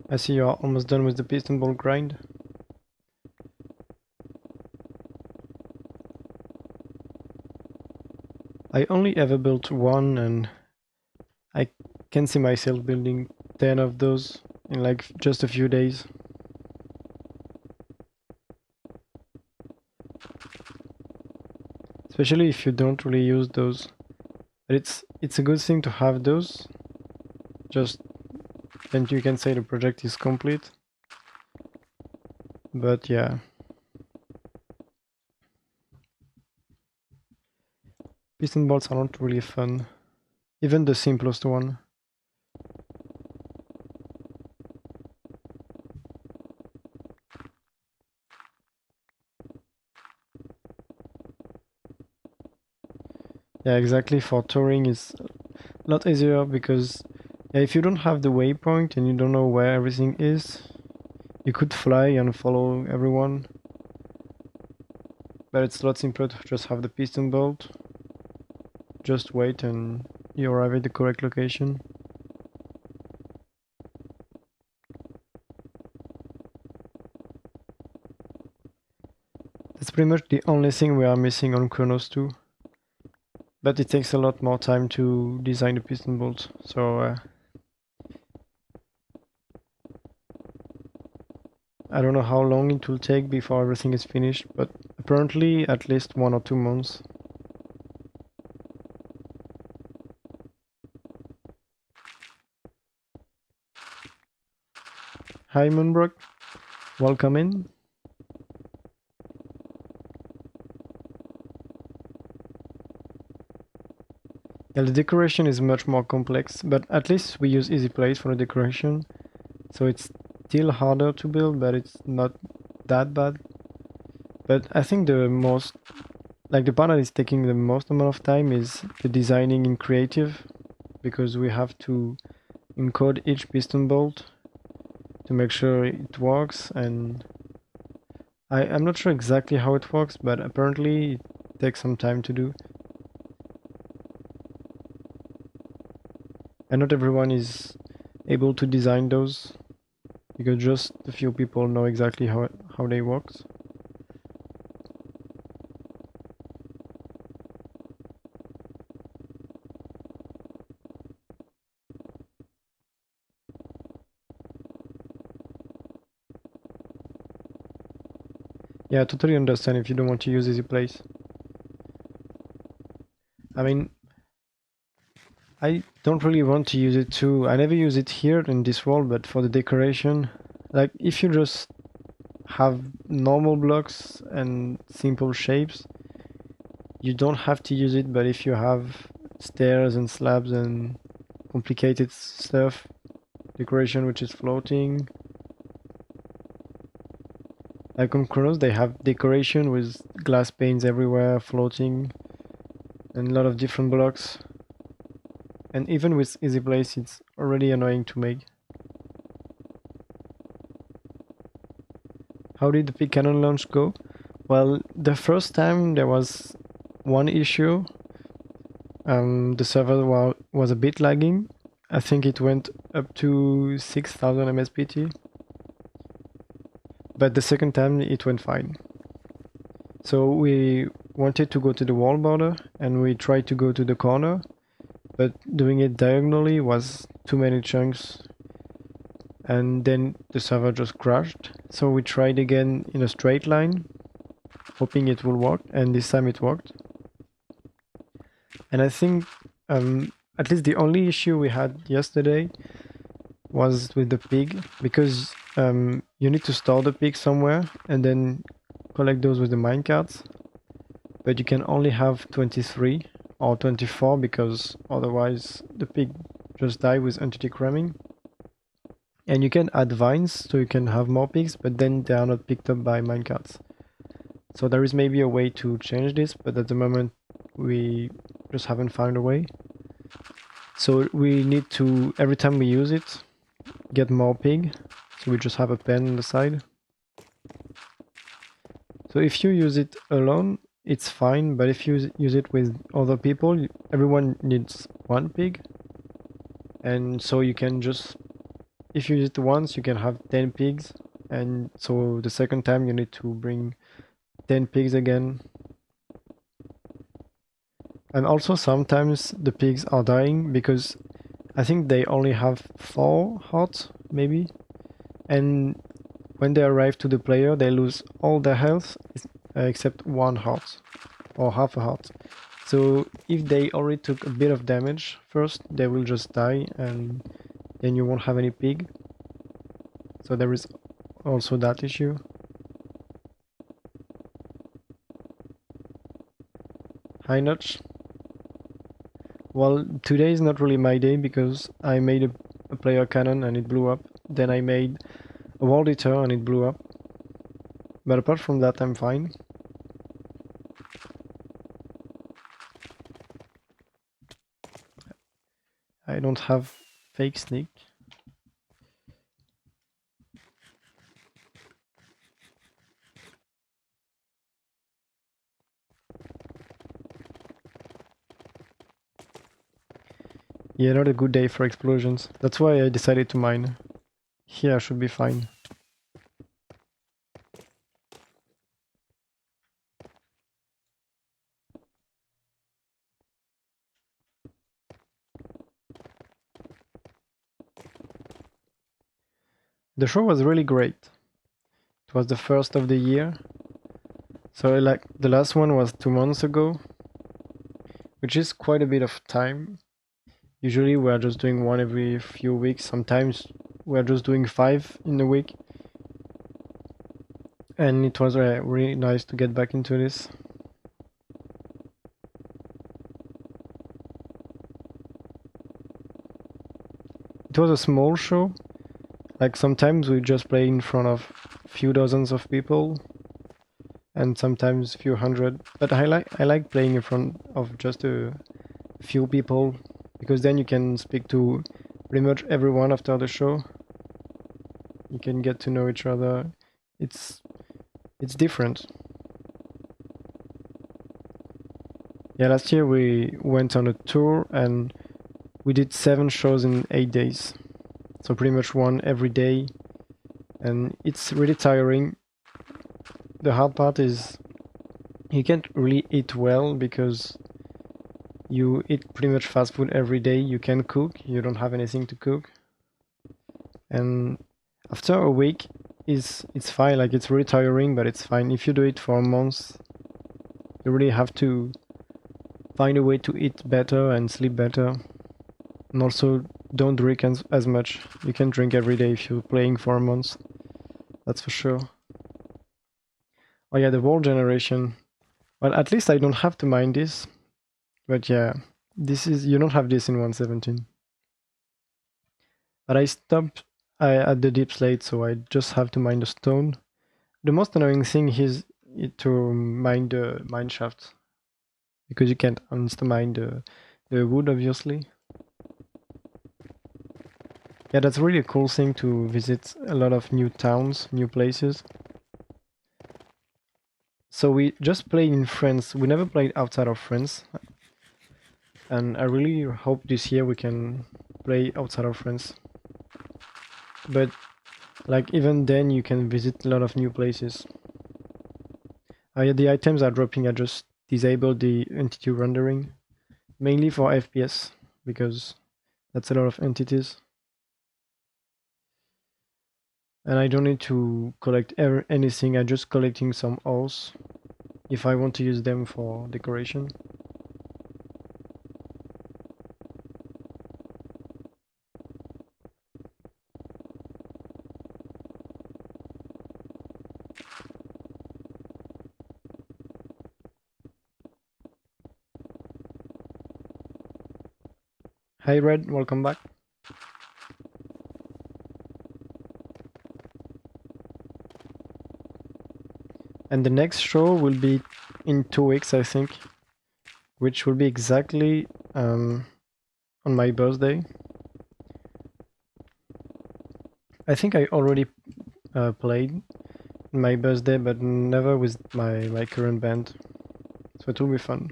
S1: I see you're almost done with the piston ball grind. I only ever built one, and I can see myself building 10 of those in like just a few days. Especially if you don't really use those. But it's a good thing to have those. Just then you can say the project is complete. But yeah. Piston bolts are not really fun. Even the simplest one. Yeah, exactly. For touring is a lot easier because yeah, if you don't have the waypoint and you don't know where everything is, you could fly and follow everyone. But it's a lot simpler to just have the piston bolt. Just wait and you arrive at the correct location. That's pretty much the only thing we are missing on Chronos 2. But it takes a lot more time to design the piston bolt, so I don't know how long it will take before everything is finished, but apparently at least 1 or 2 months. Hi Moonbrook, welcome in. Yeah, the decoration is much more complex, but at least we use EasyPlace for the decoration, so it's still harder to build, but it's not that bad. But I think the most, like the part that is taking the most amount of time is the designing in Creative, because we have to encode each piston bolt to make sure it works, and I'm not sure exactly how it works, but apparently it takes some time to do. And not everyone is able to design those, because just a few people know exactly how they work. Yeah, I totally understand if you don't want to use EasyPlace. I mean, I don't really want to use it too. I never use it here in this world, but for the decoration, like if you just have normal blocks and simple shapes, you don't have to use it, but if you have stairs and slabs and complicated stuff, decoration which is floating, like on Chronos they have decoration with glass panes everywhere floating and a lot of different blocks, and even with EasyPlace it's already annoying to make. How did the Pig Cannon launch go? Well, the first time there was one issue. The server was a bit lagging. I think it went up to 6000 MSPT. But the second time it went fine. So we wanted to go to the wall border and we tried to go to the corner, but doing it diagonally was too many chunks, and then the server just crashed. So we tried again in a straight line, hoping it will work, and this time it worked. And I think at least the only issue we had yesterday was with the pig, because you need to store the pig somewhere and then collect those with the minecarts, but you can only have 23 or 24 because otherwise the pig just die with entity cramming. And you can add vines so you can have more pigs, but then they are not picked up by minecarts. So there is maybe a way to change this, but at the moment we just haven't found a way. So we need to, every time we use it, get more pig. So we just have a pen on the side. So if you use it alone, it's fine, but if you use it with other people, everyone needs one pig. And so you can just, if you use it once, you can have 10 pigs. And so the second time you need to bring 10 pigs again. And also sometimes the pigs are dying because I think they only have 4 hearts, maybe. And when they arrive to the player, they lose all their health except 1 heart or half a heart. So if they already took a bit of damage first, they will just die and then you won't have any pig. So there is also that issue. Hi Notch. Well, today is not really my day because I made a player cannon and it blew up. Then I made a World Eater and it blew up. But apart from that, I'm fine. I don't have fake sneak. Yeah, not a good day for explosions. That's why I decided to mine. Here I should be fine. The show was really great. It was the first of the year. So like the last one was 2 months ago, which is quite a bit of time. Usually we're just doing one every few weeks. Sometimes we're just doing 5 in a week. And it was really nice to get back into this. It was a small show. Like sometimes we just play in front of a few dozens of people. And sometimes a few hundred. But I like playing in front of just a few people because then you can speak to pretty much everyone after the show. You can get to know each other. It's different. Yeah, last year we went on a tour and we did 7 shows in 8 days. So pretty much one every day. And it's really tiring. The hard part is you can't really eat well because you eat pretty much fast food every day. You can cook, you don't have anything to cook. And after a week, it's fine. Like it's really tiring, but it's fine. If you do it for a month, you really have to find a way to eat better and sleep better. And also don't drink as much. You can drink every day if you're playing for a month. That's for sure. Oh yeah, the world generation. Well, at least I don't have to mine this. But yeah, you don't have this in 1.17. But I stopped at the deep slate, so I just have to mine the stone. The most annoying thing is to mine the mine shaft, because you can't insta-mine the wood, obviously. Yeah, that's really a cool thing to visit a lot of new towns, new places. So we just played in France. We never played outside of France. And I really hope this year we can play outside of France. But like even then you can visit a lot of new places. Yeah, the items are dropping. I just disabled the entity rendering, mainly for FPS, because that's a lot of entities. And I don't need to collect anything, I'm just collecting some ores if I want to use them for decoration. Hi Red, welcome back. And the next show will be in 2 weeks, I think, which will be exactly on my birthday. I think I already played my birthday, but never with my current band, so it will be fun.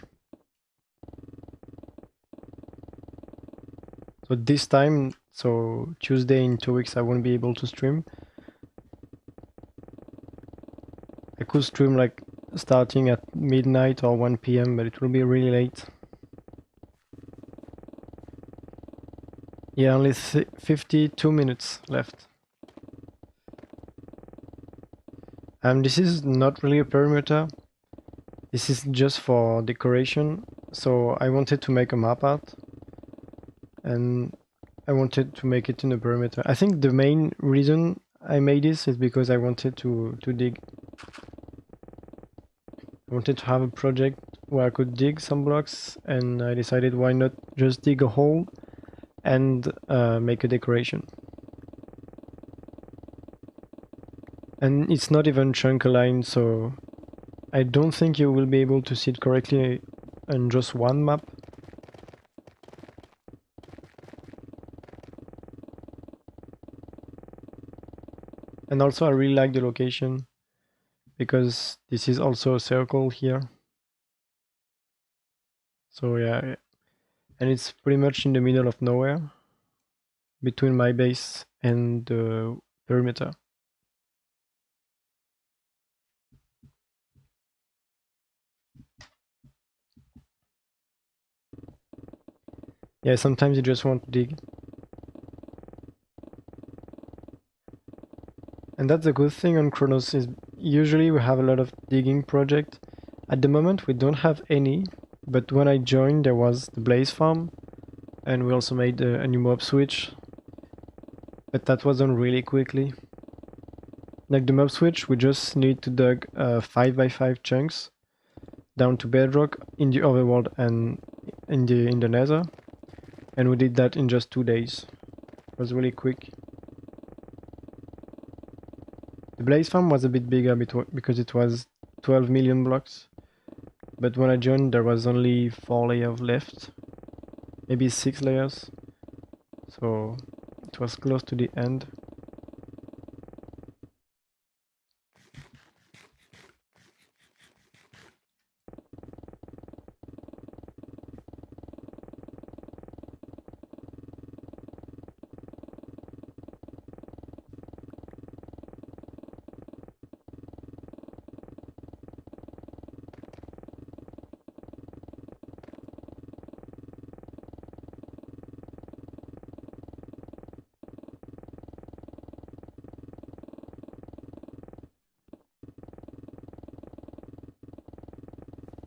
S1: So this time, so Tuesday in 2 weeks, I won't be able to stream. I could stream like starting at midnight or 1 p.m, but it will be really late. Yeah, only 52 minutes left. This is not really a perimeter. This is just for decoration. So I wanted to make a map art, and I wanted to make it in a perimeter. I think the main reason I made this is because I wanted to dig. I wanted to have a project where I could dig some blocks, and I decided why not just dig a hole and make a decoration. And it's not even chunk aligned, so I don't think you will be able to see it correctly on just one map. And also I really like the location because this is also a circle here. So yeah, and it's pretty much in the middle of nowhere between my base and the perimeter. Yeah, sometimes you just want to dig. And that's the good thing on Chronos is usually we have a lot of digging project. At the moment we don't have any, but when I joined there was the Blaze farm, and we also made a new mob switch, but that was done really quickly. Like the mob switch, we just need to dig 5x5 chunks down to bedrock in the overworld and in the nether, and we did that in just 2 days. It was really quick. The Blaze farm was a bit bigger because it was 12 million blocks, but when I joined there was only 4 layers left, maybe 6 layers, so it was close to the end.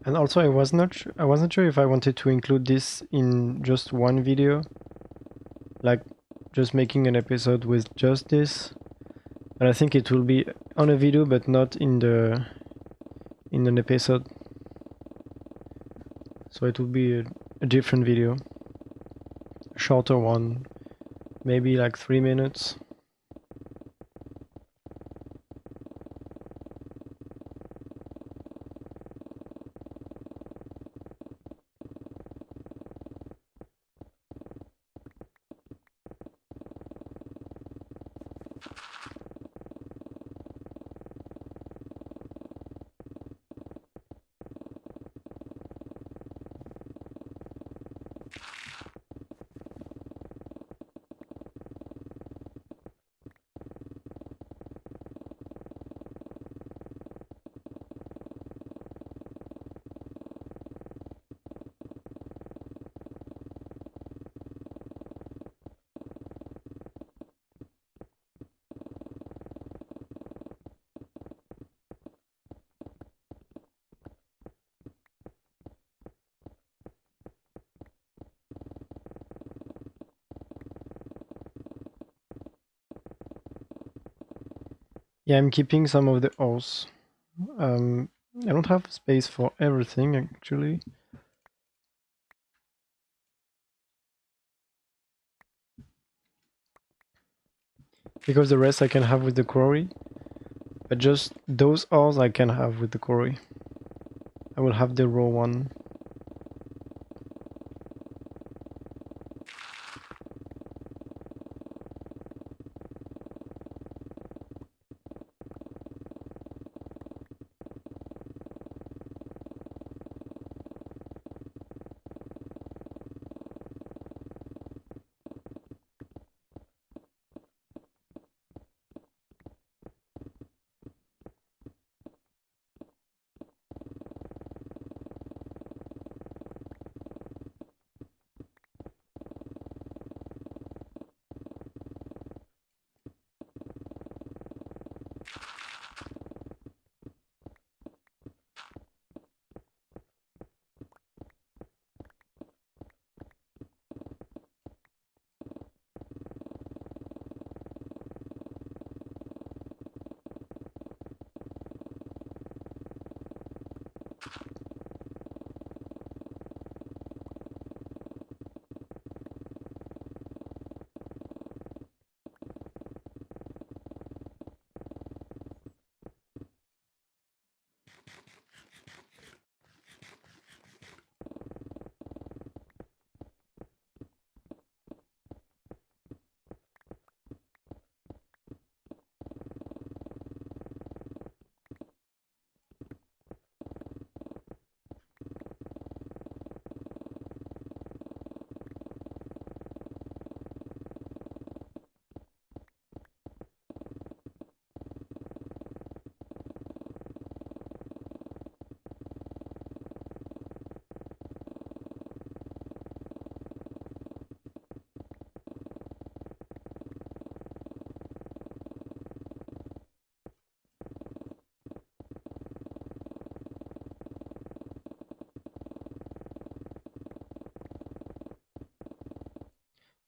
S1: And also I wasn't sure if I wanted to include this in just one video, like just making an episode with just this. But I think it will be on a video but not in an episode. So it will be a different video. A shorter one. Maybe like 3 minutes. Yeah, I'm keeping some of the ores. I don't have space for everything actually. Because the rest I can have with the quarry. But just those ores I can have with the quarry. I will have the raw one.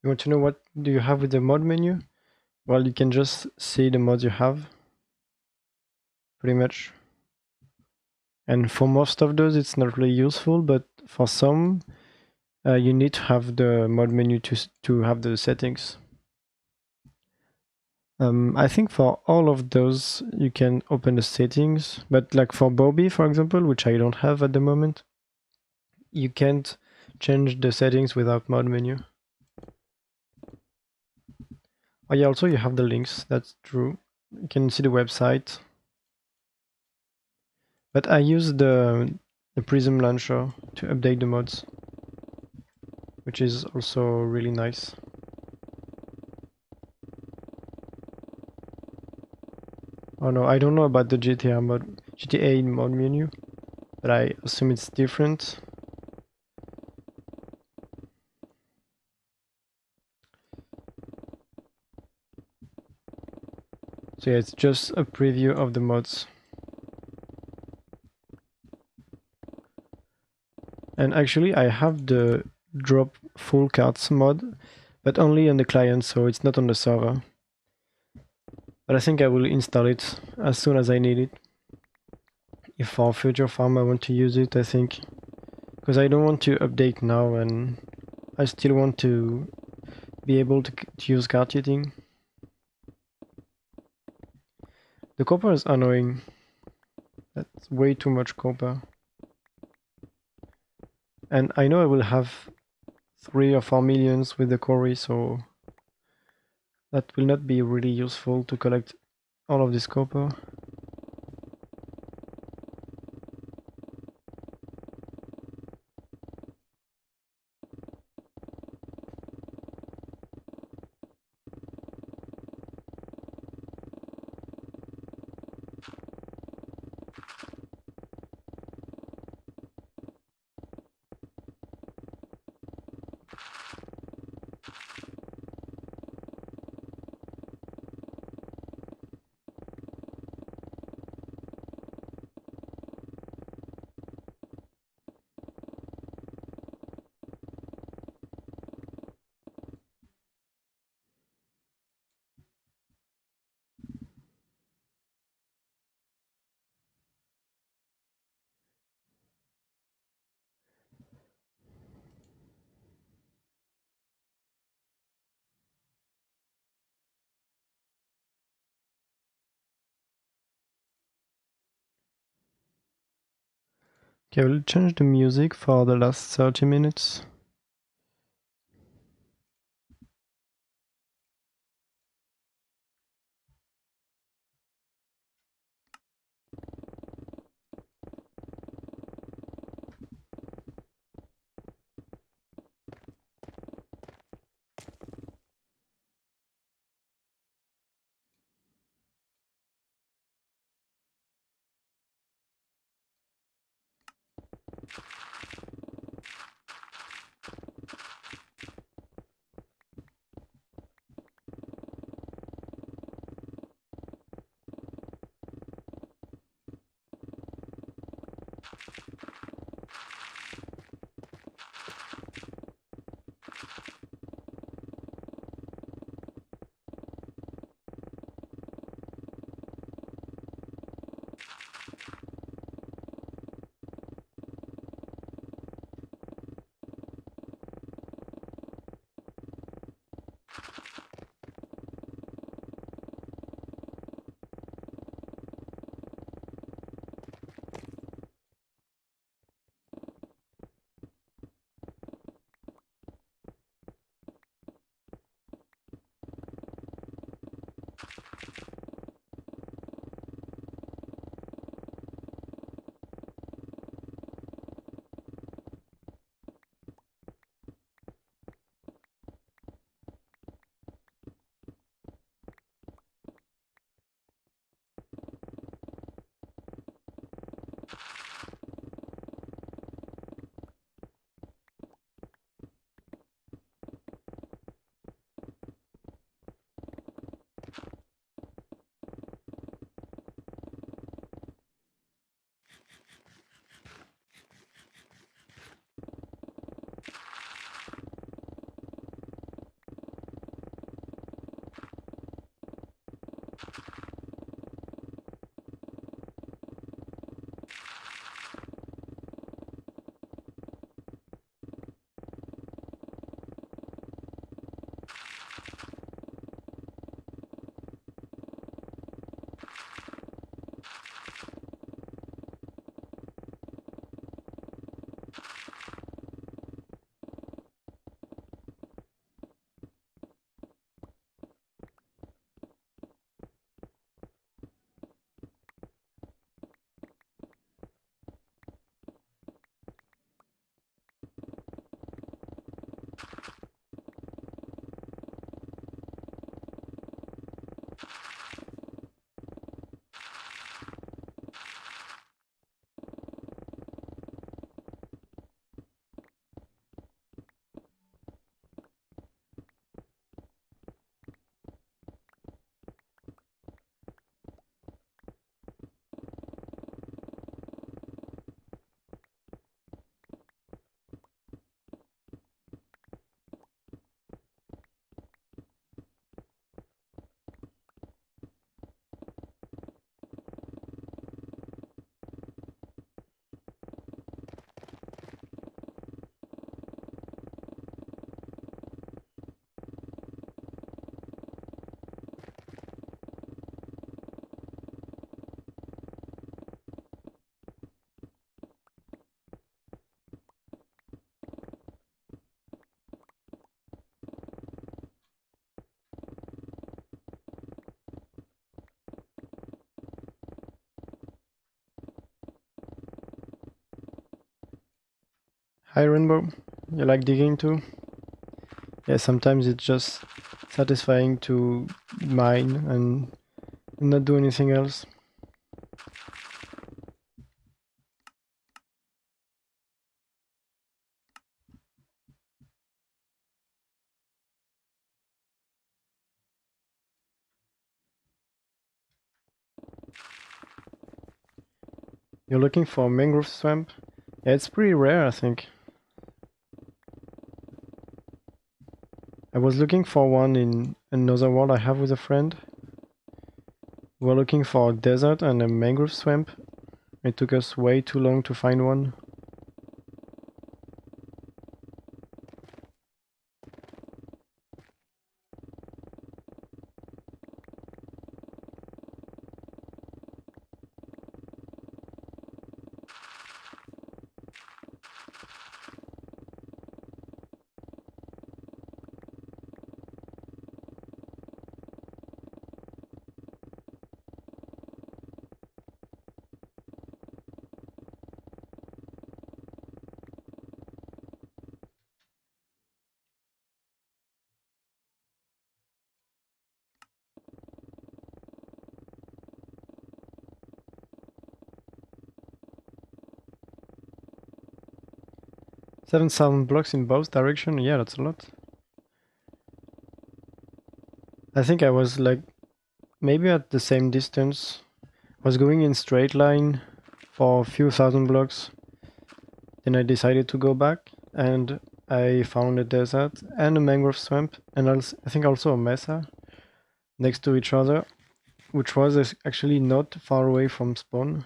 S1: You want to know what do you have with the mod menu? Well, you can just see the mods you have, pretty much. And for most of those, it's not really useful, but for some, you need to have the mod menu to have the settings. I think for all of those, you can open the settings, but like for Bobby, for example, which I don't have at the moment, you can't change the settings without mod menu. Oh yeah, also you have the links, that's true. You can see the website. But I use the Prism launcher to update the mods, which is also really nice. Oh no, I don't know about the GTA mod menu, but I assume it's different. So yeah, it's just a preview of the mods. And actually I have the drop full cards mod, but only on the client, so it's not on the server. But I think I will install it as soon as I need it. If for future farm I want to use it, I think. Because I don't want to update now and I still want to be able to use card cheating. The copper is annoying. That's way too much copper. And I know I will have 3 or 4 millions with the quarry, so that will not be really useful to collect all of this copper. Okay, I will change the music for the last 30 minutes. Hi Rainbow, you like digging too? Yeah, sometimes it's just satisfying to mine and not do anything else. You're looking for a mangrove swamp? Yeah, it's pretty rare, I think. I was looking for one in another world I have with a friend. We're looking for a desert and a mangrove swamp. It took us way too long to find one. $7,000 blocks in both directions? Yeah, that's a lot. I think I was like maybe at the same distance. I was going in straight line for a few thousand blocks. Then I decided to go back and I found a desert and a mangrove swamp and also, I think also a mesa next to each other, which was actually not far away from spawn.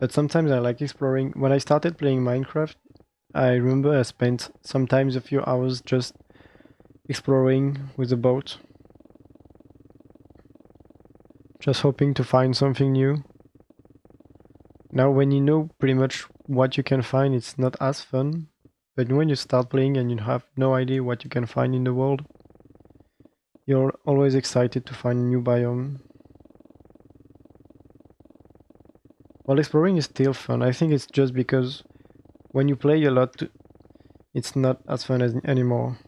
S1: But sometimes I like exploring. When I started playing Minecraft, I remember I spent sometimes a few hours just exploring with a boat, just hoping to find something new. Now, when you know pretty much what you can find, it's not as fun. But when you start playing and you have no idea what you can find in the world, you're always excited to find a new biome. While exploring is still fun, I think it's just because when you play a lot, it's not as fun as anymore.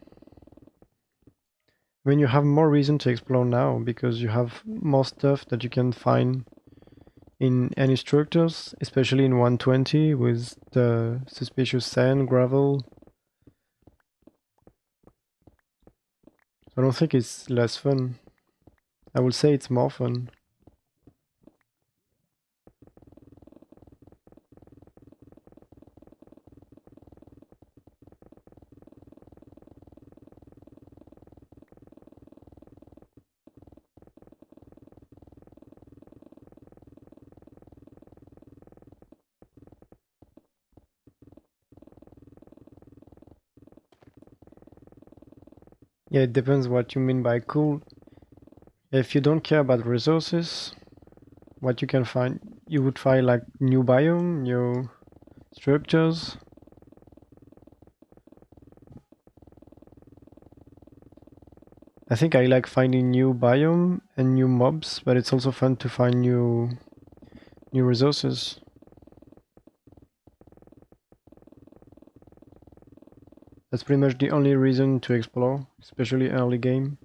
S1: When you have more reason to explore now because you have more stuff that you can find in any structures, especially in 120 with the suspicious sand, gravel. I don't think it's less fun. I would say it's more fun. Yeah, it depends what you mean by cool. If you don't care about resources, what you can find, you would find like new biome, new structures. I think I like finding new biome and new mobs, but it's also fun to find new resources. That's pretty much the only reason to explore, especially early game.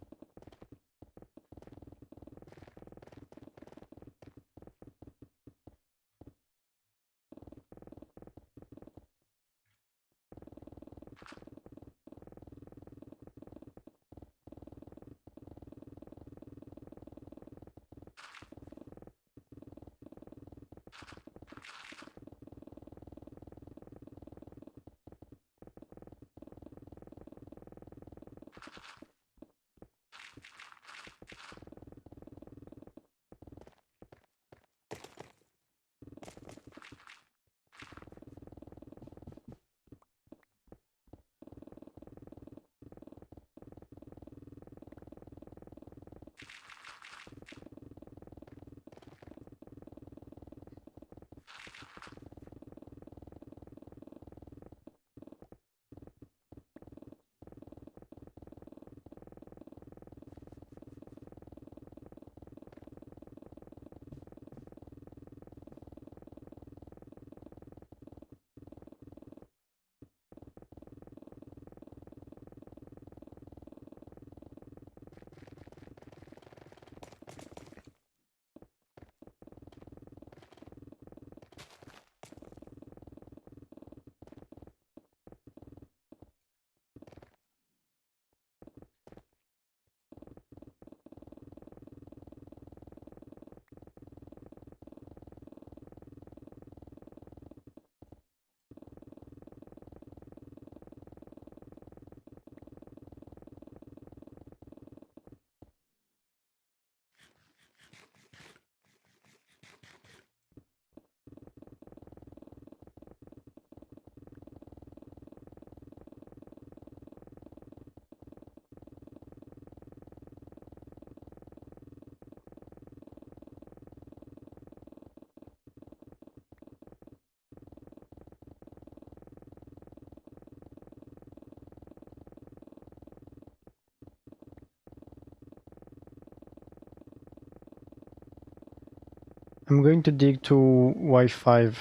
S1: I'm going to dig to Y5.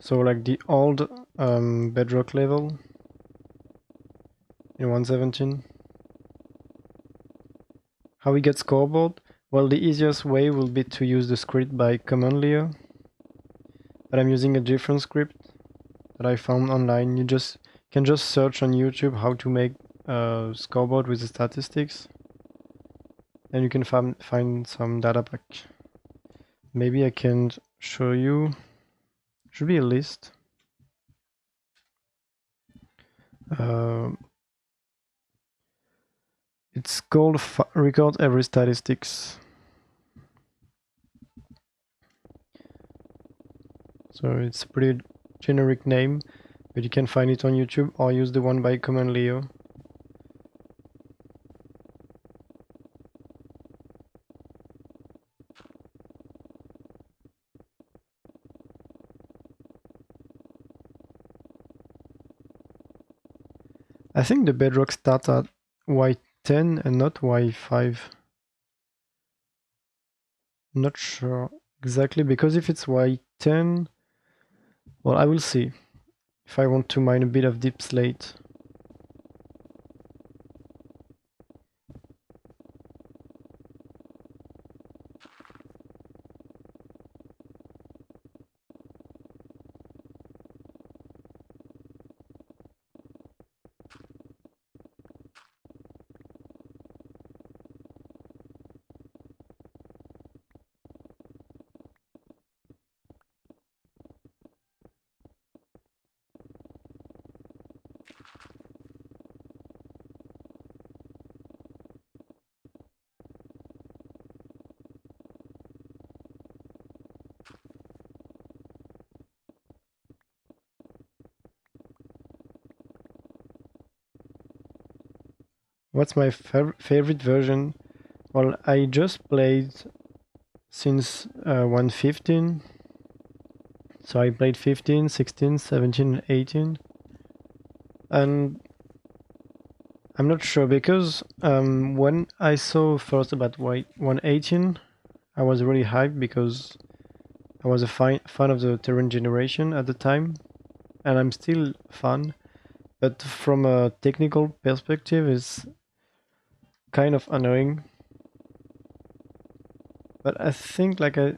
S1: So like the old bedrock level in 117. How we get scoreboard? Well, the easiest way will be to use the script by command layer. But I'm using a different script that I found online. You can just search on YouTube how to make a scoreboard with the statistics. And you can find some data pack. Maybe I can show you. Should be a list. It's called record every statistics. So it's a pretty generic name, but you can find it on YouTube or use the one by command Leo. I think the bedrock starts at Y10 and not Y5. Not sure exactly, because if it's Y10, well, I will see if I want to mine a bit of deep slate. What's my favorite version? Well, I just played since 1.15. So I played 15, 16, 17, and 18. And I'm not sure because when I saw first about 1.18, I was really hyped because I was a fan of the Terran generation at the time, and I'm still fan. But from a technical perspective, it's kind of annoying. But I think like I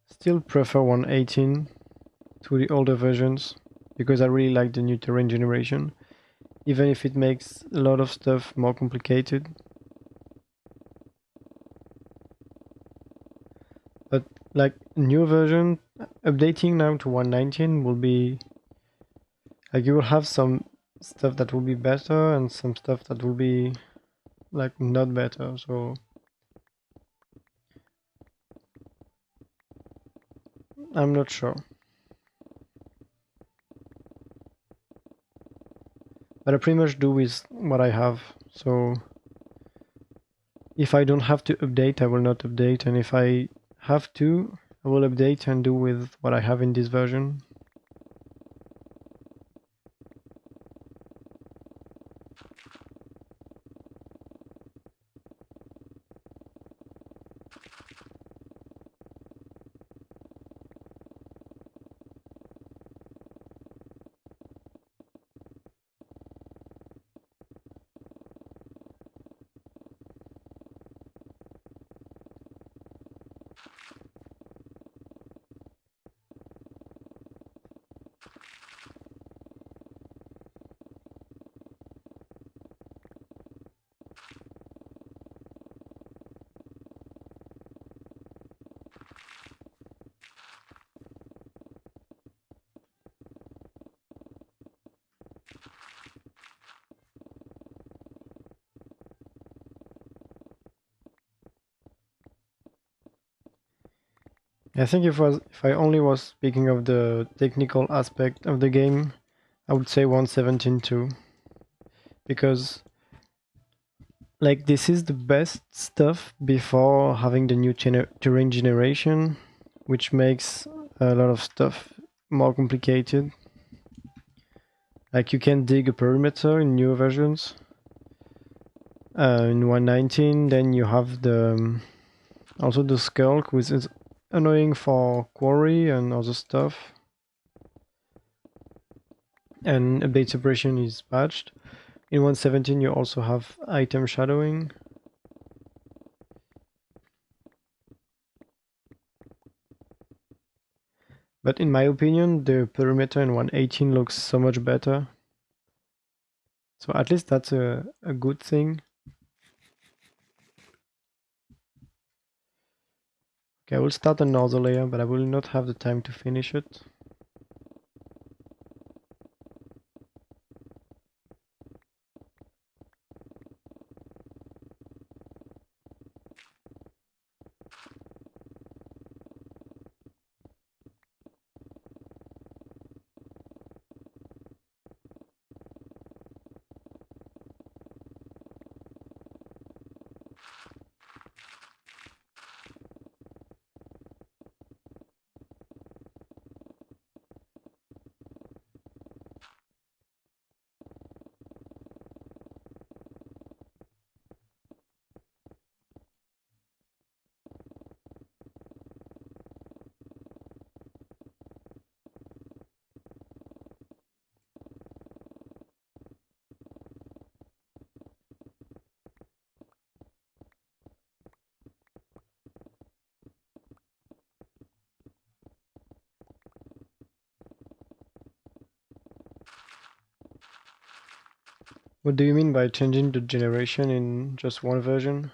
S1: still prefer 1.18 to the older versions because I really like the new Terran generation, even if it makes a lot of stuff more complicated. But like new version, updating now to 1.19 will be like you will have some stuff that will be better and some stuff that will be like not better. So I'm not sure. But I pretty much do with what I have. So if I don't have to update, I will not update, and if I have to, I will update and do with what I have in this version. I think if I only was speaking of the technical aspect of the game, I would say 1.17 too, because like this is the best stuff before having the new terrain generation, which makes a lot of stuff more complicated. Like you can dig a perimeter in new versions. In 1.19, then you have the also the skulk, which is annoying for quarry and other stuff. And update separation is patched. In 1.17 you also have item shadowing. But in my opinion, the perimeter in 1.18 looks so much better. So at least that's a good thing. Okay, I will start another layer, but I will not have the time to finish it. What do you mean by changing the generation in just one version?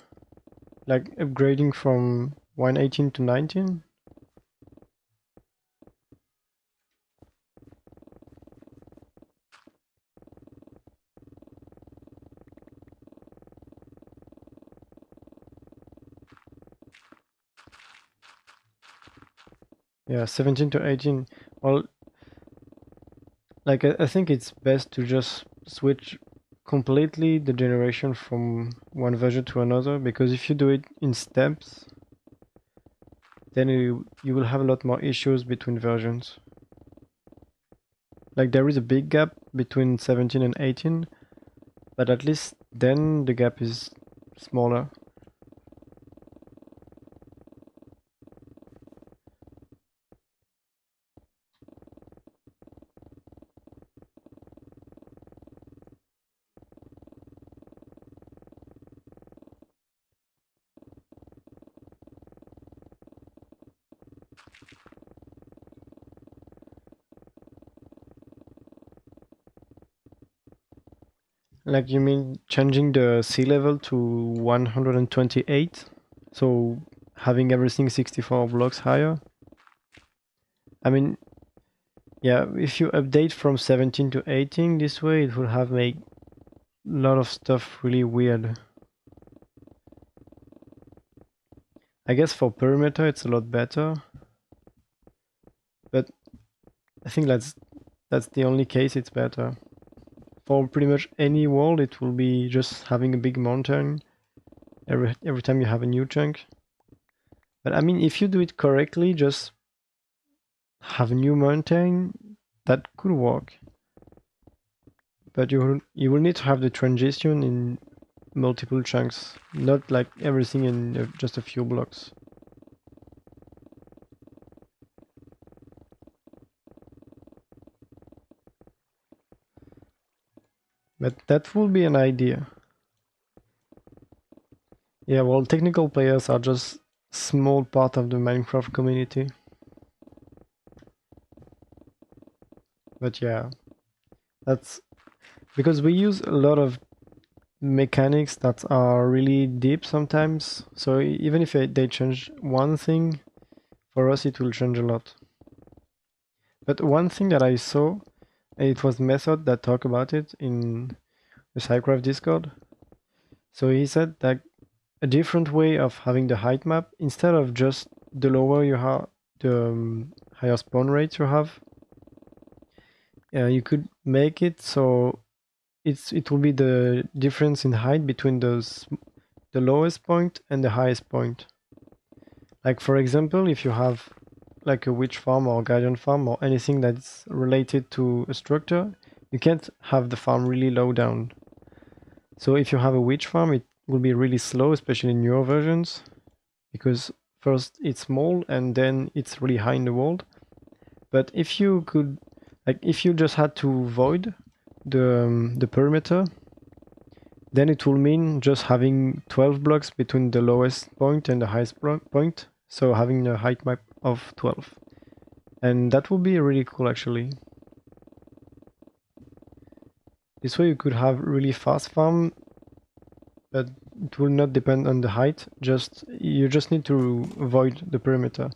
S1: Like upgrading from 1.18 to 19? Yeah, 17 to 18. Well, like I think it's best to just switch completely the generation from one version to another, because if you do it in steps, then you will have a lot more issues between versions. Like there is a big gap between 17 and 18, but at least then the gap is smaller. Like you mean changing the sea level to 128? So having everything 64 blocks higher? I mean, yeah, if you update from 17 to 18 this way, it will have make a lot of stuff really weird. I guess for perimeter it's a lot better, but I think that's the only case it's better. For pretty much any world, it will be just having a big mountain every time you have a new chunk. But I mean, if you do it correctly, just have a new mountain, that could work. But you will need to have the transition in multiple chunks, not like everything in just a few blocks. But that will be an idea. Yeah, well, technical players are just small part of the Minecraft community. But yeah, that's because we use a lot of mechanics that are really deep sometimes. So even if they change one thing, for us it will change a lot. But one thing that I saw, it was Method that talked about it in the SciCraft Discord. So he said that a different way of having the height map, instead of just the lower you have, the higher spawn rates you have, you could make it so it will be the difference in height between the lowest point and the highest point. Like for example, if you have like a witch farm or guardian farm or anything that's related to a structure, you can't have the farm really low down. So if you have a witch farm, it will be really slow, especially in newer versions, because first it's small and then it's really high in the world. But if you could, like if you just had to void the perimeter, then it will mean just having 12 blocks between the lowest point and the highest point, so having a height map of 12. And that would be really cool actually. This way you could have really fast farm, but it will not depend on the height, you just need to avoid the perimeter.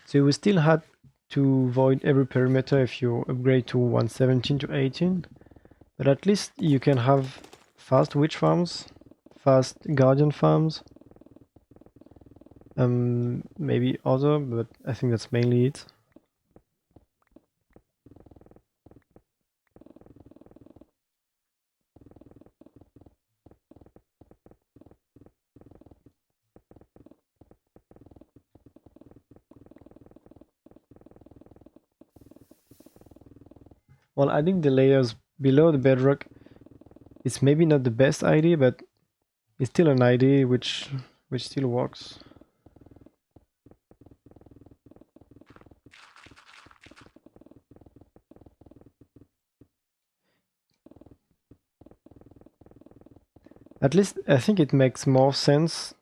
S1: So you still had to void every perimeter if you upgrade to 117 to 18, but at least you can have fast witch farms, fast guardian farms, maybe other, but I think that's mainly it. Well, adding the layers below the bedrock is maybe not the best idea, but it's still an idea which still works. At least I think it makes more sense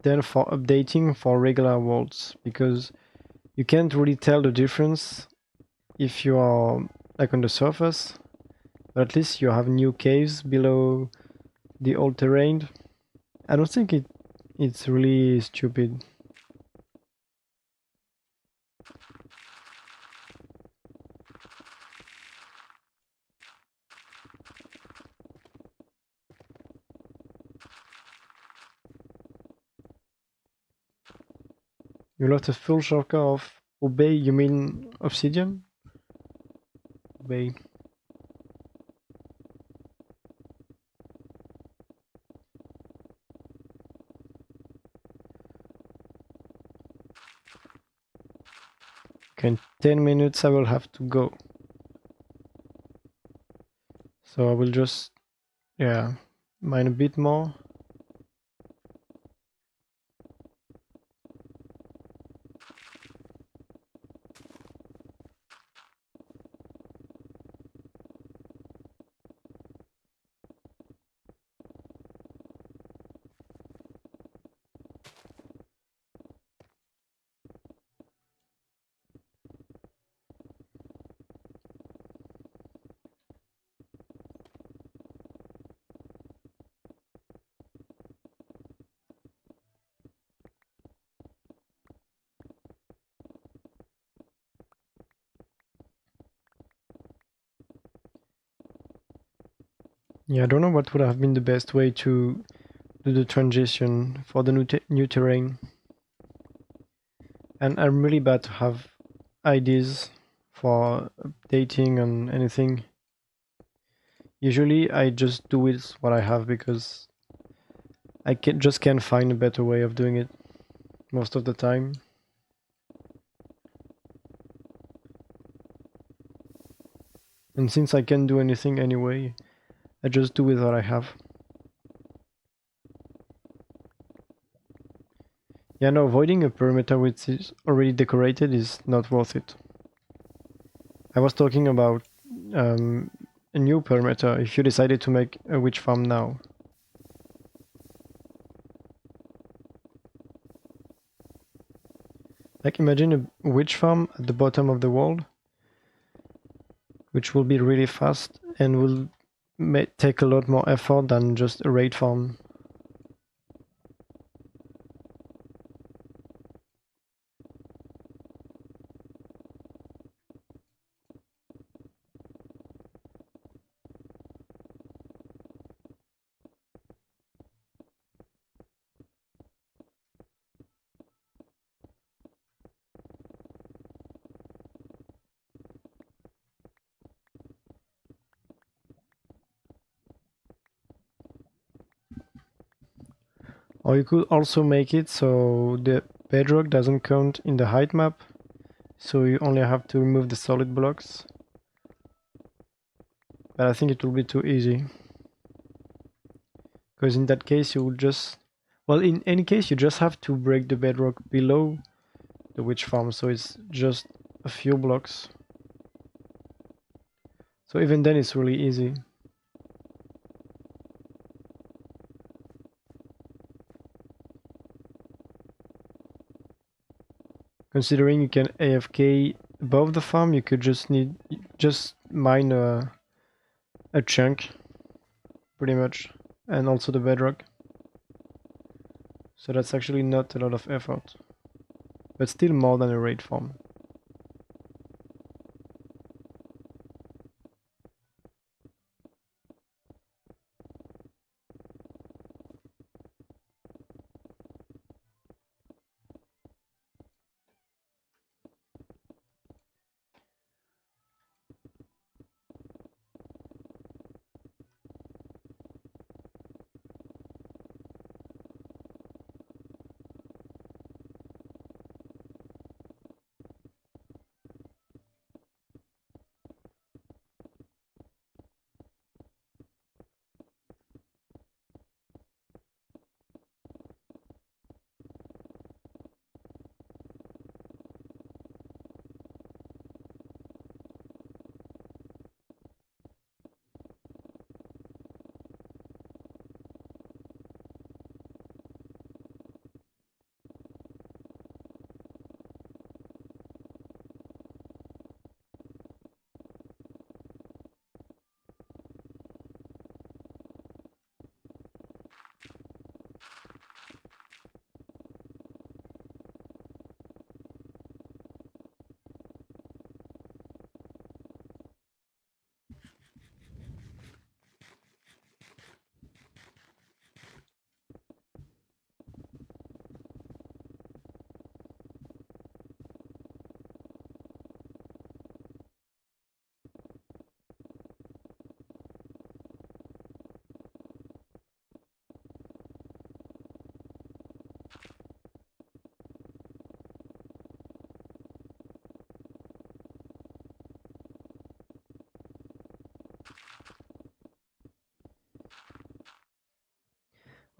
S1: than for updating for regular worlds, because you can't really tell the difference if you are like on the surface, but at least you have new caves below the old terrain. I don't think it's really stupid. You lost a full shortcut of Obey, you mean Obsidian? Obey. Okay, in 10 minutes I will have to go. So I will just, yeah, mine a bit more. Yeah, I don't know what would have been the best way to do the transition for the new terrain. And I'm really bad to have ideas for updating on anything. Usually I just do with what I have because just can't find a better way of doing it most of the time. And since I can't do anything anyway, I just do with what I have. Yeah, no, avoiding a perimeter which is already decorated is not worth it. I was talking about um, a new perimeter if you decided to make a witch farm now. Like imagine a witch farm at the bottom of the world, which will be really fast and will take a lot more effort than just a raid farm. Or you could also make it so the bedrock doesn't count in the height map, so you only have to remove the solid blocks. But I think it will be too easy. Because in that case you would just... Well, in any case you just have to break the bedrock below the witch farm, so it's just a few blocks. So even then it's really easy. Considering you can AFK above the farm, you could just mine a chunk, pretty much, and also the bedrock. So that's actually not a lot of effort, but still more than a raid farm.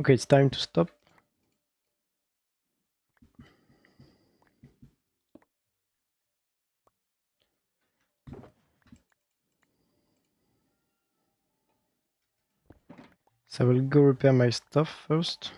S1: Okay, it's time to stop. So I will go repair my stuff first.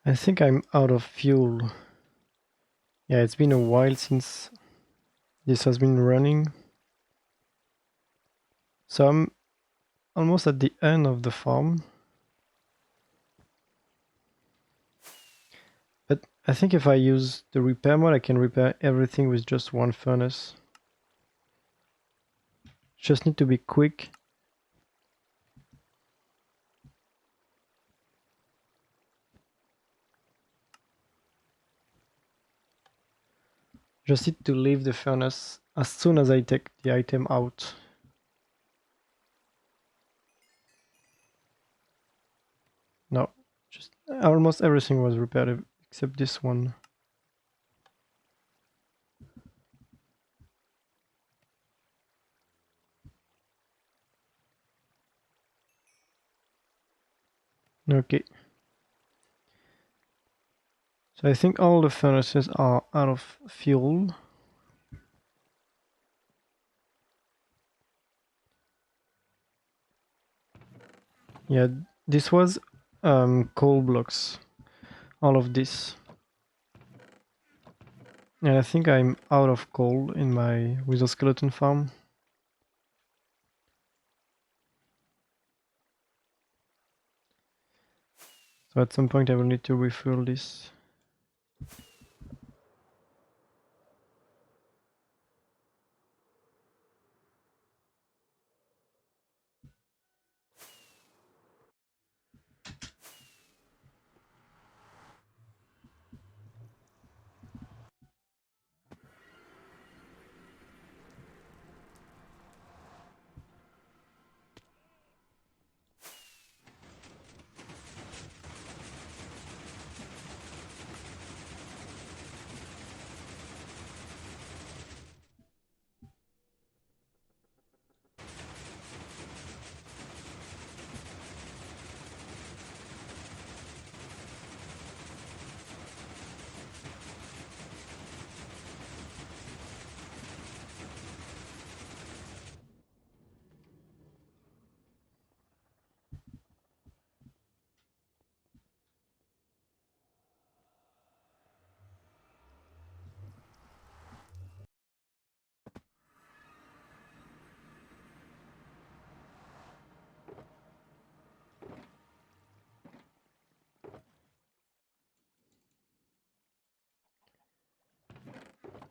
S1: I think I'm out of fuel. Yeah, it's been a while since this has been running. So I'm almost at the end of the farm. But I think if I use the repair mode, I can repair everything with just one furnace. Just need to be quick. Just need to leave the furnace as soon as I take the item out. No, just almost everything was repaired except this one. Okay. So I think all the furnaces are out of fuel. Yeah, this was coal blocks. All of this. And I think I'm out of coal in my wither skeleton farm. So at some point I will need to refill this.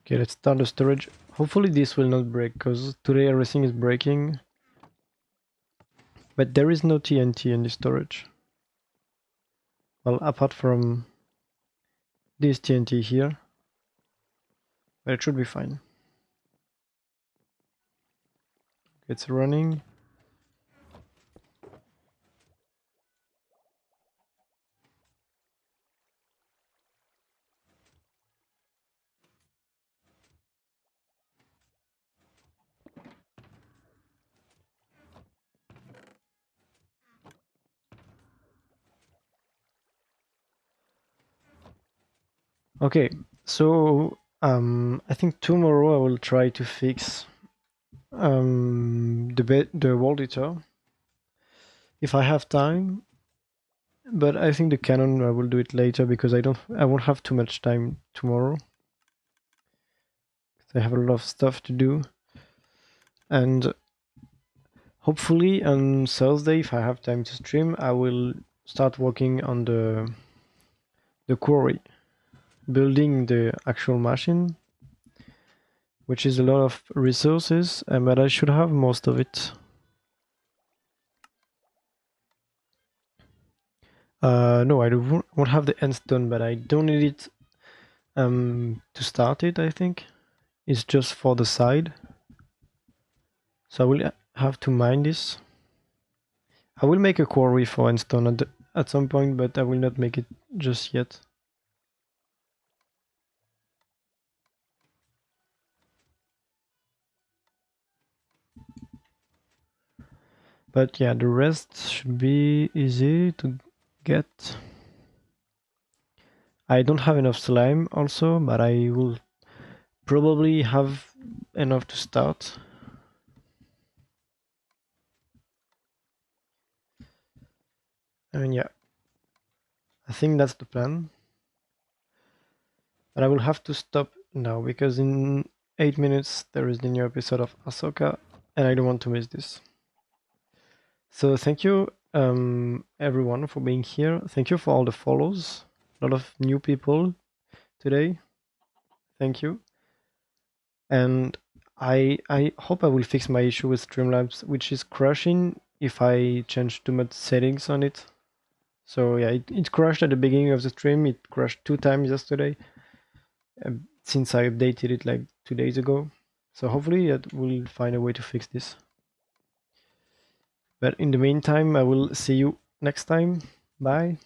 S1: Okay, let's start the storage. Hopefully this will not break, because today everything is breaking. But there is no TNT in the storage. Well, apart from this TNT here. But it should be fine. It's running. Okay, so I think tomorrow I will try to fix the world eater if I have time. But I think the cannon I will do it later because I won't have too much time tomorrow. I have a lot of stuff to do, and hopefully on Thursday, if I have time to stream, I will start working on the quarry, building the actual machine, which is a lot of resources, but I should have most of it. No, I won't have the ends done, but I don't need it to start it, I think. It's just for the side. So I will have to mine this. I will make a quarry for endstone at some point, but I will not make it just yet. But yeah, the rest should be easy to get. I don't have enough slime also, but I will probably have enough to start. I mean, yeah, I think that's the plan. But I will have to stop now because in 8 minutes there is the new episode of Ahsoka, and I don't want to miss this. So thank you, everyone, for being here. Thank you for all the follows. A lot of new people today. Thank you. And I hope I will fix my issue with Streamlabs, which is crashing if I change too much settings on it. So yeah, it crashed at the beginning of the stream. It crashed 2 times yesterday since I updated it like 2 days ago. So hopefully we'll find a way to fix this. But in the meantime, I will see you next time. Bye.